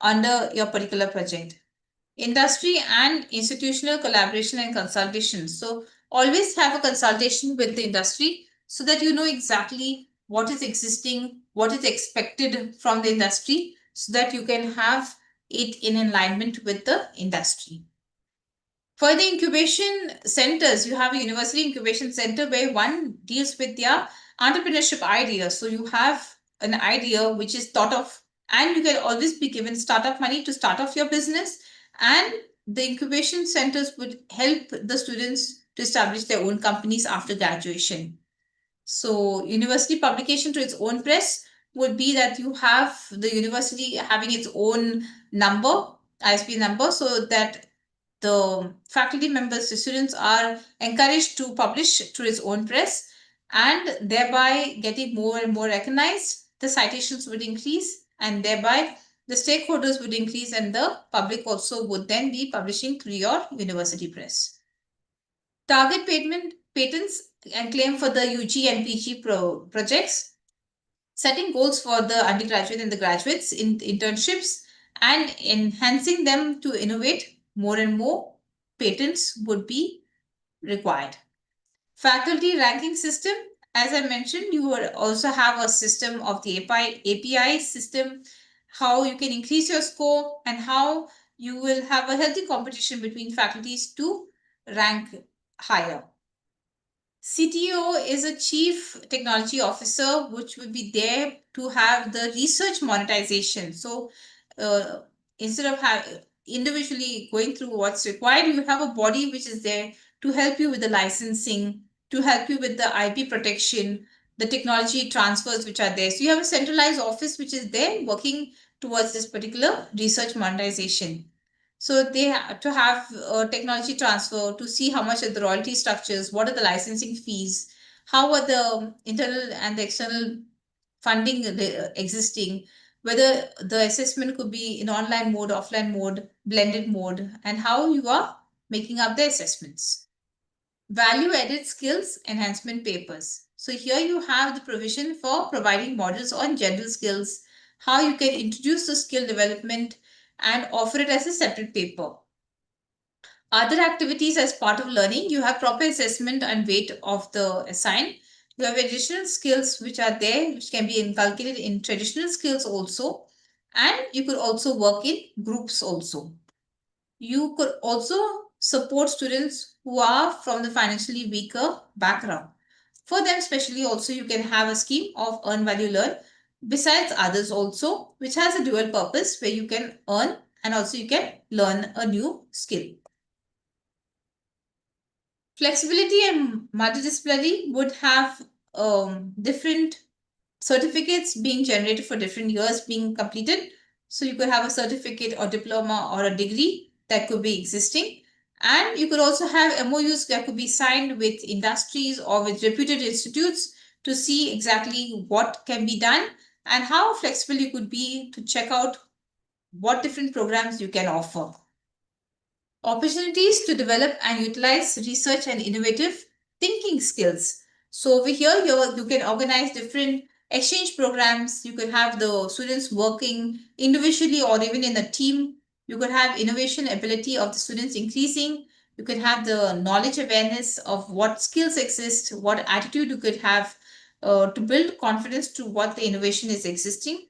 under your particular project. Industry and institutional collaboration and consultation. So always have a consultation with the industry so that you know exactly what is existing, what is expected from the industry, so that you can have it in alignment with the industry. For the incubation centers, you have a university incubation center where one deals with their entrepreneurship ideas. So you have an idea which is thought of, and you can always be given startup money to start off your business. And the incubation centers would help the students to establish their own companies after graduation. So university publication to its own press would be that you have the university having its own number, ISB number, so that the faculty members, the students are encouraged to publish through its own press, and thereby getting more and more recognized. The citations would increase, and thereby the stakeholders would increase, and the public also would then be publishing through your university press. Target patents and claim for the UG and PG projects. Setting goals for the undergraduate and the graduates in internships and enhancing them to innovate more and more patents would be required. Faculty ranking system, as I mentioned, you would also have a system of the API system, how you can increase your score and how you will have a healthy competition between faculties to rank higher. CTO is a chief technology officer, which will be there to have the research monetization. So instead of individually going through what's required, you have a body which is there to help you with the licensing, to help you with the IP protection, the technology transfers which are there. So you have a centralized office which is there working towards this particular research monetization. So they have to have technology transfer to see how much are the royalty structures, what are the licensing fees, how are the internal and the external funding existing, whether the assessment could be in online mode, offline mode, blended mode, and how you are making up the assessments. Value-added skills enhancement papers. So here you have the provision for providing modules on general skills, how you can introduce the skill development and offer it as a separate paper. Other activities as part of learning, you have proper assessment and weight of the assigned. You have additional skills which are there, which can be inculcated in traditional skills also. And you could also work in groups also. You could also support students who are from the financially weaker background. For them especially also, you can have a scheme of earn value learn besides others also, which has a dual purpose where you can earn and also you can learn a new skill. Flexibility and multidisciplinary would have different certificates being generated for different years being completed. So you could have a certificate or diploma or a degree that could be existing. And you could also have MOUs that could be signed with industries or with reputed institutes to see exactly what can be done and how flexible you could be to check out what different programs you can offer. Opportunities to develop and utilize research and innovative thinking skills. So over here, you can organize different exchange programs. You could have the students working individually or even in a team. You could have innovation ability of the students increasing. You could have the knowledge awareness of what skills exist, what attitude you could have to build confidence to what the innovation is existing.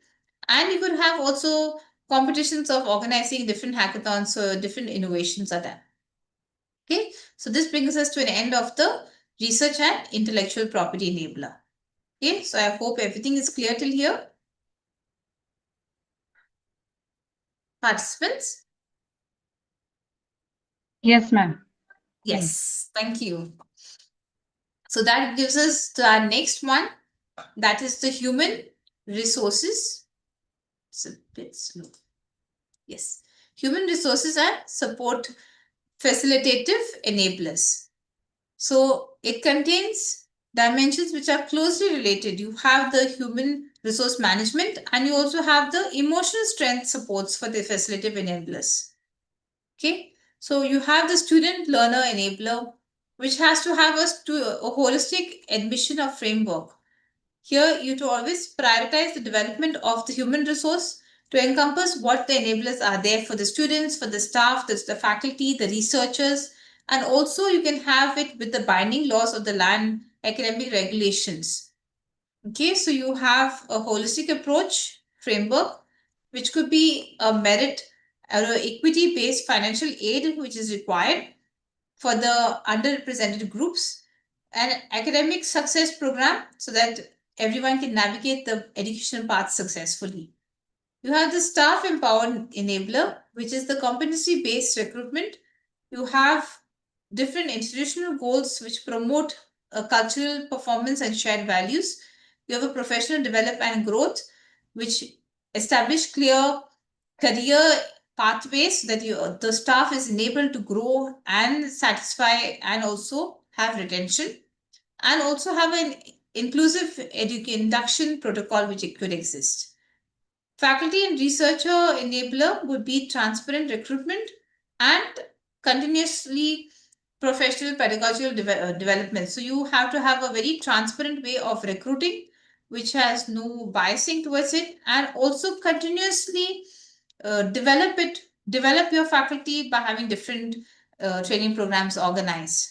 And you could have also competitions of organizing different hackathons so different innovations are done. Okay, so this brings us to an end of the research and intellectual property enabler. Okay, so I hope everything is clear till here. Participants? Yes, ma'am. Yes, thank you. So that gives us to our next one, that is the human resources. It's a bit slow. Yes, human resources and support facilitative enablers. So it contains dimensions which are closely related. You have the human resource management and you also have the emotional strength supports for the facilitative enablers. Okay, so you have the student learner enabler, which has to have a holistic admission of framework. Here, you to always prioritize the development of the human resource to encompass what the enablers are there for the students, for the staff, the faculty, the researchers, and also you can have it with the binding laws of the land academic regulations. Okay, so you have a holistic approach framework, which could be a merit or equity-based financial aid, which is required for the underrepresented groups, an academic success program so that everyone can navigate the educational path successfully. You have the staff empowered enabler, which is the competency-based recruitment. You have different institutional goals which promote cultural performance and shared values. You have a professional development and growth, which establish clear career pathways so that the staff is enabled to grow and satisfy and also have retention, and also have an inclusive induction protocol which it could exist. Faculty and researcher enabler would be transparent recruitment and continuously professional pedagogical development. So you have to have a very transparent way of recruiting, which has no biasing towards it, and also continuously develop your faculty by having different training programs organized.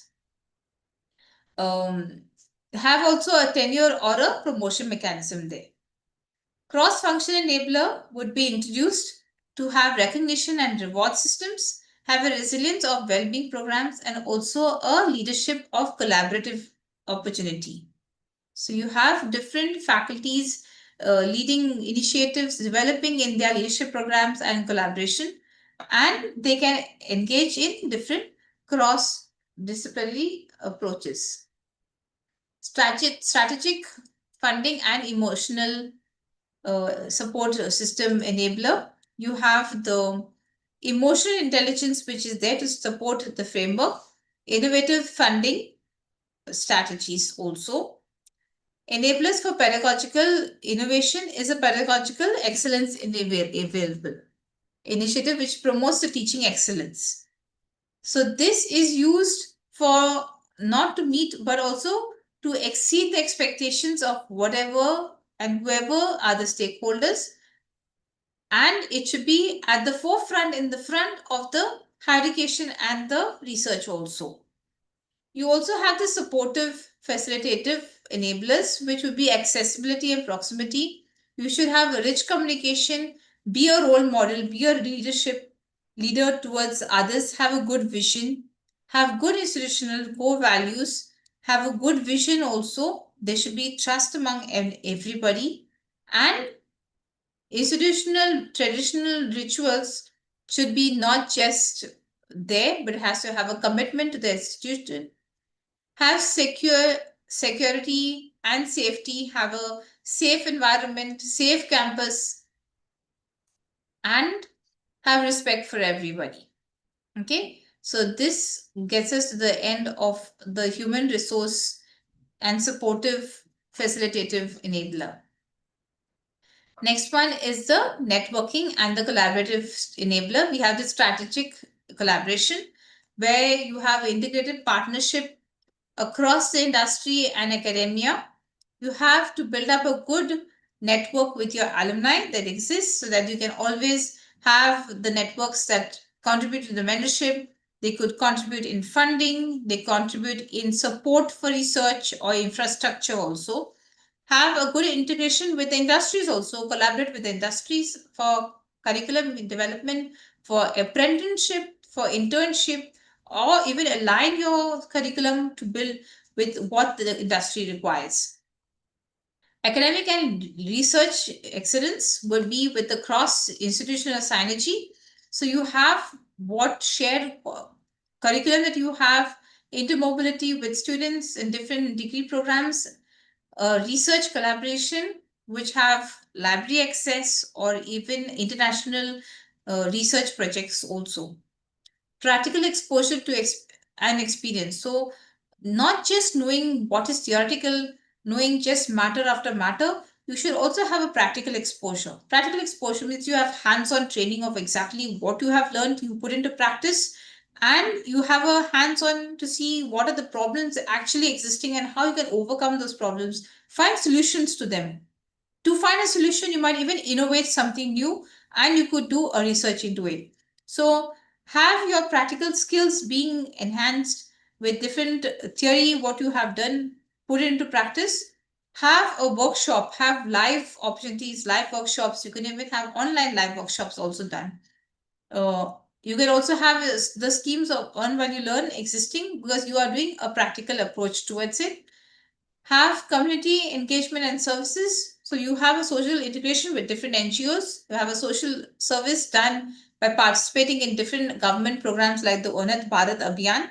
Have also a tenure or a promotion mechanism there. Cross-function enabler would be introduced to have recognition and reward systems, have a resilience of well-being programs, and also a leadership of collaborative opportunity. So you have different faculties leading initiatives, developing in their leadership programs and collaboration, and they can engage in different cross-disciplinary approaches. Strategic funding and emotional support system enabler. You have the emotional intelligence, which is there to support the framework, innovative funding strategies also. Enablers for pedagogical innovation is a pedagogical excellence available initiative which promotes the teaching excellence. So this is used for not to meet but also to exceed the expectations of whatever and whoever are the stakeholders, and it should be at the forefront in the front of the higher education and the research also. You also have the supportive, facilitative enablers, which would be accessibility and proximity. You should have a rich communication, be a role model, be a leader towards others, have a good vision, have good institutional core values, have a good vision also. There should be trust among everybody, and institutional traditional rituals should be not just there, but it has to have a commitment to the institution, have security and safety, have a safe environment, safe campus, and have respect for everybody. Okay, so this gets us to the end of the human resource and supportive facilitative enabler. Next one is the networking and the collaborative enabler. We have the strategic collaboration, where you have integrated partnership across the industry and academia. You have to build up a good network with your alumni that exists, so that you can always have the networks that contribute to the mentorship. They could contribute in funding, they contribute in support for research or infrastructure also. Have a good integration with the industries also, collaborate with the industries for curriculum development, for apprenticeship, for internship, or even align your curriculum to build with what the industry requires. Academic and research excellence would be with the cross-institutional synergy. So you have what shared curriculum that you have, intermobility with students in different degree programs, research collaboration, which have library access or even international research projects also. Practical exposure to and experience. So not just knowing what is theoretical, knowing just matter after matter, you should also have a practical exposure. Practical exposure means you have hands-on training of exactly what you have learned, you put into practice, and you have a hands-on to see what are the problems actually existing and how you can overcome those problems, find solutions to them. To find a solution, you might even innovate something new, and you could do a research into it. So have your practical skills being enhanced with different theory, what you have done, put it into practice. Have a workshop, have live opportunities, live workshops. You can even have online live workshops also done. You can also have the schemes of earn while you learn existing, because you are doing a practical approach towards it. Have community engagement and services. So you have a social integration with different NGOs. You have a social service done by participating in different government programs like the Unnat Bharat Abhiyan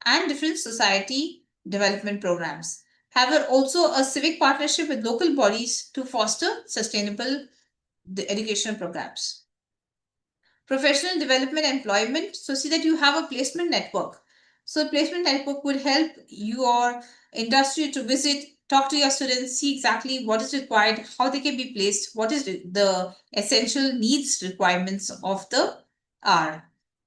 and different society development programs. Have also a civic partnership with local bodies to foster sustainable educational programs. Professional development, employment. So see that you have a placement network. So placement network would help your industry to visit, talk to your students, see exactly what is required, how they can be placed, what is the essential needs requirements of the hour.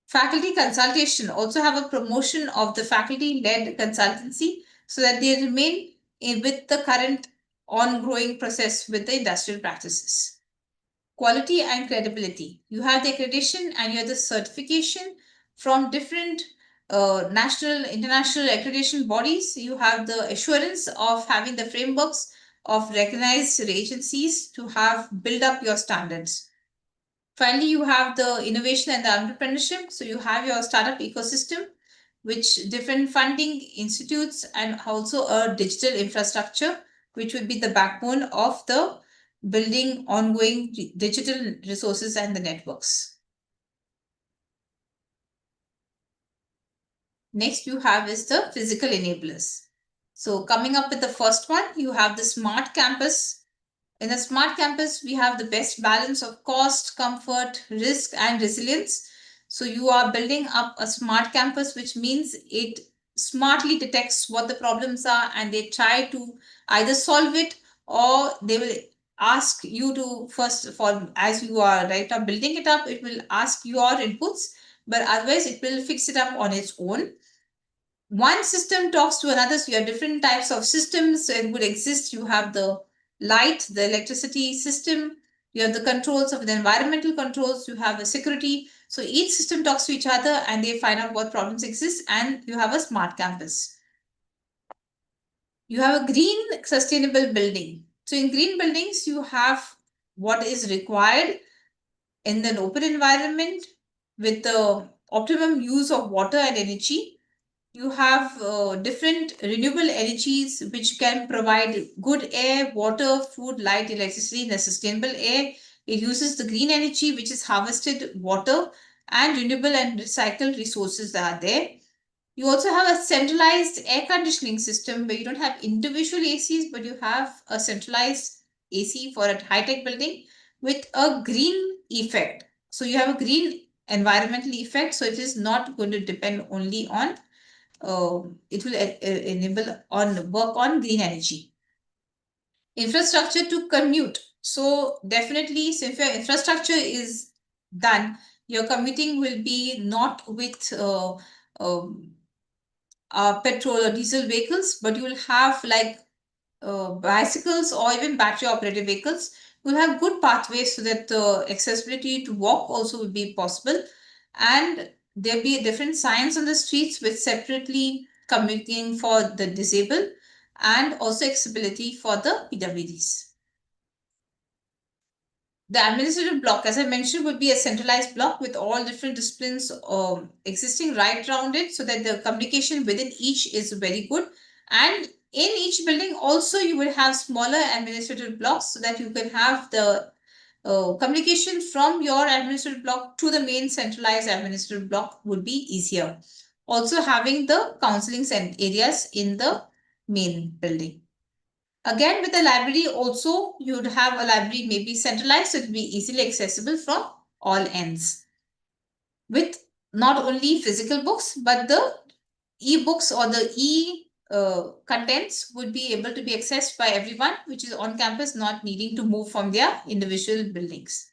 Faculty consultation, also have a promotion of the faculty-led consultancy so that they remain with the current ongoing process with the industrial practices. Quality and credibility. You have the accreditation and you have the certification from different national, international accreditation bodies. You have the assurance of having the frameworks of recognized agencies to have build up your standards. Finally, you have the innovation and the entrepreneurship. So you have your startup ecosystem, which different funding institutes, and also a digital infrastructure, which would be the backbone of the building ongoing digital resources and the networks. Next you have is the physical enablers. So coming up with the first one, you have the smart campus. In a smart campus, we have the best balance of cost, comfort, risk, and resilience. So you are building up a smart campus, which means it smartly detects what the problems are and they try to either solve it, or they will ask you to, first of all, as you are right now building it up, it will ask your inputs, but otherwise it will fix it up on its own. One system talks to another, so you have different types of systems that would exist. You have the light, the electricity system, you have the controls of the environmental controls, you have the security. So each system talks to each other and they find out what problems exist, and you have a smart campus. You have a green sustainable building. So in green buildings, you have what is required in an open environment with the optimum use of water and energy. You have different renewable energies which can provide good air, water, food, light, electricity in a sustainable air. It uses the green energy which is harvested water and renewable and recycled resources that are there. You also have a centralized air conditioning system where you don't have individual ACs, but you have a centralized AC for a high-tech building with a green effect. So you have a green environmental effect. So it is not going to depend only on, it will enable on work on green energy. Infrastructure to commute. So definitely, if your infrastructure is done, your commuting will be not with petrol or diesel vehicles, but you will have like bicycles or even battery operated vehicles. You'll have good pathways so that the accessibility to walk also will be possible. And there'll be different signs on the streets with separately communicating for the disabled and also accessibility for the PWDs. The administrative block, as I mentioned, would be a centralized block with all different disciplines existing right around it so that the communication within each is very good. And in each building also you will have smaller administrative blocks so that you can have the communication from your administrative block to the main centralized administrative block would be easier. Also having the counseling areas in the main building. Again, with the library also, you'd have a library maybe centralized, so it will be easily accessible from all ends. With not only physical books, but the e-books or the contents would be able to be accessed by everyone, which is on campus, not needing to move from their individual buildings.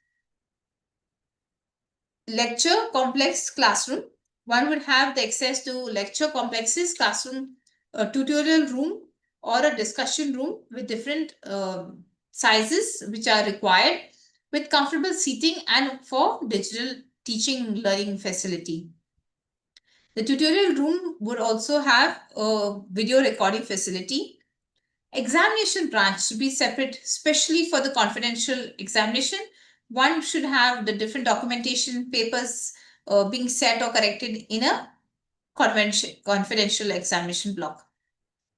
Lecture complex classroom. One would have the access to lecture complexes, classroom, a tutorial room, or a discussion room with different sizes which are required with comfortable seating and for digital teaching learning facility. The tutorial room would also have a video recording facility. Examination branch should be separate, especially for the confidential examination. One should have the different documentation papers being set or corrected in a confidential examination block.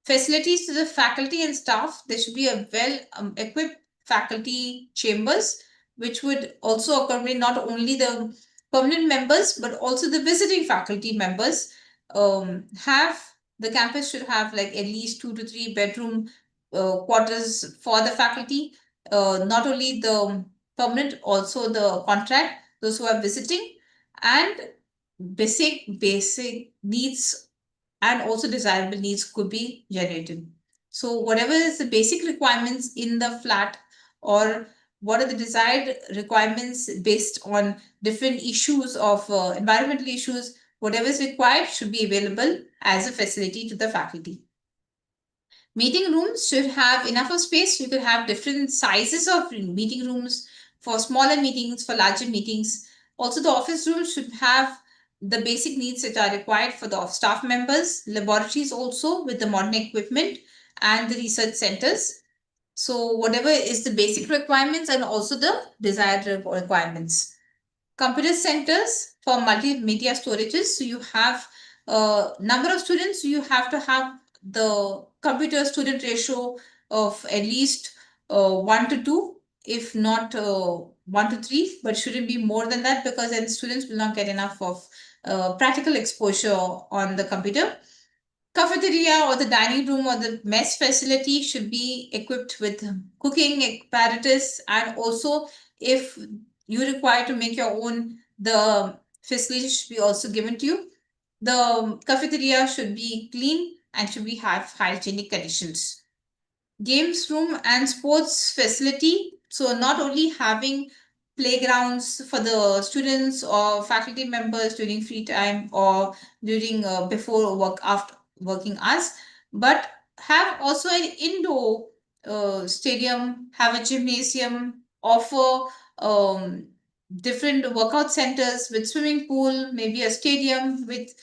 Facilities to the faculty and staff, there should be a well equipped faculty chambers, which would also accommodate not only the permanent members, but also the visiting faculty members. The campus should have like at least 2 to 3 bedroom quarters for the faculty, not only the permanent, also the contract, those who are visiting, and basic needs and also desirable needs could be generated. So whatever is the basic requirements in the flat, or what are the desired requirements based on different issues of environmental issues, whatever is required should be available as a facility to the faculty. Meeting rooms should have enough of space. You could have different sizes of meeting rooms for smaller meetings, for larger meetings. Also, the office rooms should have the basic needs that are required for the staff members, laboratories also with the modern equipment, and the research centers. So whatever is the basic requirements and also the desired requirements. Computer centers for multimedia storages. So you have a number of students, you have to have the computer student ratio of at least 1 to 2, if not 1 to 3, but shouldn't be more than that because then students will not get enough of practical exposure on the computer. Cafeteria or the dining room or the mess facility should be equipped with cooking apparatus, and also if you require to make your own, the facilities should be also given to you. The cafeteria should be clean and should be have hygienic conditions. Games room and sports facility. So not only having playgrounds for the students or faculty members during free time or during before work, after working hours, but have also an indoor stadium, have a gymnasium, offer different workout centers with swimming pool, maybe a stadium with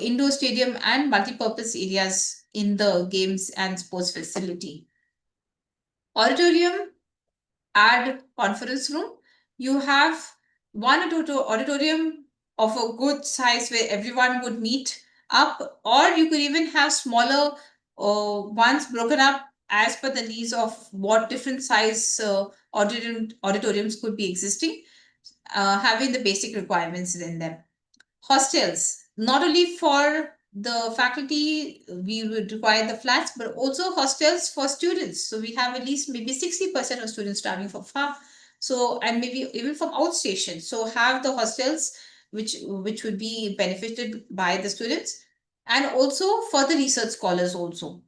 indoor stadium and multi-purpose areas in the games and sports facility. Auditorium, add conference room. You have one auditorium of a good size where everyone would meet up, or you could even have smaller ones broken up as per the needs of what different size auditoriums could be existing, having the basic requirements in them. Hostels, not only for the faculty, we would require the flats, but also hostels for students. So we have at least maybe 60% of students traveling from far. So, and maybe even from outstation. So have the hostels which would be benefited by the students, and also for the research scholars also.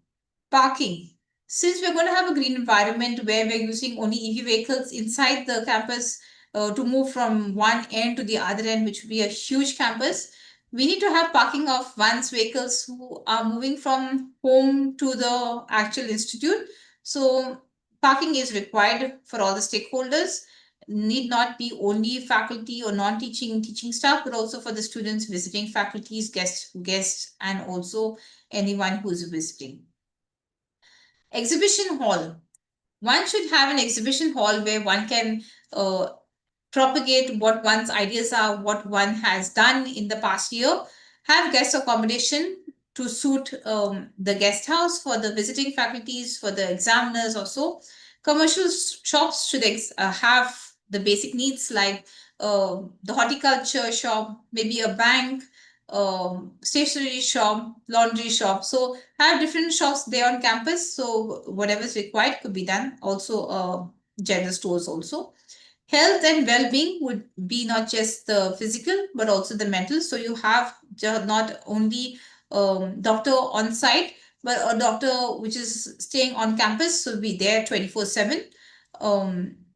Parking. Since we're going to have a green environment where we're using only EV vehicles inside the campus, to move from one end to the other end, which would be a huge campus, we need to have parking of one's vehicles who are moving from home to the actual institute. So parking is required for all the stakeholders. Need not be only faculty or non-teaching teaching staff, but also for the students visiting, faculties, guests, and also anyone who's visiting. Exhibition hall. One should have an exhibition hall where one can propagate what one's ideas are, what one has done in the past year, have guest accommodation to suit the guest house for the visiting faculties, for the examiners or so. Commercial shops should have the basic needs like the horticulture shop, maybe a bank, stationery shop, laundry shop. So have different shops there on campus. So whatever is required could be done. Also general stores also. Health and well-being would be not just the physical, but also the mental. So you have not only doctor on site, but a doctor which is staying on campus, so be there 24/7,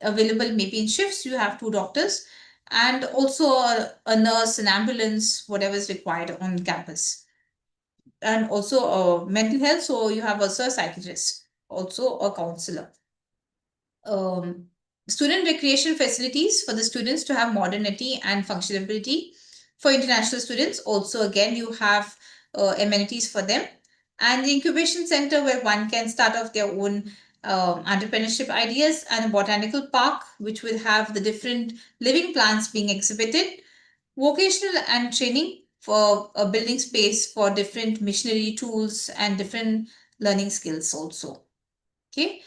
available maybe in shifts. You have 2 doctors, and also a nurse, an ambulance, whatever is required on campus. And also mental health, so you have also a psychiatrist, also a counselor. Student recreation facilities for the students to have modernity and functionality. For international students, also again, you have amenities for them. And the incubation center where one can start off their own entrepreneurship ideas, and a botanical park, which will have the different living plants being exhibited. Vocational and training for a building space for different missionary tools and different learning skills also. Okay.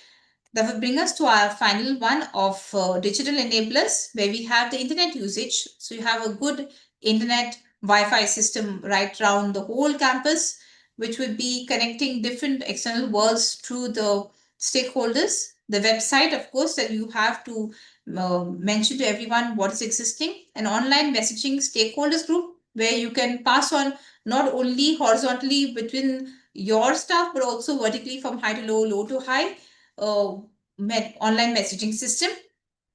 That will bring us to our final one of digital enablers, where we have the internet usage. So you have a good internet Wi-Fi system right around the whole campus, which will be connecting different external worlds to the stakeholders. The website, of course, that you have to mention to everyone what is existing. An online messaging stakeholders group where you can pass on not only horizontally between your staff, but also vertically from high to low, low to high. Online messaging system,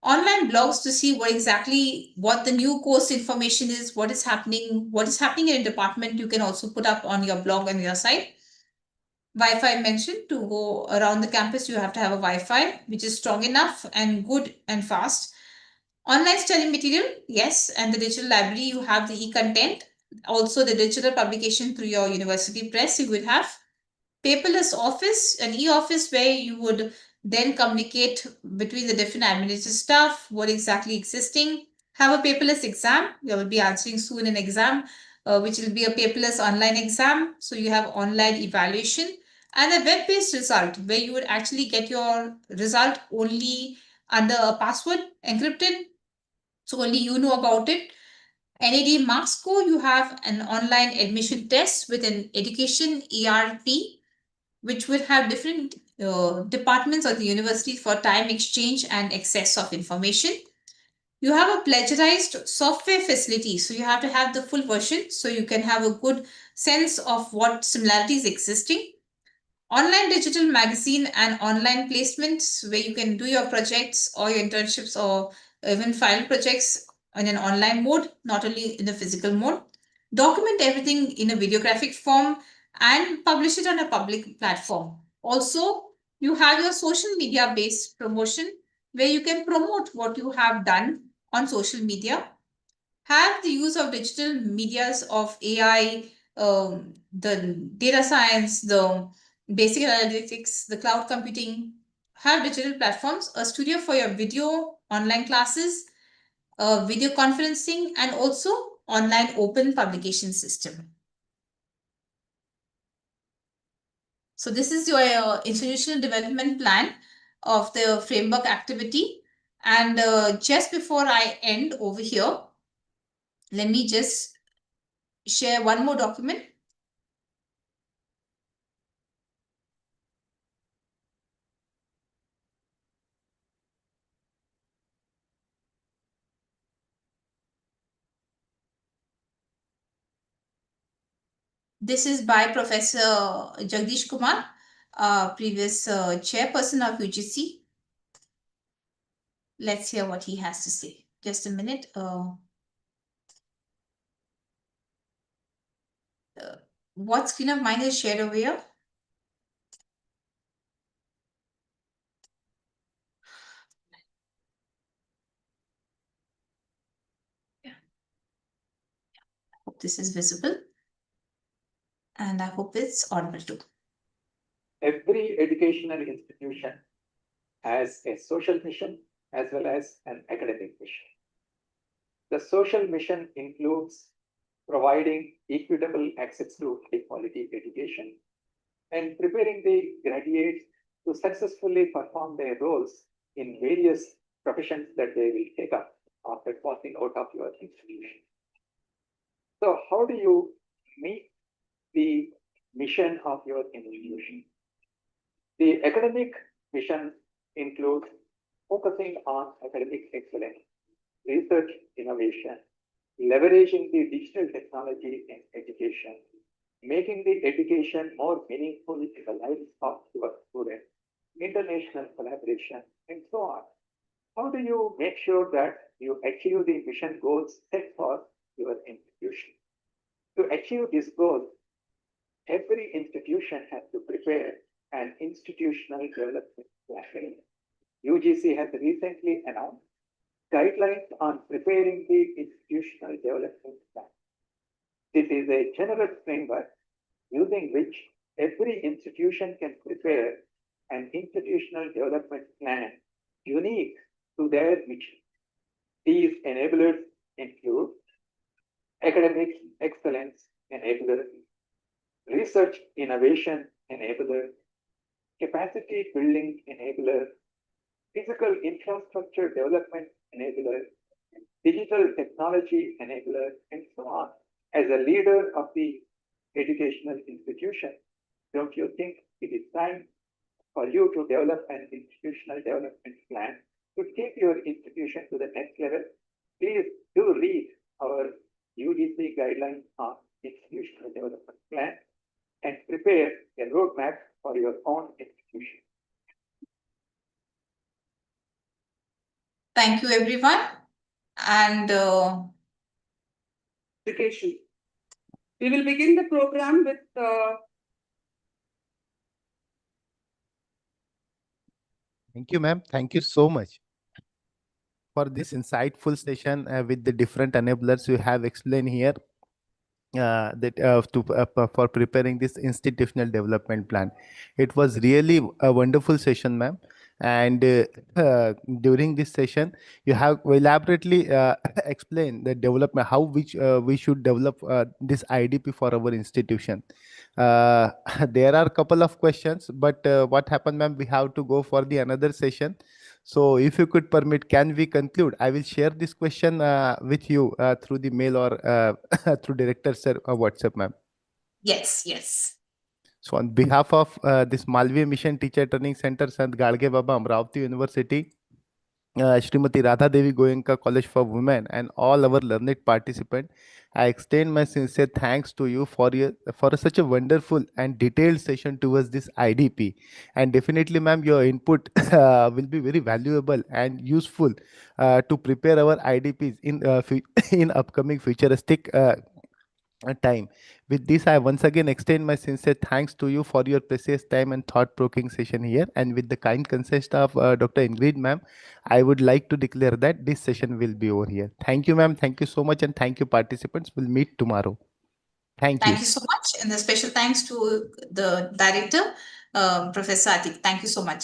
online blogs to see what the new course information is, what is happening in a department. You can also put up on your blog and your site. Wi-Fi mentioned, to go around the campus, you have to have a Wi-Fi which is strong enough and good and fast. Online study material, yes, and the digital library, you have the e-content, also the digital publication through your university press. You will have paperless office, an e-office where you would then communicate between the different administrative staff, what exactly existing. Have a paperless exam. You will be answering soon an exam, which will be a paperless online exam. So you have online evaluation and a web-based result where you would actually get your result only under a password encrypted. So only you know about it. NAD Marks Score, you have an online admission test with an education ERP, which would have different departments of the university for time exchange and access of information. You have a plagiarized software facility, so you have to have the full version so you can have a good sense of what similarities existing. Online digital magazine and online placements where you can do your projects or your internships or even final projects in an online mode, not only in the physical mode. Document everything in a videographic form and publish it on a public platform. Also, you have your social media based promotion where you can promote what you have done on social media. Have the use of digital medias of AI, the data science, the basic analytics, the cloud computing, have digital platforms, a studio for your video, online classes, video conferencing, and also online open publication system. So this is your institutional development plan of the framework activity. And just before I end over here, let me just share one more document. This is by Professor Jagdish Kumar, previous chairperson of UGC. Let's hear what he has to say. Just a minute. What screen of mine is shared over here? Yeah. Hope this is visible. And I hope it's audible too. Every educational institution has a social mission as well as an academic mission. The social mission includes providing equitable access to high quality education and preparing the graduates to successfully perform their roles in various professions that they will take up after passing out of your institution. So how do you meet the mission of your institution? The academic mission includes focusing on academic excellence, research innovation, leveraging the digital technology in education, making the education more meaningful in the lives of your students, international collaboration, and so on. How do you make sure that you achieve the mission goals set for your institution? To achieve this goal, every institution has to prepare an institutional development plan. UGC has recently announced guidelines on preparing the institutional development plan. This is a general framework using which every institution can prepare an institutional development plan unique to their mission. These enablers include academic excellence enabler, research innovation enabler, capacity building enabler, physical infrastructure development enabler, digital technology enabler, and so on. As a leader of the educational institution, don't you think it is time for you to develop an institutional development plan to take your institution to the next level? Please do read our UGC guidelines on institutional development plan and prepare a roadmap for your own institution. Thank you, everyone. And education. We will begin the program with Thank you, ma'am. Thank you so much for this insightful session with the different enablers you have explained here. For preparing this institutional development plan. It was really a wonderful session, ma'am. And during this session, you have elaborately explained the development, how we should develop this IDP for our institution. There are a couple of questions, but what happened, ma'am? We have to go for the another session. So if you could permit, can we conclude? I will share this question with you through the mail or through director sir WhatsApp, ma'am. yes, yes. So on behalf of this Malviya Mission Teacher Training Center, Sant Gadge Baba, Amravati University, Srimati Radha Devi Goenka College for Women, and all our learned participants, I extend my sincere thanks to you for such a wonderful and detailed session towards this IDP. And definitely, ma'am, your input will be very valuable and useful to prepare our IDPs in in upcoming futuristic time. With this, I once again extend my sincere thanks to you for your precious time and thought-provoking session here. And with the kind consent of Dr. Ingrid, ma'am, I would like to declare that this session will be over here. Thank you, ma'am. Thank you so much, and thank you, participants. We'll meet tomorrow. Thank you. Thank you so much. And a special thanks to the director, Professor Atik. Thank you so much.